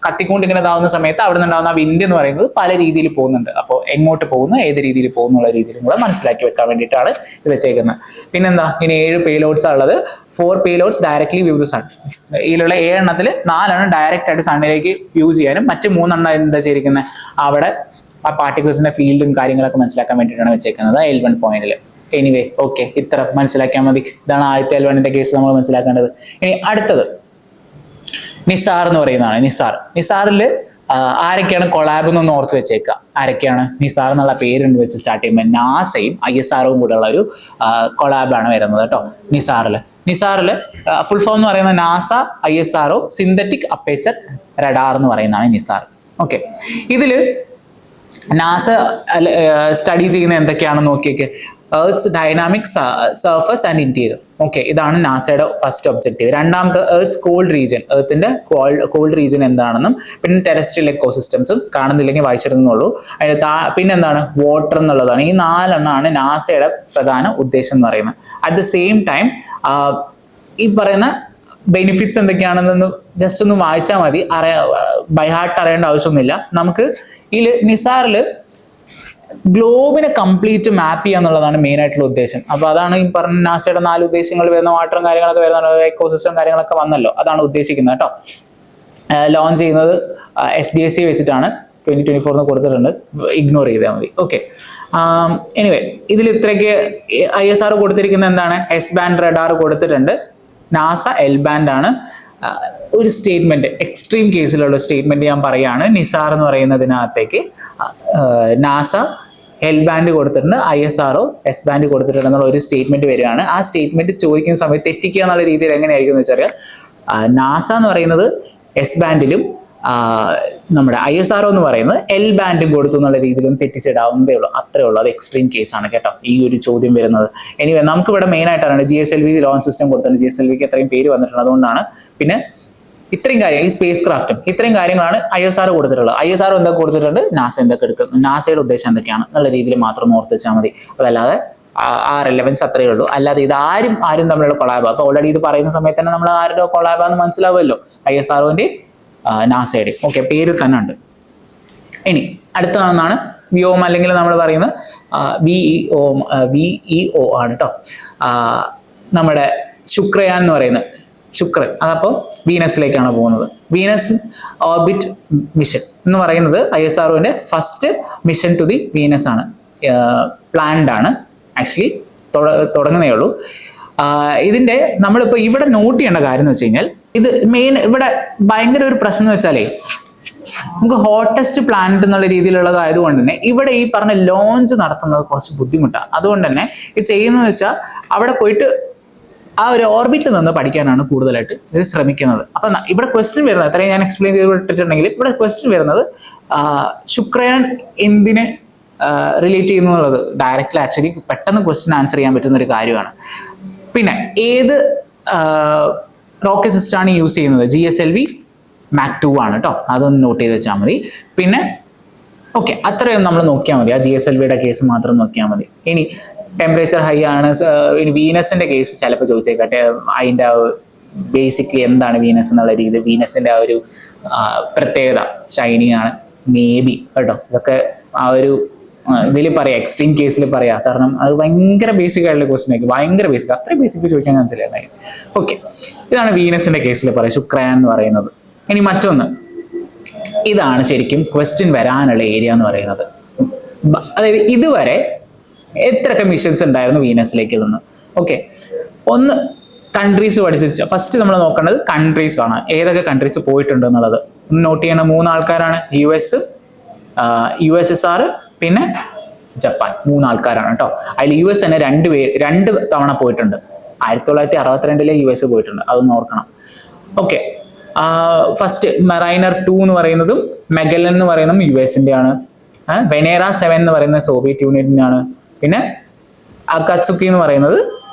കത്തിക്കൊണ്ട് ഇങ്ങനെ ഇതാവുന്ന സമയത്ത് അവിടെ നിന്നുണ്ടാവുന്ന വിൻഡ് എന്ന് പറയുന്നത് പല രീതിയിൽ പോകുന്നുണ്ട്. അപ്പോൾ എങ്ങോട്ട് പോകുന്നു, ഏത് രീതിയിൽ പോകുന്നു എന്നുള്ള രീതിയിലും കൂടെ മനസ്സിലാക്കി വെക്കാൻ വേണ്ടിയിട്ടാണ് ഇത് വെച്ചേക്കുന്നത്. പിന്നെന്താ, ഇനി 7 പേലോഡ്സ് ഉള്ളത്. 4 payloads directly view the sun. ഇതിലുള്ള 7 എണ്ണത്തിൽ 4 ഡയറക്റ്റ് ആയിട്ട് സണ്ണിലേക്ക് വ്യൂ ചെയ്യാനും മറ്റ് 3 എന്താ ചെയ്തിരിക്കുന്നത്, അവിടെ ആ പാർട്ടിക്കിൾസിന്റെ ഫീൽഡും കാര്യങ്ങളൊക്കെ മനസ്സിലാക്കാൻ വേണ്ടിയിട്ടാണ് വെച്ചേക്കുന്നത് L1 പോയിന്റിൽ. എനിവേ ഓക്കെ, ഇത്ര മനസ്സിലാക്കിയാൽ മതി. ഇതാണ് ആദ്യത്തെ L1ന്റെ കേസ് നമ്മൾ മനസ്സിലാക്കേണ്ടത്. ഇനി അടുത്തത് നിസാർ എന്ന് പറയുന്നതാണ്. നിസാറിൽ ആരൊക്കെയാണ് കൊളാബ് എന്നൊന്ന് ഓർത്ത് വെച്ചേക്കുക. ആരൊക്കെയാണ്? നിസാർ എന്നുള്ള പേരുണ്ട് വെച്ച് സ്റ്റാർട്ട് ചെയ്യുമ്പോൾ നാസയും ISROയും കൂടെ ഉള്ള ഒരു കൊളാബാണ് വരുന്നത് കേട്ടോ. നിസാറിൽ ഫുൾ ഫോം എന്ന് പറയുന്നത് NASA ISRO synthetic aperture radar എന്ന് പറയുന്നതാണ് നിസാർ. ഓക്കെ, ഇതില് നാസ സ്റ്റഡി ചെയ്യുന്ന എന്തൊക്കെയാണെന്ന് നോക്കിയൊക്കെ. Earth dynamic surface and interior. Okay, ഇതാണ് നാസയുടെ ഫസ്റ്റ് ഒബ്ജക്റ്റീവ്. രണ്ടാമത്തെ എർത്ത് കോൾഡ് റീജിയൻ, എർത്തിന്റെ കോൾഡ് റീജിയൻ എന്താണെന്നും പിന്നെ ടെറസ്ട്രിയൽ എക്കോസിസ്റ്റംസും കാണുന്നില്ലെങ്കിൽ വായിച്ചിരുന്നുള്ളൂ. അതിന് പിന്നെന്താണ്, വാട്ടർ എന്നുള്ളതാണ്. ഈ 4 എണ്ണമാണ് നാസയുടെ പ്രധാന ഉദ്ദേശം എന്ന് പറയുന്നത്. അറ്റ് ദ സെയിം ടൈം ഈ പറയുന്ന ബെനിഫിറ്റ്സ് എന്തൊക്കെയാണെന്ന് ജസ്റ്റ് ഒന്ന് വായിച്ചാൽ മതി, ബൈ ഹാർട്ട് അറിയേണ്ട ആവശ്യമൊന്നുമില്ല. നമുക്ക് ഈ നിസാറില് ഗ്ലോബിനെ കംപ്ലീറ്റ് മാപ്പ് ചെയ്യുക എന്നുള്ളതാണ് മെയിൻ ആയിട്ടുള്ള ഉദ്ദേശം. അപ്പൊ അതാണ് ഈ പറഞ്ഞ നാസയുടെ 4 ഉദ്ദേശങ്ങൾ വരുന്ന, വാട്ടറും കാര്യങ്ങളൊക്കെ വരുന്ന, എക്കോസിസ്റ്റം കാര്യങ്ങളൊക്കെ വന്നല്ലോ, അതാണ് ഉദ്ദേശിക്കുന്നത് കേട്ടോ. ലോഞ്ച് ചെയ്യുന്നത് SDSC വെച്ചിട്ടാണ്. 2024 കൊടുത്തിട്ടുണ്ട്, ഇഗ്നോർ ചെയ്താൽ മതി. ഓക്കെ, എനിവേ ഇതിൽ ഇത്രയ്ക്ക് ISRO കൊടുത്തിരിക്കുന്നത് എന്താണ്, S-ബാൻഡ് റഡാർ കൊടുത്തിട്ടുണ്ട്. നാസ L-ബാൻഡ് ആണ്. ഒരു സ്റ്റേറ്റ്മെന്റ്, എക്സ്ട്രീം കേസിലുള്ള സ്റ്റേറ്റ്മെന്റ് ഞാൻ പറയാണ്. നിസാർ എന്ന് പറയുന്നതിനകത്തേക്ക് നാസ L-ബാൻഡ് കൊടുത്തിട്ടുണ്ട്, ISRO S-ബാൻഡ് കൊടുത്തിട്ടുണ്ട് എന്നുള്ള ഒരു സ്റ്റേറ്റ്മെന്റ് വരികയാണ്. ആ സ്റ്റേറ്റ്മെന്റ് ചോദിക്കുന്ന സമയത്ത് തെറ്റിക്കുക എന്നുള്ള രീതിയിൽ എങ്ങനെയായിരിക്കും എന്ന് വെച്ചാൽ, നാസ എന്ന് പറയുന്നത് S-ബാൻഡിലും നമ്മുടെ ISRO എന്ന് പറയുന്നത് L-ബാൻഡും കൊടുത്തു എന്നുള്ള രീതിയിലും തെറ്റിച്ചിടാവുന്നതേ ഉള്ളൂ. അത്രേ ഉള്ളൂ. അത് എക്സ്ട്രീം കേസാണ് കേട്ടോ ഈ ഒരു ചോദ്യം വരുന്നത്. എനിവേ നമുക്ക് ഇവിടെ മെയിൻ ആയിട്ടാണ് GSLV ലോഞ്ച് സിസ്റ്റം കൊടുത്തിട്ടുണ്ട്. GSLVക്ക് അത്രയും പേര് വന്നിട്ടുണ്ട്, അതുകൊണ്ടാണ്. പിന്നെ ഇത്രയും കാര്യം, ഈ സ്പേസ് ക്രാഫ്റ്റും ഇത്രയും കാര്യങ്ങളാണ് ISRO കൊടുത്തിട്ടുള്ളത്. ISRO എന്തൊക്കെ കൊടുത്തിട്ടുണ്ട്, നാസ എന്തൊക്കെ എടുക്കുന്നു, നാസയുടെ ഉദ്ദേശം എന്തൊക്കെയാണ് എന്നുള്ള രീതിയിൽ മാത്രം ഓർത്ത് വെച്ചാൽ മതി. അതല്ലാതെ ആ റെലവൻസ് അത്രയേ ഉള്ളൂ. അല്ലാതെ ഇത് ആരും തമ്മിലുള്ള കൊളാബ്. അപ്പൊ ഓൾറെഡി ഇത് പറയുന്ന സമയത്ത് തന്നെ നമ്മൾ ആരുടെ കൊളാബാന്ന് മനസ്സിലാവുമല്ലോ, ISROന്റെ നാസയുടെ. ഓക്കെ, പേരിൽ തന്നെ ഉണ്ട്. ഇനി അടുത്തതാണ് വ്യോമ, അല്ലെങ്കിൽ നമ്മൾ പറയുന്നത് VEO ആണ് കേട്ടോ. നമ്മുടെ ശുക്രയാൻ എന്ന് പറയുന്നത്, ശുക്രൻ, അതപ്പോൾ വീനസിലേക്കാണ് പോകുന്നത്. വീനസ് ഓർബിറ്റ് മിഷൻ എന്ന് പറയുന്നത് ISROന്റെ first mission to the Venus ആണ്. പ്ലാൻഡ് ആണ്, ആക്ച്വലി തുടങ്ങുന്നേ ഉള്ളൂ. ഇതിന്റെ നമ്മളിപ്പോൾ ഇവിടെ നോട്ട് ചെയ്യേണ്ട കാര്യം എന്ന് വെച്ച് കഴിഞ്ഞാൽ, ഇത് മെയിൻ ഇവിടെ ഭയങ്കര ഒരു പ്രശ്നം എന്ന് വെച്ചാലേ, നമുക്ക് ഹോട്ടസ്റ്റ് പ്ലാനറ്റ് എന്നുള്ള രീതിയിലുള്ളതായതുകൊണ്ട് തന്നെ ഇവിടെ ഈ പറഞ്ഞ ലോഞ്ച് നടത്തുന്നത് കുറച്ച് ബുദ്ധിമുട്ടാണ്. അതുകൊണ്ട് തന്നെ ഇത് ചെയ്യുന്നത് വെച്ചാൽ അവിടെ പോയിട്ട് ആ ഒരു ഓർബിറ്റിൽ നിന്ന് പഠിക്കാനാണ് കൂടുതലായിട്ട് ഇത് ശ്രമിക്കുന്നത്. അപ്പൊ ഇവിടെ ക്വസ്റ്റ്യൻ വരുന്നത്, അത്രയും ഞാൻ എക്സ്പ്ലെയിൻ ചെയ്തിട്ടുണ്ടെങ്കിൽ ഇവിടെ ക്വസ്റ്റ്യൻ വരുന്നത് ശുക്രയാൻ എന്തിനെ റിലേറ്റ് ചെയ്യുന്നു എന്നുള്ളത് ഡയറക്റ്റ്ലി ആക്ച്വലി പെട്ടെന്ന് ക്വസ്റ്റ്യൻ ആൻസർ ചെയ്യാൻ പറ്റുന്ന ഒരു കാര്യമാണ്. പിന്നെ ഏത് റോക്കറ്റ് സിസ്റ്റം ആണ് യൂസ് ചെയ്യുന്നത്, GSLV Mach 2 ആണ് കേട്ടോ. അതൊന്ന് നോട്ട് ചെയ്ത് വെച്ചാൽ മതി. പിന്നെ ഓക്കെ, അത്രയും നമ്മൾ നോക്കിയാൽ മതി. ആ GSLVയുടെ കേസ് മാത്രം നോക്കിയാൽ മതി. ഇനി ടെമ്പറേച്ചർ ഹൈ ആണ്. ഇനി വീനസിന്റെ കേസ് ചിലപ്പോൾ ചോദിച്ചേക്കട്ടെ, അതിൻ്റെ ബേസിക്കലി എന്താണ് വീനസ് എന്നുള്ള രീതി, വീനസിന്റെ ആ ഒരു പ്രത്യേകത ഷൈനിങ് ആണ്, മേ ബി കേട്ടോ. ഇതൊക്കെ ആ ഒരു ഇതിൽ പറയാം, എക്സ്ട്രീം കേസിൽ പറയാം, കാരണം അത് ഭയങ്കര ബേസിക് ആയിട്ടുള്ള ക്വസ്റ്റൻ ആയിരിക്കും, ഭയങ്കര ബേസിക്, അത്രയും ബേസിക് ചോദിക്കാൻ ചാൻസ് ഇല്ല. ഓക്കെ, ഇതാണ് വീനസിന്റെ കേസിൽ പറയാം, ശുക്രയാൻ എന്ന് പറയുന്നത്. ഇനി മറ്റൊന്ന്, ഇതാണ് ശരിക്കും ക്വസ്റ്റ്യൻ വരാനുള്ള ഏരിയ എന്ന് പറയുന്നത്. അതായത് ഇതുവരെ എത്രയൊക്കെ മിഷൻസ് ഉണ്ടായിരുന്നു വീനസിലേക്ക് നിന്ന്. ഓക്കെ, ഒന്ന് കൺട്രീസ് പഠിച്ചു വെച്ചാൽ ഫസ്റ്റ് നമ്മൾ നോക്കേണ്ടത് കൺട്രീസ് ആണ്, ഏതൊക്കെ കൺട്രീസ് പോയിട്ടുണ്ട് എന്നുള്ളത് നോട്ട് ചെയ്യണ 3 ആൾക്കാരാണ്. USSR പിന്നെ ജപ്പാൻ, 3 ആൾക്കാരാണ് കേട്ടോ. അതിൽ US തന്നെ 2 തവണ പോയിട്ടുണ്ട്. 1962 US പോയിട്ടുണ്ട്, അതൊന്ന് ഓർക്കണം. ഓക്കെ, ഫസ്റ്റ് മെറൈനർ 2 എന്ന് പറയുന്നതും മെഗലൻ എന്ന് പറയുന്നതും US-ന്റെ ആണ്. വെനേറ 7 എന്ന് പറയുന്നത് സോവിയറ്റ് യൂണിയന്റെ ആണ്. പിന്നെ അക്കാത്സുക്കി എന്ന് പറയുന്നത്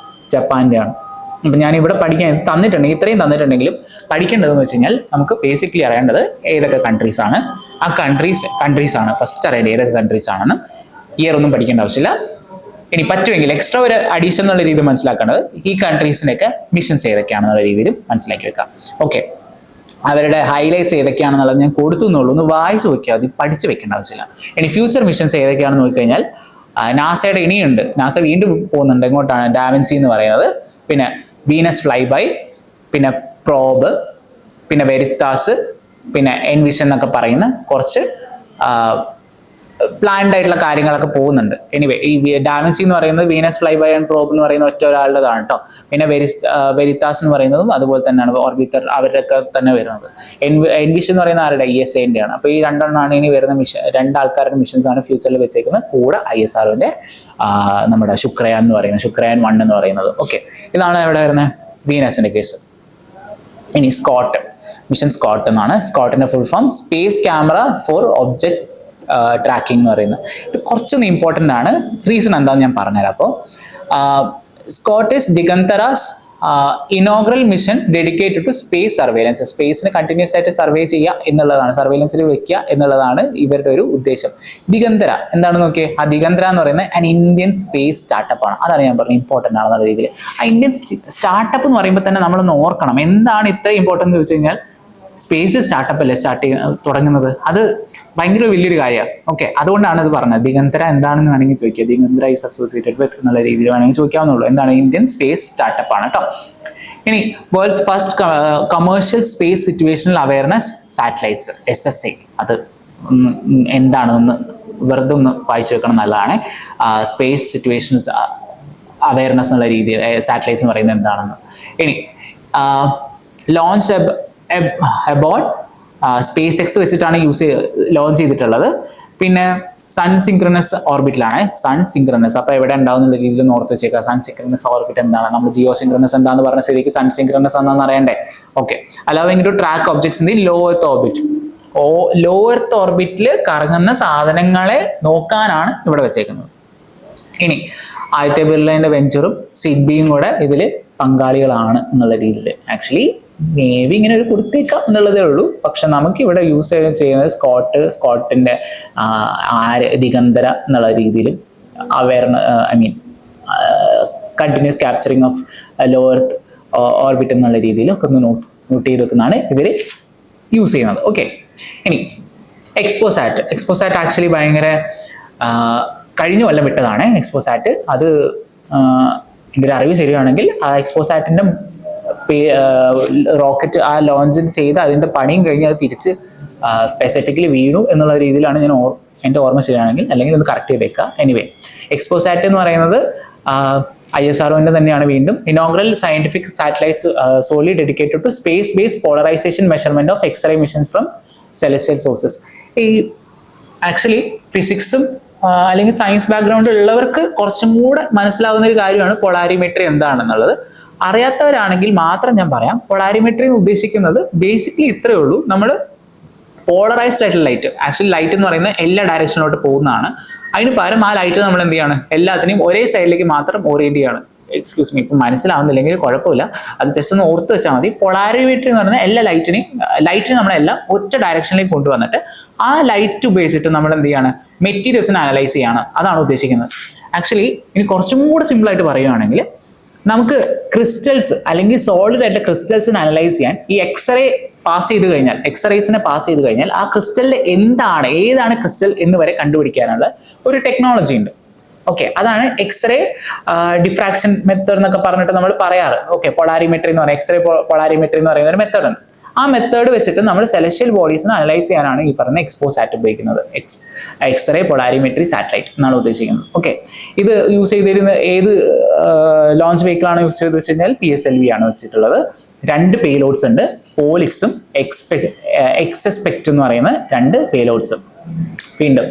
ജപ്പാന്റെ ആണ്. അപ്പൊ ഞാൻ ഇവിടെ പഠിക്കാൻ തന്നിട്ടുണ്ടെങ്കിൽ, ഇത്രയും തന്നിട്ടുണ്ടെങ്കിലും പഠിക്കേണ്ടതെന്ന് വെച്ച് കഴിഞ്ഞാൽ നമുക്ക് ബേസിക്കലി അറിയേണ്ടത് ഏതൊക്കെ കൺട്രീസ് ആണ്, ആ കൺട്രീസ് ആണ് ഫസ്റ്റ് അറിയേണ്ടത്, ഏതൊക്കെ കൺട്രീസ് ആണെന്ന്. ഇയർ ഒന്നും പഠിക്കേണ്ട ആവശ്യമില്ല. ഇനി പറ്റുമെങ്കിൽ എക്സ്ട്രാ ഒരു അഡീഷൻ എന്നുള്ള രീതിയിൽ മനസ്സിലാക്കേണ്ടത് ഈ കൺട്രീസിനൊക്കെ മിഷൻസ് ഏതൊക്കെയാണെന്നുള്ള രീതിയിലും മനസ്സിലാക്കി വെക്കാം. ഓക്കെ, അവരുടെ ഹൈലൈറ്റ്സ് ഏതൊക്കെയാണെന്നുള്ളത് ഞാൻ കൊടുത്തു എന്നുള്ളൂ, ഒന്ന് വായിച്ചു നോക്കിയാൽ മതി, പഠിച്ചു വെക്കേണ്ട ആവശ്യമില്ല. ഇനി ഫ്യൂച്ചർ മിഷൻസ് ഏതൊക്കെയാണെന്ന് നോക്കിക്കഴിഞ്ഞാൽ നാസയുടെ ഇനിയുണ്ട്, നാസ വീണ്ടും പോകുന്നുണ്ട്. എങ്ങോട്ടാണ്? ഡാവിൻസി എന്ന് പറയുന്നത്, പിന്നെ വീനസ് ഫ്ലൈ ബൈ, പിന്നെ പ്രോബ്, പിന്നെ വെരിത്താസ്, പിന്നെ എൻവിഷൻ എന്നൊക്കെ പറയുന്ന കുറച്ച് പ്ലാൻഡ് ആയിട്ടുള്ള കാര്യങ്ങളൊക്കെ പോകുന്നുണ്ട്. എനിവേ, ഈ ഡാവിൻസി എന്ന് പറയുന്നത് Venus fly by and probe എന്ന് പറയുന്ന ഒറ്റ ഒരാളുടേതാണ് കേട്ടോ. പിന്നെ വെരിത്താസ് എന്ന് പറയുന്നതും അതുപോലെ തന്നെയാണ്, ഓർബിറ്റർ അവരൊക്കെ തന്നെ വരുന്നത്. എൻവിഷൻ എന്ന് പറയുന്ന ആരുടെ? ESAന്റെ ആണ്. അപ്പൊ ഈ 2 ഇനി വരുന്ന മിഷൻ, 2 ആൾക്കാരുടെ മിഷൻസ് ആണ് ഫ്യൂച്ചറിൽ വെച്ചേക്കുന്നത്. കൂടെ ISROന്റെ നമ്മുടെ ശുക്രയാൻ എന്ന് പറയുന്നത്, ശുക്രയാൻ 1 എന്ന് പറയുന്നത്. ഓക്കെ, ഇതാണ് ഇവിടെ വരുന്ന വീനസിന്റെ കേസ്. ഇനി മിഷൻ സ്കോട്ട് എന്നാണ്. സ്കോട്ടിന്റെ full form space camera for object tracking എന്ന് പറയുന്നത്. ഇത് കുറച്ചൊന്ന് ഇമ്പോർട്ടൻ്റ് ആണ്. റീസൺ എന്താണെന്ന് ഞാൻ പറഞ്ഞുതരാം. അപ്പോൾ SCOT is Digantara's inaugural mission dedicated to space surveillance, സ്പേസിന് കണ്ടിന്യൂസ് ആയിട്ട് സർവേ ചെയ്യുക എന്നുള്ളതാണ്, സർവേലൻസിൽ വെക്കുക എന്നുള്ളതാണ് ഇവരുടെ ഒരു ഉദ്ദേശം. ദിഗന്തര എന്താണെന്ന് നോക്കിയേ, ആ ദിഗന്തര എന്ന് പറയുന്നത് an ഇന്ത്യൻ സ്പേസ് സ്റ്റാർട്ടപ്പ് ആണ്. അതാണ് ഞാൻ പറഞ്ഞത് ഇമ്പോർട്ടൻ്റ് ആണെന്നുള്ള രീതിയിൽ. ആ ഇന്ത്യൻ സ്റ്റാർട്ടപ്പ് എന്ന് പറയുമ്പോൾ തന്നെ നമ്മളൊന്ന് ഓർക്കണം, എന്താണ് ഇത്ര ഇമ്പോർട്ടൻ്റ് എന്ന് വെച്ച് കഴിഞ്ഞാൽ സ്പേസ് സ്റ്റാർട്ടപ്പ് അല്ലേ തുടങ്ങുന്നത്, അത് ഭയങ്കര വലിയൊരു കാര്യമാണ്. ഓക്കെ, അതുകൊണ്ടാണ് ഇത് പറഞ്ഞത്. ദിഗന്തര എന്താണെന്ന് വേണമെങ്കിൽ ചോദിക്കുക, ദിഗന്തര ഈസ് അസോസിയേറ്റഡ് വിത്ത് എന്നുള്ള രീതിയിൽ വേണമെങ്കിൽ ചോദിക്കാവുന്നുള്ളൂ. എന്താണ്? ഇന്ത്യൻ സ്പേസ് സ്റ്റാർട്ടപ്പ് ആണ് കേട്ടോ. ഇനി world's first commercial space situational awareness satellites, SSA, അത് എന്താണെന്ന് വെറുതെ ഒന്ന് വായിച്ചു വെക്കണം, നല്ലതാണ്. സ്പേസ് സിറ്റുവേഷൻസ് അവയർനെസ് എന്നുള്ള രീതിയിൽ സാറ്റലൈറ്റ്സ് എന്ന് പറയുന്നത് എന്താണെന്ന്. ഇനി ലോഞ്ച് അബോട്ട് SpaceX വെച്ചിട്ടാണ് ലോഞ്ച് ചെയ്തിട്ടുള്ളത്. പിന്നെ സൺ സിങ്ക്രണസ് ഓർബിറ്റിലാണ്. സൺ സിങ്ക്രണസ്, അപ്പൊ എവിടെ ഉണ്ടാവുന്ന രീതിയിൽ ഓർത്ത് വെച്ചേക്കാം. സൺ സിങ്ക്രണസ് ഓർബിറ്റ് എന്താണ്? നമ്മൾ ജിയോ സിങ്ക്രണസ് എന്താന്ന് പറഞ്ഞ സ്ഥിതിക്ക് സൺ സിങ്ക്രണസ് എന്താണെന്ന് അറിയണ്ടേ? Okay, allowing to track objects in the low earth orbit. Low earth ഓർബിറ്റിൽ കറങ്ങുന്ന സാധനങ്ങളെ നോക്കാനാണ് ഇവിടെ വെച്ചേക്കുന്നത്. ഇനി ആദിത്യ ബിർളയുടെ വെഞ്ചറും സിഡ്ബിയും കൂടെ ഇതിൽ പങ്കാളികളാണ് എന്നുള്ള രീതിയിൽ. ആക്ച്വലി നേവി ഇങ്ങനെ ഒരു കൊടുത്തേക്കാം എന്നുള്ളതേ ഉള്ളൂ. പക്ഷെ നമുക്ക് ഇവിടെ യൂസ് ചെയ്യുന്നത് സ്കോട്ടിന്റെ ദിഗന്തര എന്നുള്ള രീതിയിലും continuous capturing of low earth orbit എന്നുള്ള രീതിയിലും ഒക്കെ ഒന്ന് നോട്ട് ചെയ്ത് വെക്കുന്നതാണ് ഇവർ യൂസ് ചെയ്യുന്നത്. ഓക്കെ, ഇനി എക്സ്പോസാറ്റ് ആക്ച്വലി ഭയങ്കര കഴിഞ്ഞ കൊല്ലം വിട്ടതാണ് എക്സ്പോസാറ്റ്. അത് എൻ്റെ ഒരു അറിവ് ശരിയാണെങ്കിൽ ആ എക്സ്പോസാറ്റിന്റെ റോക്കറ്റ് ആ ലോഞ്ച് ചെയ്ത് അതിന്റെ പണിയും കഴിഞ്ഞ് അത് തിരിച്ച് സ്പെസിഫിക്കലി വീണു എന്നുള്ള രീതിയിലാണ് ഞാൻ എൻ്റെ ഓർമ്മ ശരിയാണെങ്കിൽ, അല്ലെങ്കിൽ ഒന്ന് കറക്റ്റ് ചെയ്തേക്കുക. എനിവേ, എക്സ്പോസാറ്റ് എന്ന് പറയുന്നത് ISROന്റെ തന്നെയാണ്. വീണ്ടും inaugural scientific satellites solely dedicated to space based polarisation measurement of X-ray missions from celestial sources. ഈ ആക്ച്വലി ഫിസിക്സും അല്ലെങ്കിൽ സയൻസ് ബാക്ക്ഗ്രൗണ്ട് ഉള്ളവർക്ക് കുറച്ചും കൂടെ മനസ്സിലാവുന്ന ഒരു കാര്യമാണ് പൊളാരിമെട്രി എന്താണെന്നുള്ളത്. അറിയാത്തവരാണെങ്കിൽ മാത്രം ഞാൻ പറയാം. പൊളാരിമെട്രി എന്ന് ഉദ്ദേശിക്കുന്നത് ബേസിക്കലി ഇത്രയേ ഉള്ളൂ, നമ്മൾ പോളറൈസ്ഡ് ആയിട്ടുള്ള ലൈറ്റ്, ആക്ച്വലി ലൈറ്റ് എന്ന് പറയുന്നത് എല്ലാ ഡയറക്ഷനിലോട്ട് പോകുന്നതാണ്. അതിന് പകരം ആ ലൈറ്റ് നമ്മൾ എന്ത് ചെയ്യാണ്, എല്ലാത്തിനെയും ഒരേ സൈഡിലേക്ക് മാത്രം ഓറിയന്റ് ചെയ്യാണ്. എക്സ്ക്യൂസ് മീ, ഇപ്പം മനസ്സിലാവുന്നില്ലെങ്കിൽ കുഴപ്പമില്ല, അത് ജസ്റ്റ് ഒന്ന് ഓർത്ത് വെച്ചാൽ മതി. പൊളാരിമെട്രി എന്ന് പറയുന്നത് എല്ലാ ലൈറ്റിനെ നമ്മളെല്ലാം ഒറ്റ ഡയറക്ഷനിലേക്ക് കൊണ്ടുവന്നിട്ട് ആ ലൈറ്റ് ഉപയോഗിച്ചിട്ട് നമ്മൾ എന്ത് ചെയ്യാണ്, മെറ്റീരിയൽസിനെ അനലൈസ് ചെയ്യാണ്. അതാണ് ഉദ്ദേശിക്കുന്നത്. ആക്ച്വലി ഇനി കുറച്ചും കൂടെ സിമ്പിൾ ആയിട്ട് പറയുകയാണെങ്കിൽ നമുക്ക് ക്രിസ്റ്റൽസ് അല്ലെങ്കിൽ സോളിഡ് ആയിട്ട് ക്രിസ്റ്റൽസിനെ അനലൈസ് ചെയ്യാൻ ഈ എക്സ്റേ പാസ് ചെയ്ത് കഴിഞ്ഞാൽ, എക്സ്റേസിനെ പാസ് ചെയ്ത് കഴിഞ്ഞാൽ ആ ക്രിസ്റ്റലിന്റെ ഏതാണ് ക്രിസ്റ്റൽ എന്ന് വരെ കണ്ടുപിടിക്കാനുള്ള ഒരു ടെക്നോളജി ഉണ്ട്. ഓക്കെ, അതാണ് എക്സ്റേ ഡിഫ്രാക്ഷൻ മെത്തേഡ് എന്നൊക്കെ പറഞ്ഞിട്ട് നമ്മൾ പറയാറ്. ഓക്കെ, പൊളാരിമെട്രി എന്ന് പറയുന്നത്, എക്സ്റേ പൊളാരിമെട്രി എന്ന് പറയുന്ന ഒരു മെത്തേഡ് ഉണ്ട്. ആ മെത്തേഡ് വെച്ചിട്ട് നമ്മൾ സെലസ്ഷ്യൽ ബോഡീസിനെ അനലൈസ് ചെയ്യാനാണ് ഈ പറഞ്ഞ എക്സ്പോസാറ്റ് ഉപയോഗിക്കുന്നത്. എക്സ്റേ പൊളാരിമെട്രി സാറ്റലൈറ്റ് എന്നാണ് ഉദ്ദേശിക്കുന്നത്. ഓക്കെ, ഇത് യൂസ് ചെയ്തിരുന്ന ഏത് ലോഞ്ച് വെഹിക്കിൾ ആണ് യൂസ് ചെയ്ത് വെച്ച് കഴിഞ്ഞാൽ PSLV ആണ് വെച്ചിട്ടുള്ളത്. 2 പേലോഡ്സ് ഉണ്ട്, പോളിക്സും എക്സസ്പെക്ട് എന്ന് പറയുന്ന 2 പേലോഡ്സും. വീണ്ടും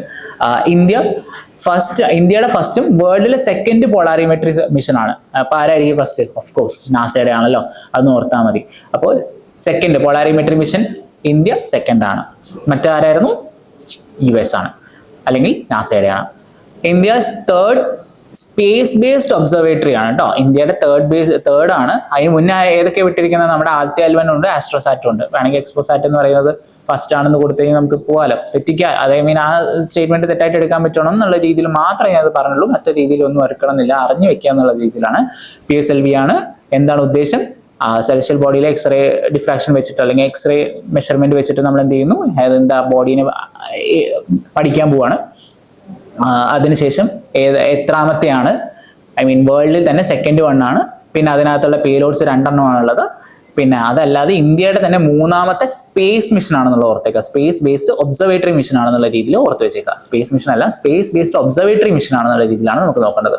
ഇന്ത്യയുടെ ഫസ്റ്റും വേൾഡിലെ സെക്കൻഡ് പൊളാരിമെട്രി മിഷൻ ആണ്. അപ്പൊ ആരായിരിക്കും ഫസ്റ്റ്? ഓഫ് കോഴ്സ് നാസയുടെ ആണല്ലോ, അതൊന്ന് ഓർത്താൽ മതി. അപ്പോൾ second polarimetry mission India second ആണ്. മറ്റാരായിരുന്നു? US ആണ്, അല്ലെങ്കിൽ നാസയുടെ ആണ്. India third space based observatory ആണ് കേട്ടോ. ഇന്ത്യയുടെ തേർഡ് ആണ്. അതിന് മുന്നേ ഏതൊക്കെ വിട്ടിരിക്കുന്നത്? നമ്മുടെ ആദ്യത്തെ L1 ഉണ്ട്, ആസ്ട്രോസാറ്റും ഉണ്ട്. വേണമെങ്കിൽ എക്സ്പോസാറ്റ് എന്ന് പറയുന്നത് ഫസ്റ്റ് ആണെന്ന് കൊടുത്തു കഴിഞ്ഞാൽ നമുക്ക് പോകാലോ. തെറ്റിക്കുക, മീൻ ആ സ്റ്റേറ്റ്മെന്റ് തെറ്റായിട്ട് എടുക്കാൻ പറ്റണം എന്നുള്ള രീതിയിൽ മാത്രമേ ഞാൻ അത് പറഞ്ഞുള്ളൂ. മറ്റു രീതിയിലൊന്നും എടുക്കണമെന്നില്ല, അറിഞ്ഞു വെക്കുക എന്നുള്ള രീതിയിലാണ്. PSLV ആണ്. എന്താണ് ഉദ്ദേശം? സെലസ്ഷ്യൽ ബോഡിയിലെ എക്സ്റേ ഡിഫ്രാക്ഷൻ വെച്ചിട്ട് അല്ലെങ്കിൽ എക്സ്റേ മെഷർമെന്റ് വെച്ചിട്ട് നമ്മൾ എന്ത് ചെയ്യുന്നു? എന്താ ബോഡീനെ പഠിക്കാൻ പോവാണ്. അതിനുശേഷം എത്രാമത്തെയാണ്? വേൾഡിൽ തന്നെ സെക്കൻഡ് 1 ആണ്. പിന്നെ അതിനകത്തുള്ള പേലോഡ്സ് 2 ആണുള്ളത്. പിന്നെ അതല്ലാതെ ഇന്ത്യയുടെ തന്നെ 3ാമത്തെ സ്പേസ് മിഷൻ ആണെന്നുള്ള ഓർത്തേക്കുക. സ്പേസ് ബേസ്ഡ് ഒബ്സർവേറ്ററി മിഷൻ ആണെന്നുള്ള രീതിയിൽ ഓർത്ത് വെച്ചേക്കുക. സ്പേസ് മിഷൻ അല്ല, സ്പേസ് ബേസ്ഡ് ഒബ്സർവേറ്ററി മിഷൻ ആണെന്നുള്ള രീതിയിലാണ് നമുക്ക് നോക്കേണ്ടത്.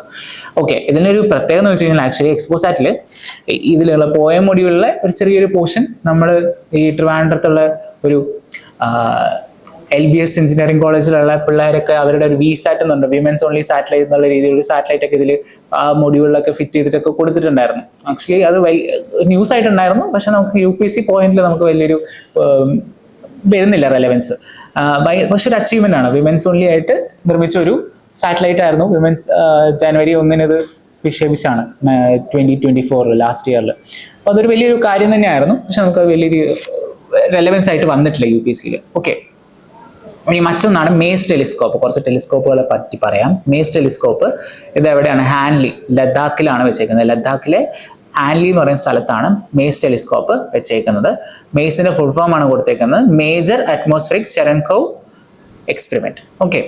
ഓക്കെ, ഇതിനൊരു പ്രത്യേകത എന്ന് വെച്ച് കഴിഞ്ഞാൽ ആക്ച്വലി എക്സ്പോസാറ്റിൽ ഇതിലുള്ള പോയം മൊഡ്യൂളിലെ ഒരു ചെറിയൊരു പോർഷൻ നമ്മൾ ഈ ട്രിവാൻഡ്രത്തുള്ള ഒരു LBS എഞ്ചിനീയറിംഗ് കോളേജിലുള്ള പിള്ളേരൊക്കെ അവരുടെ ഒരു VSAT എന്നുണ്ട്, വിമൻസ് ഓൺലി സാറ്റലൈറ്റ് എന്നുള്ള രീതിയിൽ സാറ്റലൈറ്റ് ഒക്കെ ഇതിൽ ആ മൊഡ്യൂളിലൊക്കെ ഫിറ്റ് ചെയ്തിട്ടൊക്കെ കൊടുത്തിട്ടുണ്ടായിരുന്നു. ആക്ച്വലി അത് ന്യൂസ് ആയിട്ടുണ്ടായിരുന്നു, പക്ഷെ നമുക്ക് UPSC പോയിന്റിൽ നമുക്ക് വലിയൊരു വരുന്നില്ല റെലവൻസ്. പക്ഷെ ഒരു അച്ചീവ്മെന്റ് ആണ്. വിമൻസ് ഓൺലി ആയിട്ട് നിർമ്മിച്ച ഒരു സാറ്റലൈറ്റ് ആയിരുന്നു. ജനുവരി 1 ഇത് വിക്ഷേപിച്ചാണ് 2024 ലാസ്റ്റ് ഇയറിൽ. അപ്പോൾ അതൊരു വലിയൊരു കാര്യം തന്നെയായിരുന്നു. പക്ഷെ നമുക്ക് വലിയൊരു റെലവൻസ് ആയിട്ട് വന്നിട്ടില്ല UPSCയിൽ. ഓക്കെ, ഇനി മറ്റൊന്നാണ് മേസ് ടെലിസ്കോപ്പ്. കുറച്ച് ടെലിസ്കോപ്പുകളെ പറ്റി പറയാം. മേസ് ടെലിസ്കോപ്പ് ഇത് എവിടെയാണ്? ഹാൻലി, ലഡാക്കിലാണ് വെച്ചേക്കുന്നത്. ലഡാക്കിലെ ഹാൻലി എന്ന് പറയുന്ന സ്ഥലത്താണ് മേസ് ടെലിസ്കോപ്പ് വെച്ചേക്കുന്നത്. മേസിന്റെ ഫുൾ ഫോം ആണ് കൊടുത്തേക്കുന്നത്, മേജർ അറ്റ്മോസ്ഫിയറിക് ചെറൻകോവ് എക്സ്പെരിമെന്റ്. ഓക്കെ,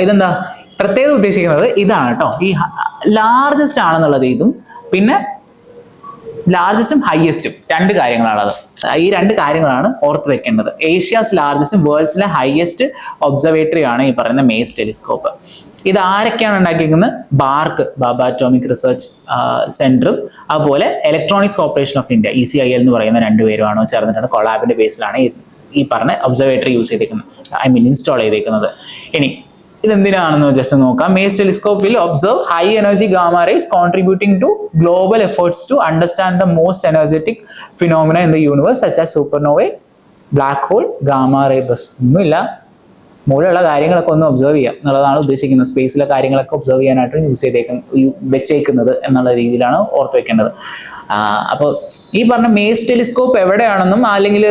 ഇതെന്താ പ്രത്യേകത ഉദ്ദേശിക്കുന്നത്? ഇതാണ് കേട്ടോ, ഈ ലാർജസ്റ്റ് ആണെന്നുള്ളത് ഇതും, പിന്നെ ലാർജസ്റ്റും ഹയസ്റ്റും 2 കാര്യങ്ങളാണത്. ഈ 2 കാര്യങ്ങളാണ് ഓർത്ത് വെക്കേണ്ടത്. ഏഷ്യാസ് ലാർജസ്റ്റും വേൾഡ്സിലെ ഹയസ്റ്റ് ഒബ്സർവേറ്ററി ആണ് ഈ പറയുന്ന മേസ് ടെലിസ്കോപ്പ്. ഇത് ആരൊക്കെയാണ് ഉണ്ടാക്കിയിരിക്കുന്നത്? ബാർക്ക്, ബാബ അറ്റോമിക് റിസർച്ച് സെന്ററും അതുപോലെ electronics corporation of India ECIL എന്ന് പറയുന്ന 2 പേരുമാണ് ചേർന്നിട്ടാണ് കൊളാബിന്റെ ബേസിലാണ് ഈ പറഞ്ഞ ഒബ്സർവേറ്ററി യൂസ് ചെയ്തേക്കുന്നത്, ഇൻസ്റ്റാൾ ചെയ്തേക്കുന്നത്. ഇനി ഇതെന്തിനാണെന്ന് ജസ്റ്റ് നോക്കാം. മേസ് ടെലിസ്കോപ്പിൽ observe high energy gamma rays contributing to global efforts to understand the most energetic phenomena in the universe such as supernovae, black hole, gamma ray ബസ്. ഒന്നുമില്ല, മുകളിലുള്ള കാര്യങ്ങളൊക്കെ ഒന്ന് ഒബ്സർവ് ചെയ്യുക എന്നുള്ളതാണ് ഉദ്ദേശിക്കുന്നത്. സ്പേസിലെ കാര്യങ്ങളൊക്കെ ഒബ്സർവ് ചെയ്യാനായിട്ട് വെച്ചേക്കുന്നത് എന്നുള്ള രീതിയിലാണ് ഓർത്ത് വെക്കേണ്ടത്. അപ്പോൾ ഈ പറഞ്ഞ മേസ് ടെലിസ്കോപ്പ് എവിടെയാണെന്നും അല്ലെങ്കിൽ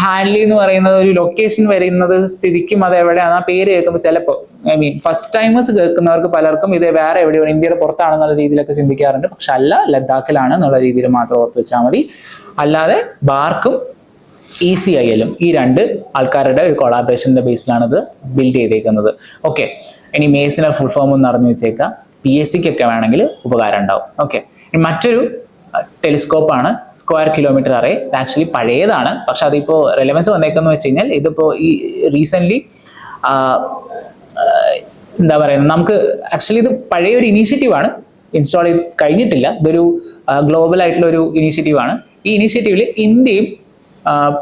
ഹാൻലി എന്ന് പറയുന്ന ഒരു ലൊക്കേഷൻ വരുന്നത് സ്ഥിതിക്കും അത് എവിടെയാണ് ആ പേര് കേൾക്കുമ്പോൾ ചിലപ്പോൾ ഫസ്റ്റ് ടൈമേഴ്സ് കേൾക്കുന്നവർക്ക് പലർക്കും ഇത് വേറെ എവിടെയോ ഇന്ത്യയുടെ പുറത്താണെന്നുള്ള രീതിയിലൊക്കെ ചിന്തിക്കാറുണ്ട്. പക്ഷെ അല്ല, ലഡാക്കിലാണ് എന്നുള്ള രീതിയിൽ മാത്രം ഓർത്ത് വെച്ചാൽ മതി. അല്ലാതെ ബാർക്കും ECIL ഈ 2 ആൾക്കാരുടെ ഒരു കൊളാബറേഷന്റെ ബേസിലാണ് ഇത് ബിൽഡ് ചെയ്തേക്കുന്നത്. ഓക്കെ, ഇനി മേസിന്റെ ഫുൾ ഫോം ഒന്ന് അറിഞ്ഞു വെച്ചേക്കാം. PSCക്കൊക്കെ വേണമെങ്കിൽ ഉപകാരം ഉണ്ടാവും. ഓക്കെ, മറ്റൊരു ടെലിസ്കോപ്പാണ് സ്ക്വയർ കിലോമീറ്റർ അറേ. ആക്ച്വലി പഴയതാണ്, പക്ഷെ അതിപ്പോൾ റെലവൻസ് വന്നേക്കെന്ന് വെച്ച് കഴിഞ്ഞാൽ ഇതിപ്പോൾ ഈ റീസെന്റ് എന്താ പറയുന്നത്, നമുക്ക് ആക്ച്വലി ഇത് പഴയ ഒരു ഇനീഷ്യേറ്റീവാണ്, ഇൻസ്റ്റാൾ ചെയ്ത് കഴിഞ്ഞിട്ടില്ല. ഇതൊരു ഗ്ലോബൽ ആയിട്ടുള്ള ഒരു ഇനീഷ്യേറ്റീവാണ്. ഈ ഇനീഷ്യേറ്റീവിൽ ഇന്ത്യയും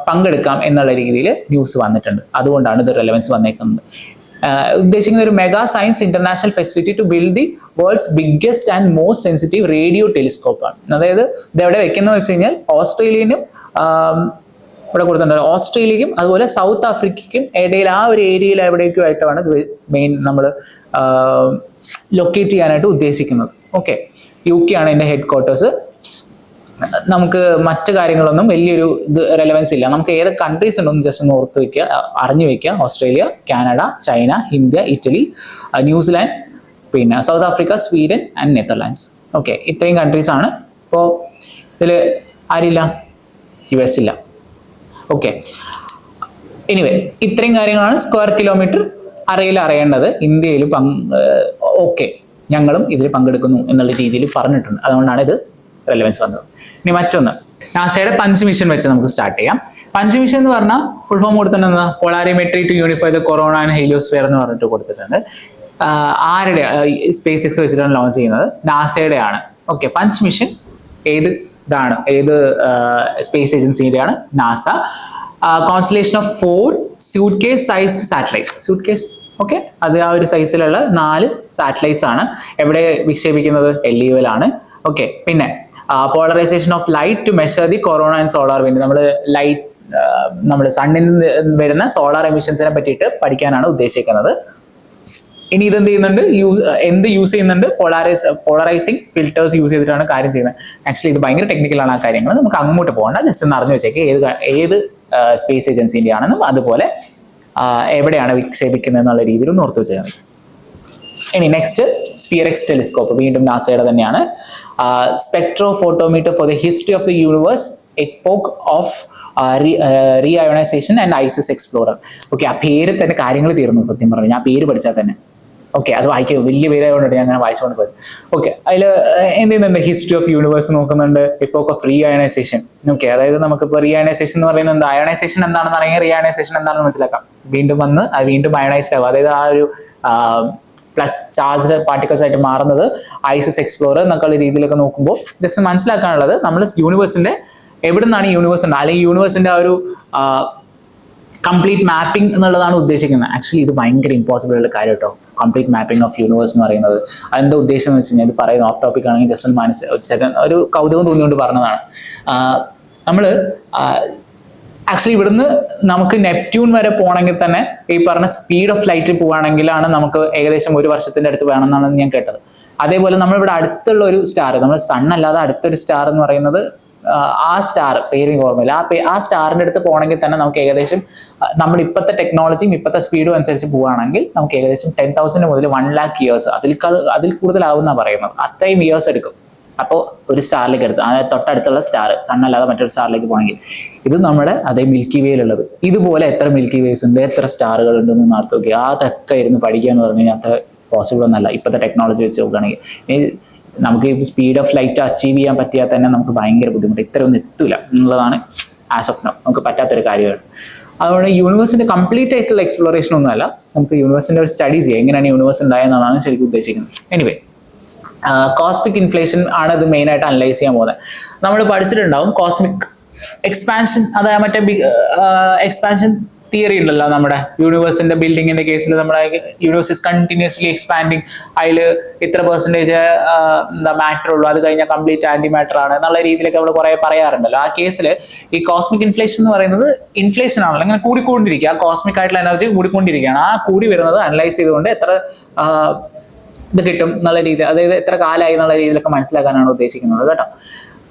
പങ്കെടുക്കാം എന്നുള്ള രീതിയിൽ ന്യൂസ് വന്നിട്ടുണ്ട്. അതുകൊണ്ടാണ് ഇത് റെലവൻസ് വന്നേക്കുന്നത്. ഉദ്ദേശിക്കുന്ന ഒരു mega science international facility to build the world's biggest and most sensitive radio telescope ആണ്. അതായത് ഇത് എവിടെ വെക്കുന്നത് വെച്ച് കഴിഞ്ഞാൽ ഓസ്ട്രേലിയനും ഇവിടെ കൊടുത്തിട്ടുണ്ട്, ഓസ്ട്രേലിയക്കും അതുപോലെ സൗത്ത് ആഫ്രിക്കയ്ക്കും ഇടയിൽ ആ ഒരു ഏരിയയിൽ എവിടേക്കും ആയിട്ടാണ് മെയിൻ നമ്മൾ ലൊക്കേറ്റ് ചെയ്യാനായിട്ട് ഉദ്ദേശിക്കുന്നത്. ഓക്കെ, UK ആണ് ഇതിന്റെ ഹെഡ് ക്വാർട്ടേഴ്സ്. നമുക്ക് മറ്റു കാര്യങ്ങളൊന്നും വലിയൊരു റെലവൻസ് ഇല്ല. നമുക്ക് ഏത് കൺട്രീസ് ഉണ്ടെന്ന് ജസ്റ്റ് ഒന്ന് ഓർത്ത് വെക്കുക, അറിഞ്ഞു വെക്കുക. Australia, Canada, China, India, Italy, New Zealand, പിന്നെ South Africa, Sweden and Netherlands. Okay, ഇത്രയും കൺട്രീസ് ആണ്. ഇപ്പോൾ ഇതിൽ ആരില്ല? US ഇല്ല. ഓക്കെ, എനിവേ ഇത്രയും കാര്യങ്ങളാണ് സ്ക്വയർ കിലോമീറ്റർ അറയിൽ അറിയേണ്ടത്. ഇന്ത്യയിൽ ഓക്കെ, ഞങ്ങളും ഇതിൽ പങ്കെടുക്കുന്നു എന്നുള്ള രീതിയിൽ പറഞ്ഞിട്ടുണ്ട്. അതുകൊണ്ടാണ് ഇത് റെലവൻസ് വന്നത്. ഇനി മറ്റൊന്ന്, നാസയുടെ പഞ്ച് മിഷൻ വെച്ച് നമുക്ക് സ്റ്റാർട്ട് ചെയ്യാം. പഞ്ച് മിഷൻ എന്ന് പറഞ്ഞാൽ ഫുൾ ഫോം കൊടുത്തിട്ടുണ്ട്, polarimetry to unify the corona and heliosphere എന്ന് പറഞ്ഞിട്ട് കൊടുത്തിട്ടുണ്ട്. ആരുടെ? സ്പേസ് എക്സ് വെച്ചിട്ടാണ് ലോഞ്ച് ചെയ്യുന്നത്, നാസയുടെ ആണ്. ഓക്കെ, പഞ്ച് മിഷൻ ഏത് സ്പേസ് ഏജൻസിയുടെ ആണ്? NASA. Constellation of 4 suitcase sized satellites. Suitcase, okay, അത് ആ ഒരു സൈസിലുള്ള 4 സാറ്റലൈറ്റ്സ് ആണ്. എവിടെ വിക്ഷേപിക്കുന്നത്? LEO ആണ്. ഓക്കെ, പിന്നെ polarisation of light to measure the corona and solar wind. നമ്മൾ സണ്ണിൽ നിന്ന് വരുന്ന സോളാർ എമിഷൻസിനെ പറ്റിയിട്ട് പഠിക്കാനാണ് ഉദ്ദേശിക്കുന്നത്. ഇനി ഇതെന്ത് ചെയ്യുന്നുണ്ട്? എന്ത് യൂസ് ചെയ്യുന്നുണ്ട്? പോളറൈസിങ് ഫിൽറ്റേഴ്സ് യൂസ് ചെയ്തിട്ടാണ് കാര്യം ചെയ്യുന്നത്. ആക്ച്വലി ഇത് ഭയങ്കര ടെക്നിക്കലാണ് ആ കാര്യങ്ങൾ, നമുക്ക് അങ്ങോട്ട് പോകണ്ട. ജസ്റ്റ് ഒന്ന് അറിഞ്ഞു വെച്ചേക്ക് ഏത് സ്പേസ് ഏജൻസിന്റെ ആണെന്നും അതുപോലെ എവിടെയാണ് വിക്ഷേപിക്കുന്നത് എന്നുള്ള രീതിയിൽ ഒന്ന് ഓർത്ത് വെച്ചാൽ മതി. ഇനി നെക്സ്റ്റ്, സ്ഫിയറെക്സ് ടെലിസ്കോപ്പ്, വീണ്ടും നാസയുടെ തന്നെയാണ്. Spectrophotometer for the history of the universe, epoch of reionisation and ices explorer. Okay, ആ പേര് തന്നെ കാര്യങ്ങൾ തീർന്നു സത്യം പറഞ്ഞു, ഞാൻ പേര് പഠിച്ചാൽ തന്നെ. ഓക്കെ, അത് വായിക്കുക, വലിയ പേരായതുകൊണ്ട് ഞാൻ അങ്ങനെ വായിച്ചുകൊണ്ട് പോയത്. ഓക്കെ, അതിൽ എന്ത് ചെയ്യുന്നുണ്ട്? ഹിസ്റ്ററി ഓഫ് യൂണിവേഴ്സ് നോക്കുന്നുണ്ട്, എപ്പോക്ക് ഓഫ് റീഅയോണൈസേഷൻ. ഓക്കെ, അതായത് നമുക്കിപ്പോൾ റീഅയോണൈസേഷൻ എന്ന് പറയുന്നത് എന്താ? അയോണൈസേഷൻ എന്താണെന്ന് അറിയാൻ റീഅയോണൈസേഷൻ എന്താണെന്ന് മനസ്സിലാക്കാം. വീണ്ടും വന്ന് അത് വീണ്ടും അയോണൈസ്ഡ് ആവും, അതായത് ആ ഒരു പ്ലസ് ചാർജ്ഡ് പാർട്ടിക്കിൾസ് ആയിട്ട് മാറുന്നത് ഐസിസ് എക്സ്പ്ലോറർ എന്നൊക്കെയുള്ള രീതിയിലൊക്കെ നോക്കുമ്പോൾ ജസ്റ്റ് മനസ്സിലാക്കാനുള്ളത്, നമ്മൾ യൂണിവേഴ്സിന്റെ എവിടെ നിന്നാണ് യൂണിവേഴ്സ് ഉണ്ട്, അല്ലെങ്കിൽ യൂണിവേഴ്സിന്റെ ആ ഒരു കംപ്ലീറ്റ് മാപ്പിംഗ് എന്നുള്ളതാണ് ഉദ്ദേശിക്കുന്നത്. ആക്ച്വലി ഇത് ഭയങ്കര ഇമ്പോസിബിൾ ഉള്ള കാര്യം കേട്ടോ, കംപ്ലീറ്റ് മാപ്പിംഗ് ഓഫ് യൂണിവേഴ്സ് എന്ന് പറയുന്നത്. അതിന്റെ ഉദ്ദേശം എന്ന് വെച്ച് കഴിഞ്ഞാൽ, ഇത് പറയുന്ന ഓഫ് ടോപ്പിക് ആണെങ്കിൽ ജസ്റ്റ് ഒരു കൗതുകം തോന്നിക്കൊണ്ട് പറഞ്ഞതാണ്. നമ്മൾ ആക്ച്വലി ഇവിടുന്ന് നമുക്ക് നെപ്റ്റ്യൂൺ വരെ പോകണമെങ്കിൽ തന്നെ ഈ പറഞ്ഞ സ്പീഡ് ഓഫ് ലൈറ്റിൽ പോവുകയാണെങ്കിലാണ് നമുക്ക് ഏകദേശം 1 വർഷത്തിന്റെ അടുത്ത് വേണമെന്നാണ് ഞാൻ കേട്ടത്. അതേപോലെ നമ്മളിവിടെ അടുത്തുള്ള ഒരു സ്റ്റാർ, നമ്മൾ സൺ അല്ലാതെ അടുത്തൊരു സ്റ്റാർ എന്ന് പറയുന്നത്, ആ സ്റ്റാർ പേര് ഓർമ്മയില്ല, ആ സ്റ്റാറിന്റെ അടുത്ത് പോകണമെങ്കിൽ തന്നെ നമുക്ക് ഏകദേശം നമ്മൾ ഇപ്പോഴത്തെ ടെക്നോളജിയും ഇപ്പോഴത്തെ സ്പീഡും അനുസരിച്ച് പോവുകയാണെങ്കിൽ നമുക്ക് ഏകദേശം 10,000 മുതൽ 1,00,000 ഇയേഴ്സ്, അതിൽ കൂടുതലാവുന്ന പറയുന്നത്. അത്രയും ഇയേഴ്സ് എടുക്കും. അപ്പോൾ ഒരു സ്റ്റാറിലേക്ക് എടുത്ത്, അതായത് തൊട്ടടുത്തുള്ള സ്റ്റാർ, സൺ അല്ലാതെ മറ്റൊരു സ്റ്റാറിലേക്ക് പോകണമെങ്കിൽ. ഇത് നമ്മുടെ അതേ മിൽക്കി വേയിലുള്ളത്. ഇതുപോലെ എത്ര മിൽക്കി വേസ് ഉണ്ട്, എത്ര സ്റ്റാറുകൾ ഉണ്ടെന്ന് ഓർത്ത് നോക്കി. അതൊക്കെ ഇരുന്ന് പഠിക്കുക എന്ന് പറഞ്ഞു കഴിഞ്ഞാൽ അത്ര പോസിബിൾ ഒന്നല്ല ഇപ്പോഴത്തെ ടെക്നോളജി വെച്ച് നോക്കുകയാണെങ്കിൽ. നമുക്ക് ഈ സ്പീഡ് ഓഫ് ലൈറ്റ് അച്ചീവ് ചെയ്യാൻ പറ്റിയാൽ തന്നെ നമുക്ക് ഭയങ്കര ബുദ്ധിമുട്ട്, ഇത്ര ഒന്നും എത്തില്ല എന്നുള്ളതാണ് ആസ് ഓഫ് നൗ നമുക്ക് പറ്റാത്തൊരു കാര്യമാണ്. അതുകൊണ്ട് യൂണിവേഴ്സിന്റെ കംപ്ലീറ്റ് ആയിട്ടുള്ള എക്സ്പ്ലോറേഷൻ ഒന്നുമല്ല, നമുക്ക് യൂണിവേഴ്സിന്റെ ഒരു സ്റ്റഡി ചെയ്യാം, എങ്ങനെയാണ് യൂണിവേഴ്സ് ഉണ്ടായെന്നാണ് ശരിക്കും ഉദ്ദേശിക്കുന്നത്. എനിവേ, കോസ്മിക് ഇൻഫ്ലേഷൻ ആണ് ഇത് മെയിൻ ആയിട്ട് അനലൈസ് ചെയ്യാൻ പോകുന്നത്. നമ്മൾ പഠിച്ചിട്ടുണ്ടാവും കോസ്മിക് എക്സ്പാൻഷൻ, അതായത് മറ്റേ എക്സ്പാൻഷൻ തിയറി ഉണ്ടല്ലോ നമ്മുടെ യൂണിവേഴ്സിന്റെ ബിൽഡിങ്ങിന്റെ കേസിൽ. നമ്മുടെ യൂണിവേഴ്സ് ഇസ് കണ്ടിന്യൂസ്ലി എക്സ്പാൻഡിങ്, അതിൽ ഇത്ര പെർസെൻറ്റേജ് എന്താ മാറ്റർ ഉള്ളൂ, അത് കഴിഞ്ഞാൽ കംപ്ലീറ്റ് ആന്റി മാറ്റർ ആണ് എന്നുള്ള രീതിയിലൊക്കെ നമ്മൾ കുറെ പറയാറുണ്ടല്ലോ. ആ കേസിൽ ഈ കോസ്മിക് ഇൻഫ്ലേഷൻ എന്ന് പറയുന്നത് ഇൻഫ്ലേഷൻ ആണല്ലോ, ഇങ്ങനെ കൂടിക്കൊണ്ടിരിക്കുക, ആ കോസ്മിക് ആയിട്ടുള്ള എനർജി കൂടിക്കൊണ്ടിരിക്കുകയാണ്. ആ കൂടി വരുന്നത് അനലൈസ് ചെയ്തുകൊണ്ട് എത്ര ഇത് കിട്ടും എന്നുള്ള രീതി, അതായത് എത്ര കാലമായി എന്നുള്ള രീതിയിലൊക്കെ മനസ്സിലാക്കാനാണ് ഉദ്ദേശിക്കുന്നത് കേട്ടോ.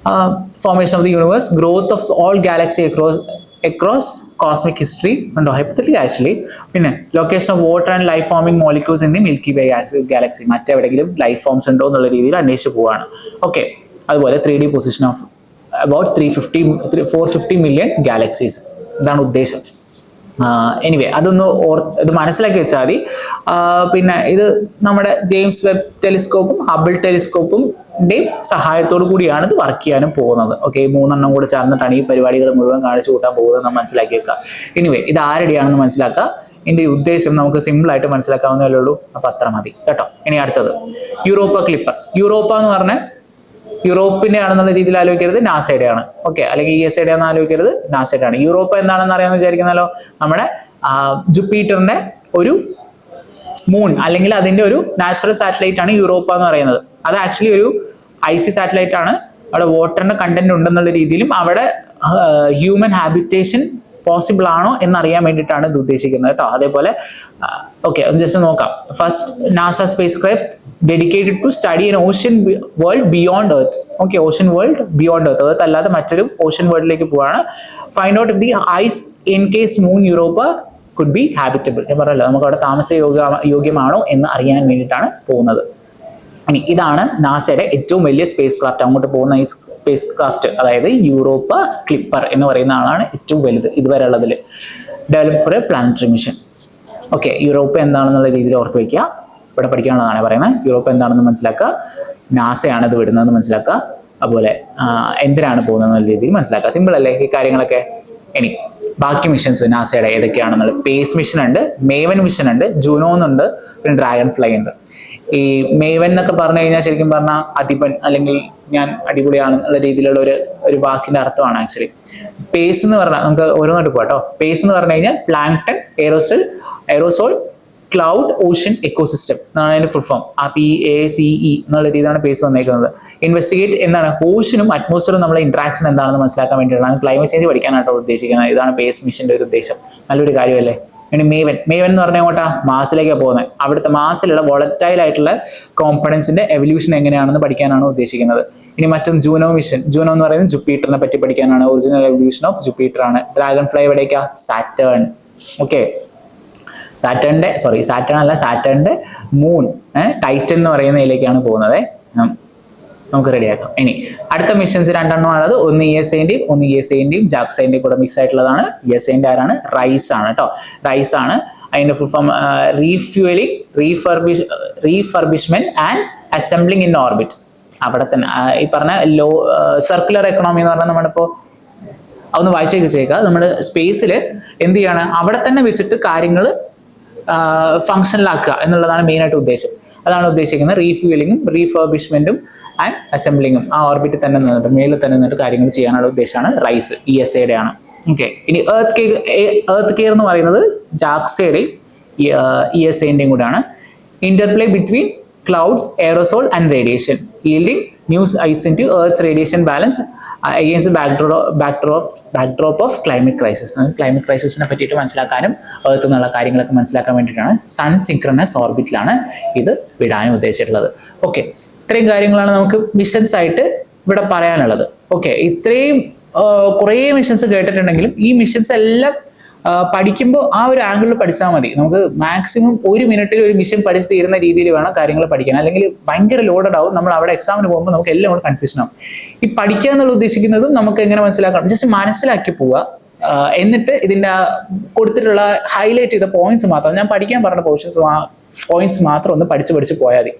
Formation of the universe, growth of all galaxy across cosmic history and hypothetically actually. പിന്നെ location of water and life forming molecules in the Milky Way galaxy, മറ്റെവിടെയെങ്കിലും ലൈഫ് ഫോംസ് ഉണ്ടോ എന്നുള്ള രീതിയിൽ അന്വേഷിച്ച് പോവാണ്. ഓക്കെ, അതുപോലെ 3D position of about 450 million galaxies, ഇതാണ് ഉദ്ദേശം. എനിവേ, അതൊന്ന് ഇത് മനസ്സിലാക്കി വെച്ചാൽ മതി. പിന്നെ ഇത് നമ്മുടെ ജെയിംസ് വെബ് ടെലിസ്കോപ്പും ഹബിൾ ടെലിസ്കോപ്പും സഹായത്തോടു കൂടിയാണ് ഇത് വർക്ക് ചെയ്യാനും പോകുന്നത്. ഓക്കെ, 3 എണ്ണം കൂടെ ചേർന്നിട്ടാണ് ഈ പരിപാടികൾ മുഴുവൻ കാണിച്ചു കൂട്ടാൻ പോകുന്നത് നമ്മൾ മനസ്സിലാക്കി വെക്കുക. എനിവേ, ഇത് ആരുടെയാണെന്ന് മനസ്സിലാക്കുക. ഇതിന്റെ ഉദ്ദേശം നമുക്ക് സിമ്പിൾ ആയിട്ട് മനസ്സിലാക്കാവുന്നതല്ലേ ഉള്ളൂ, അപ്പൊ അത്ര മതി കേട്ടോ. ഇനി അടുത്തത് യൂറോപ്പ ക്ലിപ്പർ. യൂറോപ്പ എന്ന് പറഞ്ഞാൽ യൂറോപ്പിന്റെ ആണെന്നുള്ള രീതിയിൽ ആലോചിക്കരുത്, നാസയുടെ ആണ്. ഓക്കെ, അല്ലെങ്കിൽ ESAയുടെ ആണെന്ന് ആലോചിക്കരുത്, നാസയുടെ ആണ്. യൂറോപ്പ എന്താണെന്ന് അറിയാമെന്ന് വിചാരിക്കുന്നല്ലോ, നമ്മുടെ ജുപ്പിറ്ററിന്റെ ഒരു മൂൺ അല്ലെങ്കിൽ അതിന്റെ ഒരു നാച്ചുറൽ സാറ്റലൈറ്റ് ആണ് യൂറോപ്പ എന്ന് പറയുന്നത്. അത് ആക്ച്വലി ഒരു IC സാറ്റലൈറ്റ് ആണ്. അവിടെ വാട്ടറിന്റെ കണ്ടന്റ് ഉണ്ടെന്നുള്ള രീതിയിലും അവിടെ ഹ്യൂമൻ ഹാബിറ്റേഷൻ പോസിബിൾ ആണോ എന്നറിയാൻ വേണ്ടിയിട്ടാണ് ഇത് ഉദ്ദേശിക്കുന്നത് കേട്ടോ. അതേപോലെ ഓക്കെ, ജസ്റ്റ് നോക്കാം. First NASA spacecraft dedicated to study an ocean world beyond earth. Okay, ocean world beyond earth, earth അല്ലാതെ മറ്റൊരു ഓഷ്യൻ വേൾഡിലേക്ക് പോവാണ്. Find out if the ice in case moon Europa could be habitable. ഞാൻ പറഞ്ഞല്ലോ, നമുക്ക് അവിടെ യോഗ്യമാണോ എന്ന് അറിയാൻ വേണ്ടിയിട്ടാണ് പോകുന്നത്. ഇനി ഇതാണ് നാസയുടെ ഏറ്റവും വലിയ സ്പേസ് ക്രാഫ്റ്റ്. അങ്ങോട്ട് പോകുന്ന ഈ സ്പേസ് ക്രാഫ്റ്റ്, അതായത് യൂറോപ്പ ക്ലിപ്പർ എന്ന് പറയുന്ന ആളാണ് ഏറ്റവും വലുത് ഇതുവരെ ഉള്ളതിൽ. Develop for a planetary mission. Okay, Europe എന്താണെന്നുള്ള രീതിയിൽ ഓർത്ത് വയ്ക്കുക. ഇവിടെ പഠിക്കാനുള്ളതാണ് പറയുന്നത്. യൂറോപ്പ് എന്താണെന്ന് മനസ്സിലാക്കുക, നാസയാണ് ഇത് വിടുന്നതെന്ന് മനസ്സിലാക്കുക, അതുപോലെ എന്തിനാണ് പോകുന്നതെന്നുള്ള രീതിയിൽ മനസ്സിലാക്കുക. സിമ്പിൾ അല്ലേ ഈ കാര്യങ്ങളൊക്കെ? ഇനി ബാക്കി മിഷൻസ് നാസയുടെ ഏതൊക്കെയാണെന്നുള്ളത്. പേസ് മിഷൻ ഉണ്ട്, മേവൻ മിഷൻ ഉണ്ട്, ജൂനോ എന്നുണ്ട്, പിന്നെ ഡ്രാഗൺ ഫ്ലൈ ഉണ്ട്. ഈ മേവൻ എന്നൊക്കെ പറഞ്ഞു കഴിഞ്ഞാൽ ശരിക്കും പറഞ്ഞാൽ അധിപൻ അല്ലെങ്കിൽ ഞാൻ അടിപൊളിയാണ് എന്നുള്ള രീതിയിലുള്ള ഒരു വാക്കിന്റെ അർത്ഥമാണ് ആക്ച്വലി. പേസ് എന്ന് പറഞ്ഞാൽ നമുക്ക് ഓരോന്നായിട്ട് പോകാം കേട്ടോ. പേസ് എന്ന് പറഞ്ഞു കഴിഞ്ഞാൽ plankton aerosol cloud ocean ecosystem എന്നാണ് അതിന്റെ ഫുൾ ഫോം. ആ PACE എന്നുള്ള രീതിയിലാണ് പേസ് വന്നേക്കുന്നത്. ഇൻവെസ്റ്റിഗേറ്റ് എന്താണ് ഓഷ്യനും അറ്റ്മോസ്ഫിയറും നമ്മളെ ഇന്ററാക്ഷൻ എന്താണെന്ന് മനസ്സിലാക്കാൻ വേണ്ടിയിട്ടാണ് ക്ലൈമറ്റ് ചേഞ്ച് പഠിക്കാനായിട്ടോ ഉദ്ദേശിക്കുന്നത്. ഇതാണ് പേസ് മിഷന്റെ ഒരു ഉദ്ദേശം. നല്ലൊരു കാര്യമല്ലേ? ഇനി മേവൻ എന്ന് പറഞ്ഞാൽ എങ്ങോട്ടാ? മാസിലേക്കാണ് പോകുന്നത്. അവിടുത്തെ മാസിലുള്ള വോളറ്റൈൽ ആയിട്ടുള്ള കോമ്പണൻസിന്റെ എവല്യൂഷൻ എങ്ങനെയാണെന്ന് പഠിക്കാനാണ് ഉദ്ദേശിക്കുന്നത്. ഇനി മറ്റും ജൂനോ മിഷൻ. ജൂനോ എന്ന് പറയുന്നത് ജുപ്പിറ്ററിനെ പറ്റി പഠിക്കാനാണ്. ഒറിജിനൽ എവല്യൂഷൻ ഓഫ് ജുപ്പിറ്റർ ആണ്. ഡ്രാഗൺ ഫ്ലൈ എവിടേക്കാ? സാറ്റേൺ. ഓക്കെ, സാറ്റേണിന്റെ മൂൺ ടൈറ്റൻ എന്ന് പറയുന്നതിലേക്കാണ് പോകുന്നത്. നമുക്ക് റെഡിയാക്കാം. ഇനി അടുത്ത മിഷൻസ് രണ്ടെണ്ണമാണത്. ഒന്ന് ESAന്റെയും ഒന്ന് ESAന്റെയും ജാക്സൈന്റെയും കൂടെ മിക്സ് ആയിട്ടുള്ളതാണ്. ESAന്റെ ആരാണ്? റൈസ് ആണ് കേട്ടോ. റൈസ് ആണ്. അതിന്റെ full form refuelling, refurbishment and assembling in orbit. അവിടെ തന്നെ ഈ പറഞ്ഞ സർക്കുലർ എക്കണോമി എന്ന് പറഞ്ഞാൽ നമ്മളിപ്പോ അതൊന്ന് വായിച്ചു വെച്ചേക്കുക. നമ്മുടെ സ്പേസിൽ എന്ത് ചെയ്യാണ്? അവിടെ തന്നെ വെച്ചിട്ട് കാര്യങ്ങൾ ഫങ്ഷനിലാക്കുക എന്നുള്ളതാണ് മെയിൻ ആയിട്ട് ഉദ്ദേശം. അതാണ് ഉദ്ദേശിക്കുന്നത്. റീഫ്യൂവലിംഗും റീഫർബിഷ്മെന്റും ആൻഡ് അസംബ്ലിങ്ങും ആ ഓർബിറ്റിൽ തന്നെ നിന്നിട്ട് മേളിൽ തന്നെ നിന്നിട്ട് കാര്യങ്ങൾ ചെയ്യാനുള്ള ഉദ്ദേശമാണ് റൈസ്. ESAയുടെ ആണ്. ഓക്കെ, ഇനി എർത്ത് കെയർ എന്ന് പറയുന്നത് ജാക്സയുടെയും ESAന്റെയും കൂടെയാണ്. Interplay between clouds, aerosol and radiation yielding new heights into Earth's radiation balance against the backdrop of climate crisis. Climate ക്രൈസിസിനെ പറ്റിയിട്ട് മനസ്സിലാക്കാനും എർത്ത് എന്നുള്ള കാര്യങ്ങളൊക്കെ മനസ്സിലാക്കാൻ വേണ്ടിയിട്ടാണ് സൺ സിൻക്രണസ് ഓർബിറ്റിലാണ് ഇത് വിടാനും ഉദ്ദേശിച്ചിട്ടുള്ളത്. ഓക്കെ, ഇത്രയും കാര്യങ്ങളാണ് നമുക്ക് മിഷൻസ് ആയിട്ട് ഇവിടെ പറയാനുള്ളത്. ഓക്കെ, ഇത്രയും കുറേ മിഷൻസ് കേട്ടിട്ടുണ്ടെങ്കിലും ഈ മിഷൻസ് എല്ലാം പഠിക്കുമ്പോൾ ആ ഒരു ആംഗിളിൽ പഠിച്ചാൽ മതി. നമുക്ക് മാക്സിമം 1 മിനിറ്റിൽ ഒരു മിഷൻ പഠിച്ച് തീരുന്ന രീതിയിൽ വേണം കാര്യങ്ങൾ പഠിക്കാൻ. അല്ലെങ്കിൽ ഭയങ്കര ലോഡഡ് ആവും. നമ്മൾ അവിടെ എക്സാമിന് പോകുമ്പോൾ നമുക്ക് എല്ലാം കൂടെ കൺഫ്യൂഷൻ ആവും. ഈ പഠിക്കുക എന്നുള്ള ഉദ്ദേശിക്കുന്നതും നമുക്ക് എങ്ങനെ മനസ്സിലാക്കണം? ജസ്റ്റ് മനസ്സിലാക്കി പോവുക. എന്നിട്ട് ഇതിന്റെ കൊടുത്തിട്ടുള്ള ഹൈലൈറ്റ് ചെയ്ത പോയിന്റ്സ് മാത്രം, ഞാൻ പഠിക്കാൻ പറഞ്ഞ പോയിന്റ്സ് മാത്രം ഒന്ന് പഠിച്ച് പോയാൽ മതി.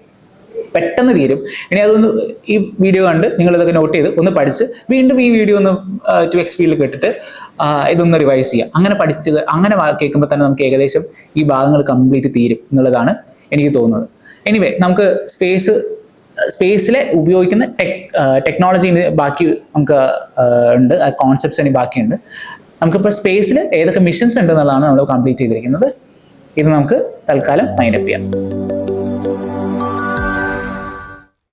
പെട്ടെന്ന് തീരും. ഇനി അതൊന്ന് ഈ വീഡിയോ കണ്ട് നിങ്ങൾ ഇതൊക്കെ നോട്ട് ചെയ്ത് ഒന്ന് പഠിച്ച് വീണ്ടും ഈ വീഡിയോ ഒന്ന് 2x സ്പീഡിൽ കേട്ടിട്ട് ഇതൊന്ന് റിവൈസ് ചെയ്യുക. അങ്ങനെ കേൾക്കുമ്പോൾ തന്നെ നമുക്ക് ഏകദേശം ഈ ഭാഗങ്ങൾ കംപ്ലീറ്റ് തീരും എന്നുള്ളതാണ് എനിക്ക് തോന്നുന്നത്. എനിവേ, നമുക്ക് സ്പേസിലെ ഉപയോഗിക്കുന്ന ടെക്നോളജി ബാക്കി നമുക്ക് ഉണ്ട്, കോൺസെപ്റ്റ്സ് ഇനി ബാക്കിയുണ്ട്. നമുക്കിപ്പോൾ സ്പേസിൽ ഏതൊക്കെ മിഷൻസ് ഉണ്ട് എന്നുള്ളതാണ് നമ്മൾ കംപ്ലീറ്റ് ചെയ്തിരിക്കുന്നത്. ഇത് നമുക്ക് തൽക്കാലം മൈൻഡ് അപ്പ് ചെയ്യാം.